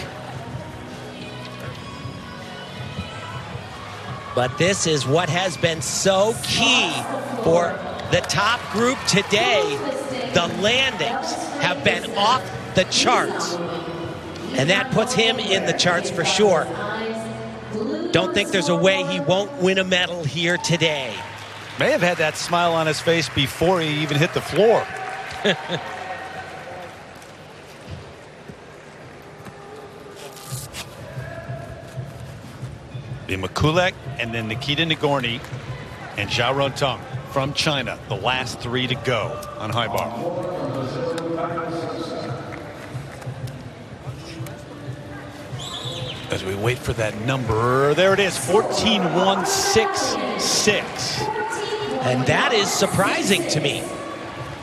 B: But this is what has been so key for the top group today. The landings have been off the charts. And that puts him in the charts for sure. Don't think there's a way he won't win a medal here today.
A: May have had that smile on his face before he even hit the floor. The Mikulik and then Nikita Nagorny and Zhao Rongtong from China, the last three to go on high bar. As we wait for that number, there it is, 14.166.
B: And that is surprising to me.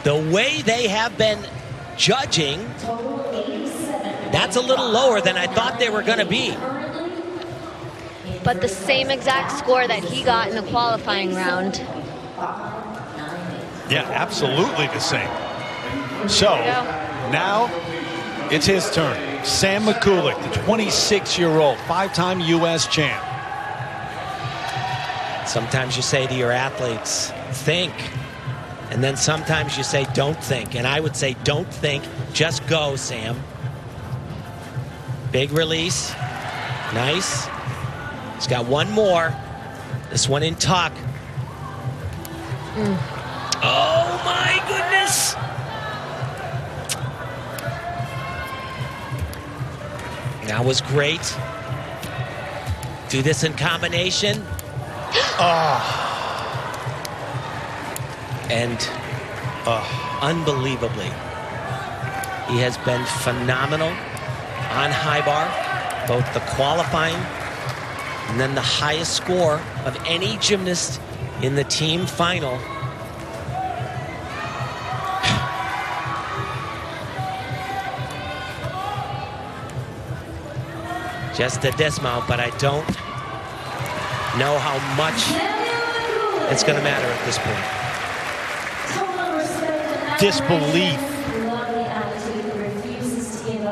B: The way they have been judging, that's a little lower than I thought they were going to be.
C: But the same exact score that he got in the qualifying round.
A: Yeah, absolutely the same. So now it's his turn. Sam Mikulik, the 26-year-old, five-time U.S. champ.
B: Sometimes you say to your athletes, think. And then sometimes you say, don't think. And I would say, don't think, just go, Sam. Big release. Nice. He's got one more. This one in tuck. Oh, my goodness. That was great. Do this in combination. And unbelievably, he has been phenomenal on high bar, both the qualifying and then the highest score of any gymnast in the team final. Just a dismount, but I don't know how much it's going to matter at this point.
A: Disbelief.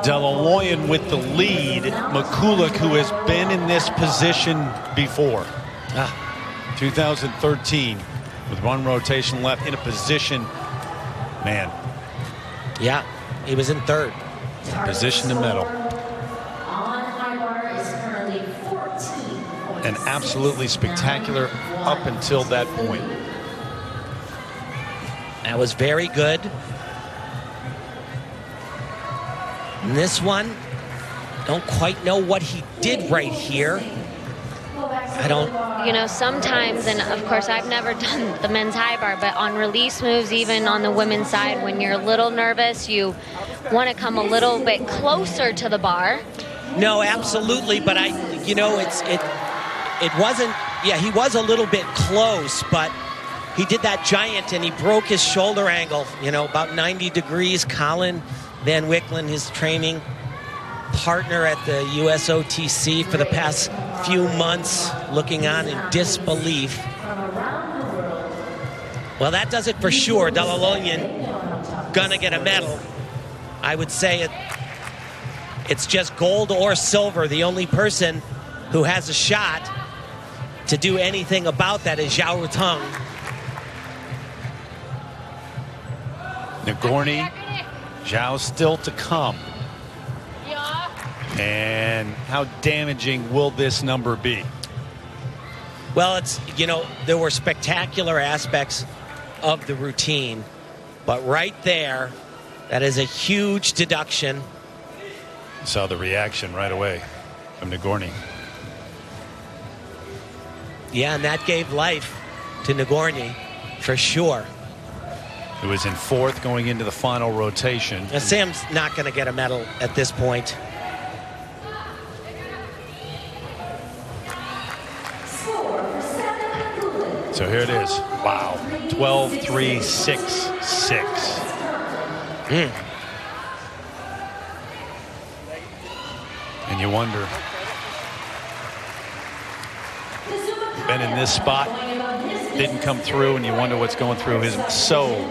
A: Delaloyan with the lead. Mikulik, who has been in this position before. 2013, with one rotation left, in a position, man.
B: Yeah, he was in third.
A: Position to medal. And absolutely spectacular up until that point.
B: That was very good. And this one, don't quite know what he did right here. I don't.
C: You know, sometimes, and of course I've never done the men's high bar, but on release moves, even on the women's side, when you're a little nervous, you want to come a little bit closer to the bar.
B: No, absolutely, but it wasn't, yeah, he was a little bit close, but he did that giant and he broke his shoulder angle, you know, about 90 degrees. Colin Van Wicklen, his training partner at the USOTC for the past few months, looking on in disbelief. Well, that does it for sure. Delaloyan gonna get a medal. I would say it's just gold or silver. The only person who has a shot to do anything about that is Zhao Rongtong.
A: Nagorny, Zhao still to come. And how damaging will this number be?
B: Well, it's, you know, there were spectacular aspects of the routine, but right there, that is a huge deduction.
A: Saw the reaction right away from Nagorny.
B: Yeah, and that gave life to Nagorny for sure.
A: who is in fourth going into the final rotation.
B: Now, Sam's not going to get a medal at this point.
A: So here it is. Wow. 12-3-6-6. And you wonder, been in this spot, didn't come through, and you wonder what's going through his. So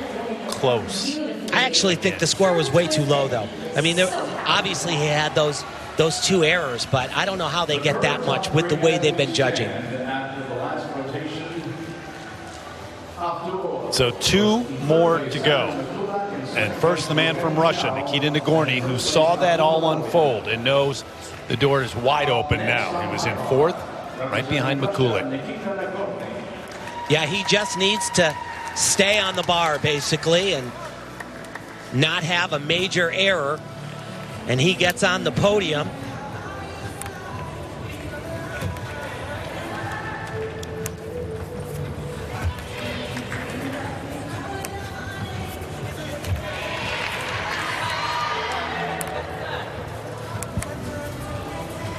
A: close.
B: I actually think the score was way too low, though. I mean, obviously he had those two errors, but I don't know how they get that much with the way they've been judging.
A: So 2 more to go. And first, the man from Russia, Nikita Nagorny, who saw that all unfold and knows the door is wide open now. He was in fourth, right behind Mikulik.
B: Yeah, he just needs to stay on the bar, basically, and not have a major error. And he gets on the podium.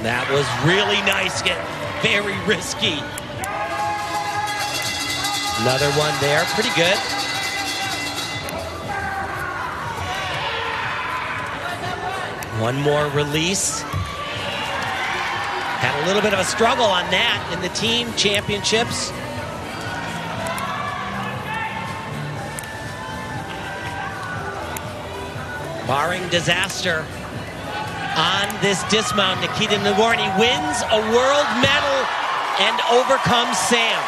B: That was really nice, very risky. Another one there, pretty good. One more release. Had a little bit of a struggle on that in the team championships. Barring disaster on this dismount, Nikita Nagorny wins a world medal and overcomes Sam.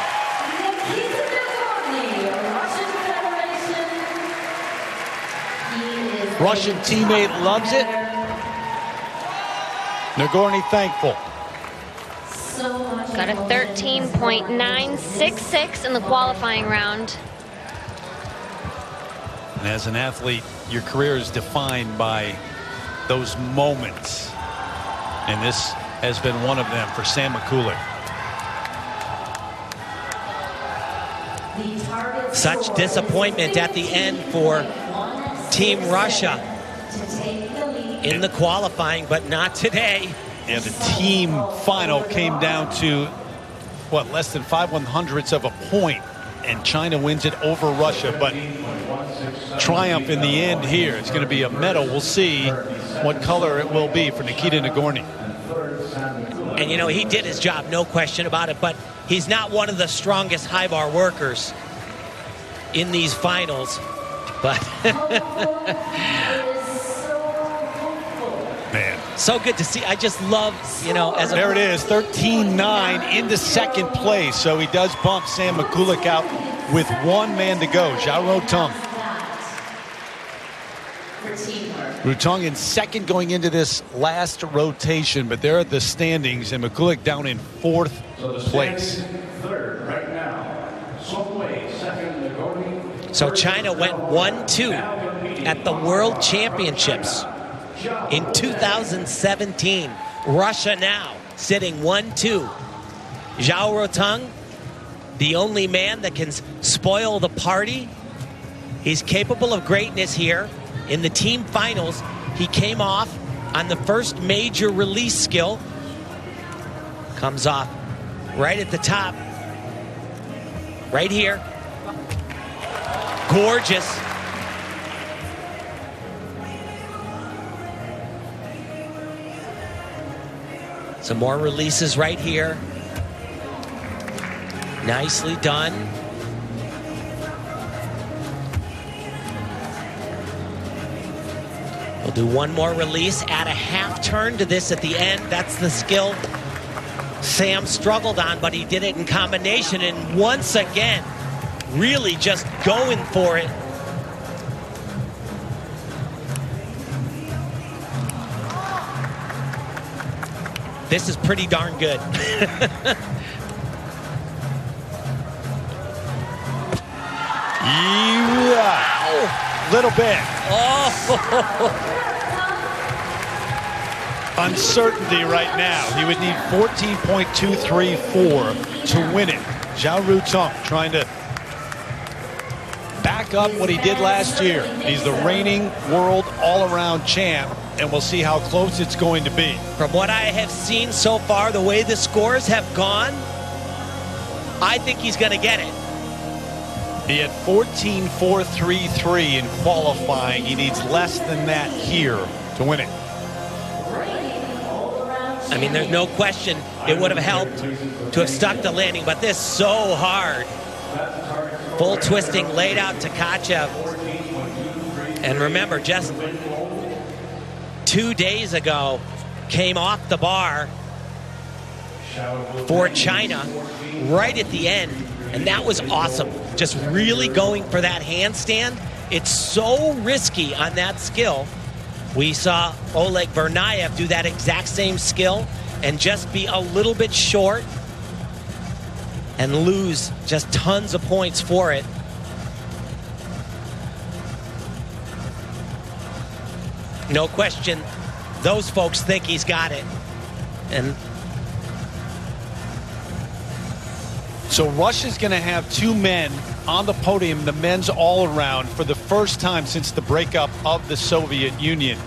A: Russian teammate loves it. Nagorny thankful.
C: Got a 13.966 in the qualifying round.
A: And as an athlete, your career is defined by those moments. And this has been one of them for Sam Mikulik.
B: Such disappointment at the end for Team Russia in the qualifying, but not today.
A: And the team final came down to, what, less than 5/100ths of a point, and China wins it over Russia. But triumph in the end here. It's going to be a medal. We'll see what color it will be for Nikita Nagorny.
B: And, you know, he did his job, no question about it, but he's not one of the strongest high bar workers in these finals. But
A: man,
B: so good to see. I just love, you know, as
A: there it is, 13-9 into second place. So he does bump Sam Mikulik out with one man to go. Zhao Rotong. Rotong in second going into this last rotation, but there are the standings, and Mikulik down in fourth place.
E: Third right now.
B: So China went 1-2 at the World Championships in 2017. Russia now sitting 1-2. Zhao Rotong, the only man that can spoil the party. He's capable of greatness here. In the team finals, he came off on the first major release skill. Comes off right at the top. Right here. Gorgeous. Some more releases right here. Nicely done. We'll do one more release, add a half turn to this at the end. That's the skill Sam struggled on, but he did it in combination, and once again, really just going for it. This is pretty darn good.
A: Yeah. Little bit.
B: Oh.
A: Uncertainty right now. He would need 14.234 to win it. Zhao Rotong trying to back back up what he did last year. He's the reigning world all-around champ, and we'll see how close it's going to be.
B: From what I have seen so far, the way the scores have gone, I think he's going to get it.
A: He had 14.433 in qualifying. He needs less than that here to win it.
B: I mean, there's no question it would have helped to have stuck the landing, but this so hard. Full twisting laid out to Tkachev. And remember, just 2 days ago, came off the bar for China right at the end. And that was awesome. Just really going for that handstand. It's so risky on that skill. We saw Oleg Vernayev do that exact same skill and just be a little bit short and lose just tons of points for it. No question, those folks think he's got it. And
A: so Russia's going to have 2 men on the podium, the men's all-around, for the first time since the breakup of the Soviet Union.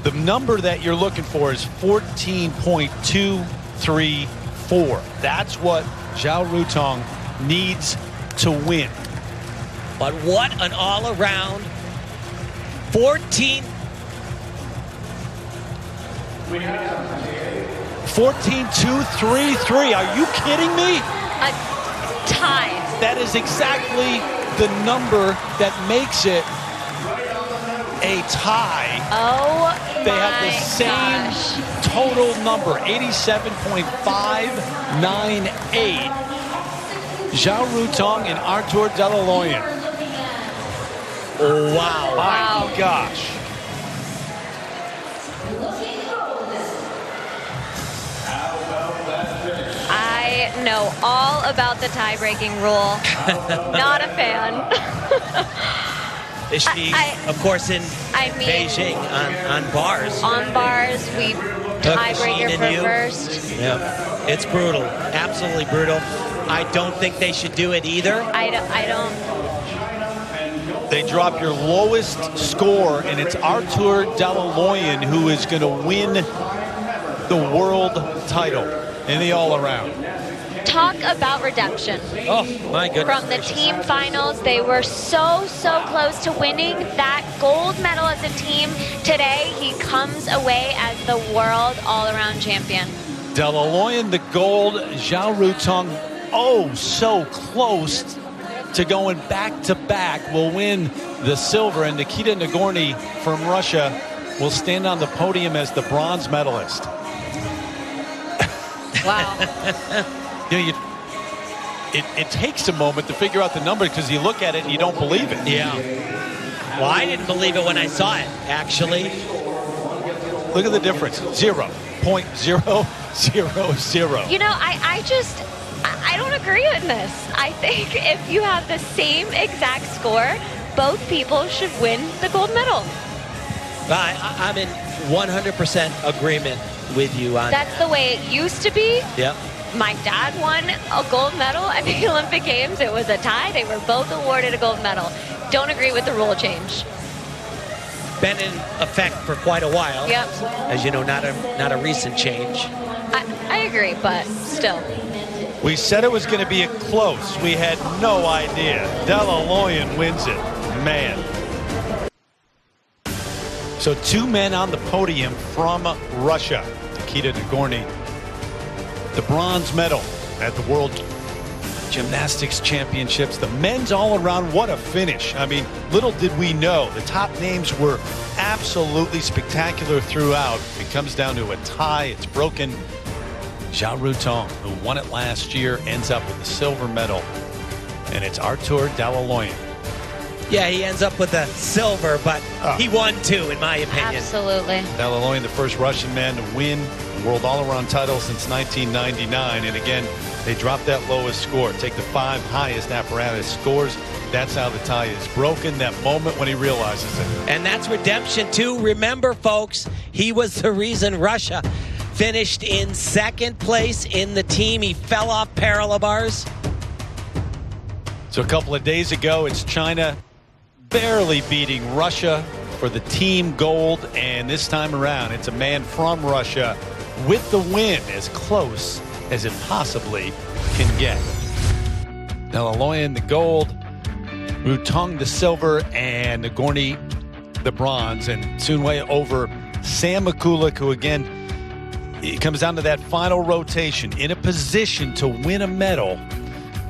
A: The number that you're looking for is 14.234. That's what Zhao Rutong needs to win.
B: But what an all-around
A: 14.233. Are you kidding me?
C: A tie.
A: That is exactly the number that makes it a tie.
C: Oh,
A: they have the same total number, 87.598. Zhao Rutong and Artur Dalaloyan.
B: Wow.
A: My gosh.
C: I know all about the tie-breaking rule. Not a fan.
B: They should be, of course, in Beijing on bars.
C: On bars, we tiebreaker for first.
B: Yeah, it's brutal. Absolutely brutal. I don't think they should do it either.
C: I don't.
A: They drop your lowest score, and it's Artur Dalaloyan who is going to win the world title in the all-around.
C: Talk about redemption.
B: Oh, my goodness.
C: From the team finals, they were so close to winning that gold medal as a team. Today, he comes away as the world all-around champion.
A: Dalaloyan the gold, Zhao Rutong, oh, so close to going back-to-back, will win the silver, and Nikita Nagorny from Russia will stand on the podium as the bronze medalist.
C: Wow.
A: It takes a moment to figure out the number because you look at it and you don't believe it.
B: Yeah. Well, I didn't believe it when I saw it, actually.
A: Look at the difference. 0.000.
C: You know, I don't agree with this. I think if you have the same exact score, both people should win the gold medal.
B: I'm in 100% agreement with you on
C: That's the way it used to be.
B: Yep.
C: My dad won a gold medal at the Olympic Games. It was a tie. They were both awarded a gold medal. Don't agree with the rule change.
B: Been in effect for quite a while.
C: Yep.
B: As you know, not a recent change.
C: I agree, but still.
A: We said it was going to be a close. We had no idea. Dalaloyan wins it. Man. So 2 men on the podium from Russia. Nikita Nagorny, the bronze medal at the World Gymnastics Championships. The men's all-around, what a finish. I mean, little did we know. The top names were absolutely spectacular throughout. It comes down to a tie. It's broken. Zhao Rutong, who won it last year, ends up with the silver medal. And it's Artur Dalaloyan.
B: Yeah, he ends up with a silver, but he won 2, in my opinion.
C: Absolutely.
A: Dalaloyan, the first Russian man to win the world all-around title since 1999. And again, they dropped that lowest score. Take the 5 highest apparatus scores. That's how the tie is broken, that moment when he realizes it.
B: And that's redemption, too. Remember, folks, he was the reason Russia finished in 2nd place in the team. He fell off parallel bars.
A: So a couple of days ago, it's China barely beating Russia for the team gold. And this time around, it's a man from Russia with the win, as close as it possibly can get. Dalaloyan the gold, Rutong the silver, and Nagorny the bronze. And Sunway over Sam Mikulak, who again, it comes down to that final rotation in a position to win a medal,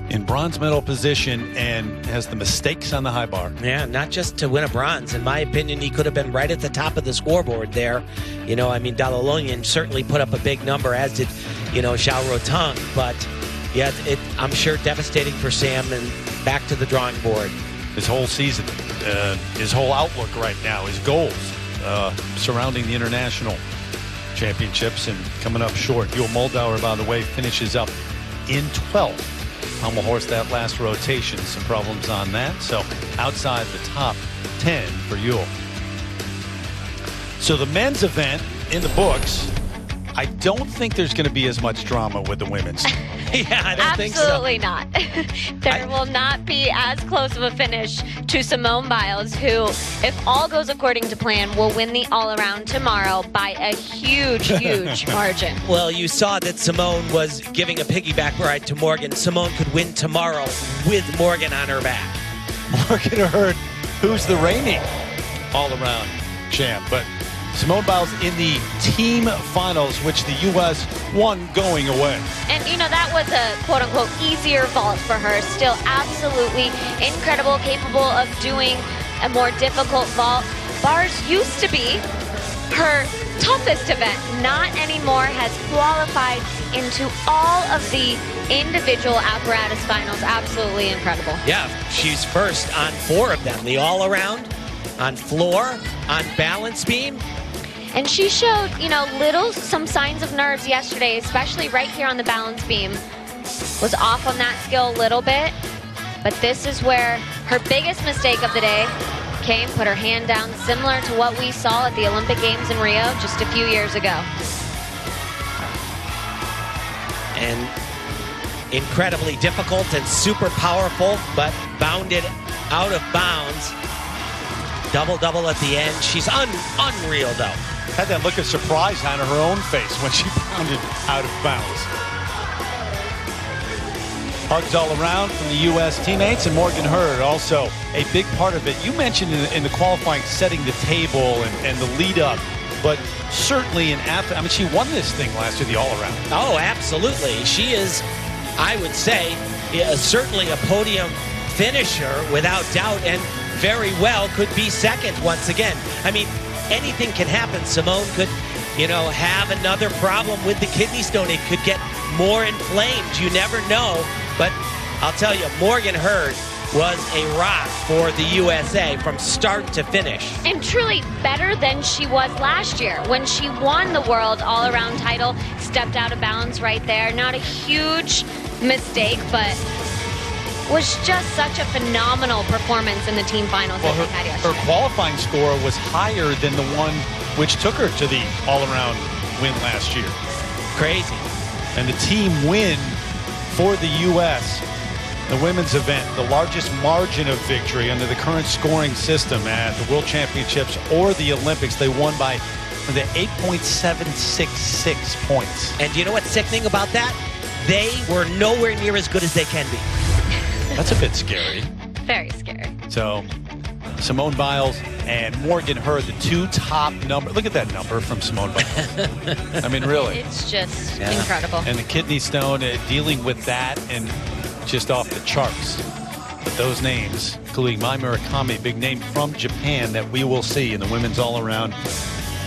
A: in bronze medal position, and has the mistakes on the high bar.
B: Yeah, not just to win a bronze. In my opinion, he could have been right at the top of the scoreboard there. You know, I mean, Dalaloyan certainly put up a big number, as did, Xiao Rotong. But, yeah, I'm sure devastating for Sam, and back to the drawing board.
A: His whole season, his whole outlook right now, his goals surrounding the international championships, and coming up short. Yul Moldauer, by the way, finishes up in 12th. Pommel horse that last rotation, some problems on that. So outside the top 10 for Yul. So the men's event in the books. I don't think there's going to be as much drama with the women's.
B: Yeah, I don't think so.
C: Absolutely not. There will not be as close of a finish to Simone Biles, who, if all goes according to plan, will win the all-around tomorrow by a huge, huge margin.
B: Well, you saw that Simone was giving a piggyback ride to Morgan. Simone could win tomorrow with Morgan on her back.
A: Morgan Hurd, who's the reigning all-around champ, but Simone Biles in the team finals, which the U.S. won going away.
C: And, that was a quote-unquote easier vault for her. Still absolutely incredible, capable of doing a more difficult vault. Bars used to be her toughest event. Not anymore. Has qualified into all of the individual apparatus finals. Absolutely incredible.
B: Yeah, she's first on 4 of them. The all-around, on floor, on balance beam.
C: And she showed, some signs of nerves yesterday, especially right here on the balance beam. Was off on that skill a little bit. But this is where her biggest mistake of the day came. Put her hand down, similar to what we saw at the Olympic Games in Rio just a few years ago.
B: And incredibly difficult and super powerful, but bounded out of bounds. Double-double at the end. She's unreal, though.
A: Had that look of surprise on her own face when she pounded out of bounds. Hugs all around from the U.S. teammates, and Morgan Hurd also a big part of it. You mentioned in the qualifying setting the table and the lead up, but certainly an athlete. I mean, she won this thing last year, the all-around.
B: Oh, absolutely. She is, I would say, certainly a podium finisher without doubt, and very well could be second once again. I mean, anything can happen. Simone could, have another problem with the kidney stone. It could get more inflamed. You never know. But I'll tell you, Morgan Hurd was a rock for the USA from start to finish.
C: And truly better than she was last year when she won the world all-around title. Stepped out of bounds right there. Not a huge mistake, but was just such a phenomenal performance in the team finals that we had yesterday.
A: Her qualifying score was higher than the one which took her to the all-around win last year.
B: Crazy.
A: And the team win for the U.S., the women's event, the largest margin of victory under the current scoring system at the World Championships or the Olympics. They won by the 8.766 points.
B: And do you know what's sickening about that? They were nowhere near as good as they can be.
A: That's a bit scary.
C: Very scary.
A: So, Simone Biles and Morgan Hurd, the two top number. Look at that number from Simone Biles. I mean, really.
C: It's just incredible.
A: And the kidney stone, dealing with that, and just off the charts. But those names, including Mai Murakami, big name from Japan that we will see in the women's all-around.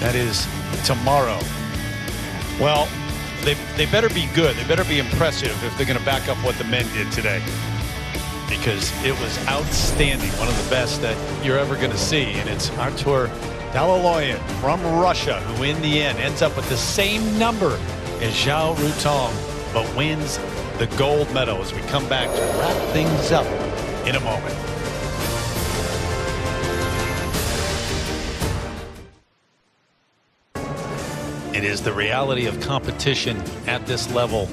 A: That is tomorrow. Well, they better be good. They better be impressive if they're going to back up what the men did today. Because it was outstanding, one of the best that you're ever going to see. And it's Artur Dalaloyan from Russia, who in the end ends up with the same number as Xiao Rutong, but wins the gold medal as we come back to wrap things up in a moment. It is the reality of competition at this level,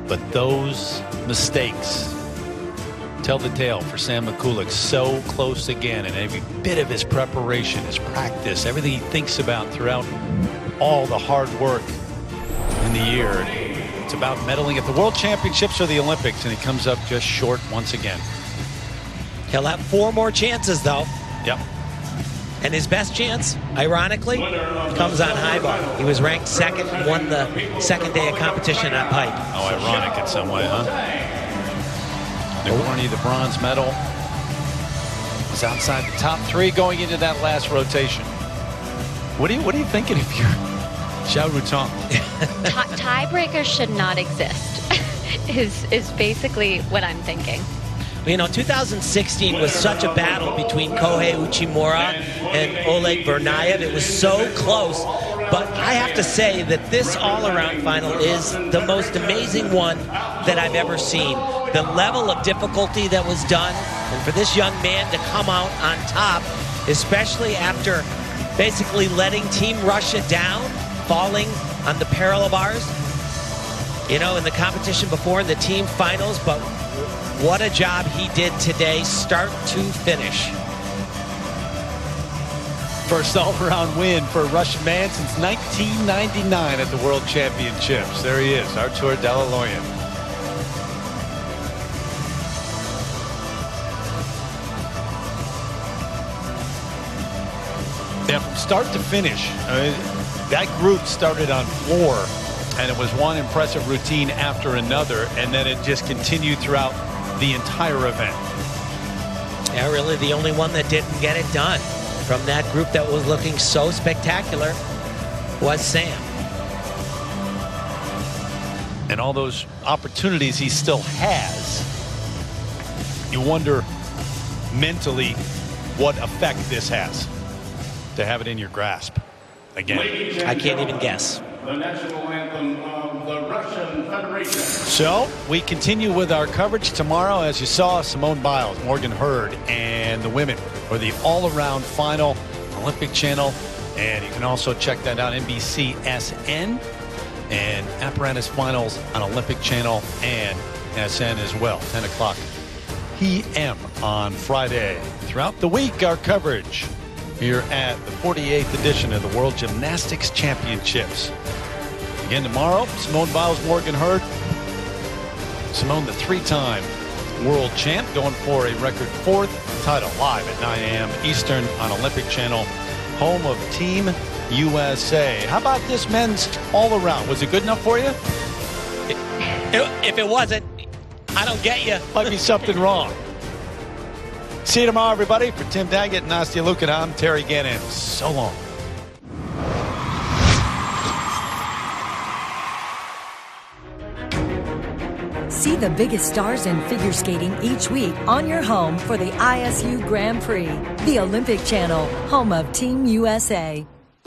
A: but those mistakes Tell the tale for Sam Mikulik. So close again, and every bit of his preparation, his practice, everything he thinks about throughout all the hard work in the year. It's about medaling at the World Championships or the Olympics, and he comes up just short once again.
B: He'll have 4 more chances, though.
A: Yep.
B: And his best chance, ironically, comes on high bar. He was ranked second and won the second day of competition on pipe.
A: Oh, ironic in some way, huh? Nagorny, the bronze medal, was outside the top 3 going into that last rotation. What are you thinking if you're Xiao Rutong?
C: Tiebreakers should not exist, is basically what I'm thinking.
B: You know, 2016 was such a battle between Kohei Uchimura and Oleg Vernayev. It was so close. But I have to say that this all-around final is the most amazing one that I've ever seen. The level of difficulty that was done, and for this young man to come out on top, especially after basically letting Team Russia down, falling on the parallel bars, you know, in the competition before, in the team finals. But what a job he did today, start to finish.
A: First all-around win for a Russian man since 1999 at the World Championships. There he is, Artur Dalaloyan. Yeah, from start to finish, that group started on floor, and it was one impressive routine after another, and then it just continued throughout the entire event.
B: Yeah, really the only one that didn't get it done from that group that was looking so spectacular was Sam.
A: And all those opportunities he still has, you wonder mentally what effect this has to have it in your grasp again.
B: I can't even guess.
E: The national anthem of the Russian Federation.
A: So we continue with our coverage tomorrow. As you saw, Simone Biles, Morgan Hurd, and the women for the all-around final, Olympic Channel. And you can also check that out, NBCSN, and apparatus finals on Olympic Channel and SN as well, 10 o'clock p.m. on Friday. Throughout the week, our coverage here at the 48th edition of the World Gymnastics Championships. Again tomorrow, Simone Biles, Morgan Hurd. Simone, the 3-time world champ, going for a record 4th title, live at 9 a.m. Eastern on Olympic Channel, home of Team USA. How about this men's all-around? Was it good enough for you?
B: If it wasn't, I don't get you.
A: Might be something wrong. See you tomorrow, everybody. For Tim Daggett and Nastia Lukin, I'm Terry Gannon. So long.
G: See the biggest stars in figure skating each week on your home for the ISU Grand Prix, the Olympic Channel, home of Team USA.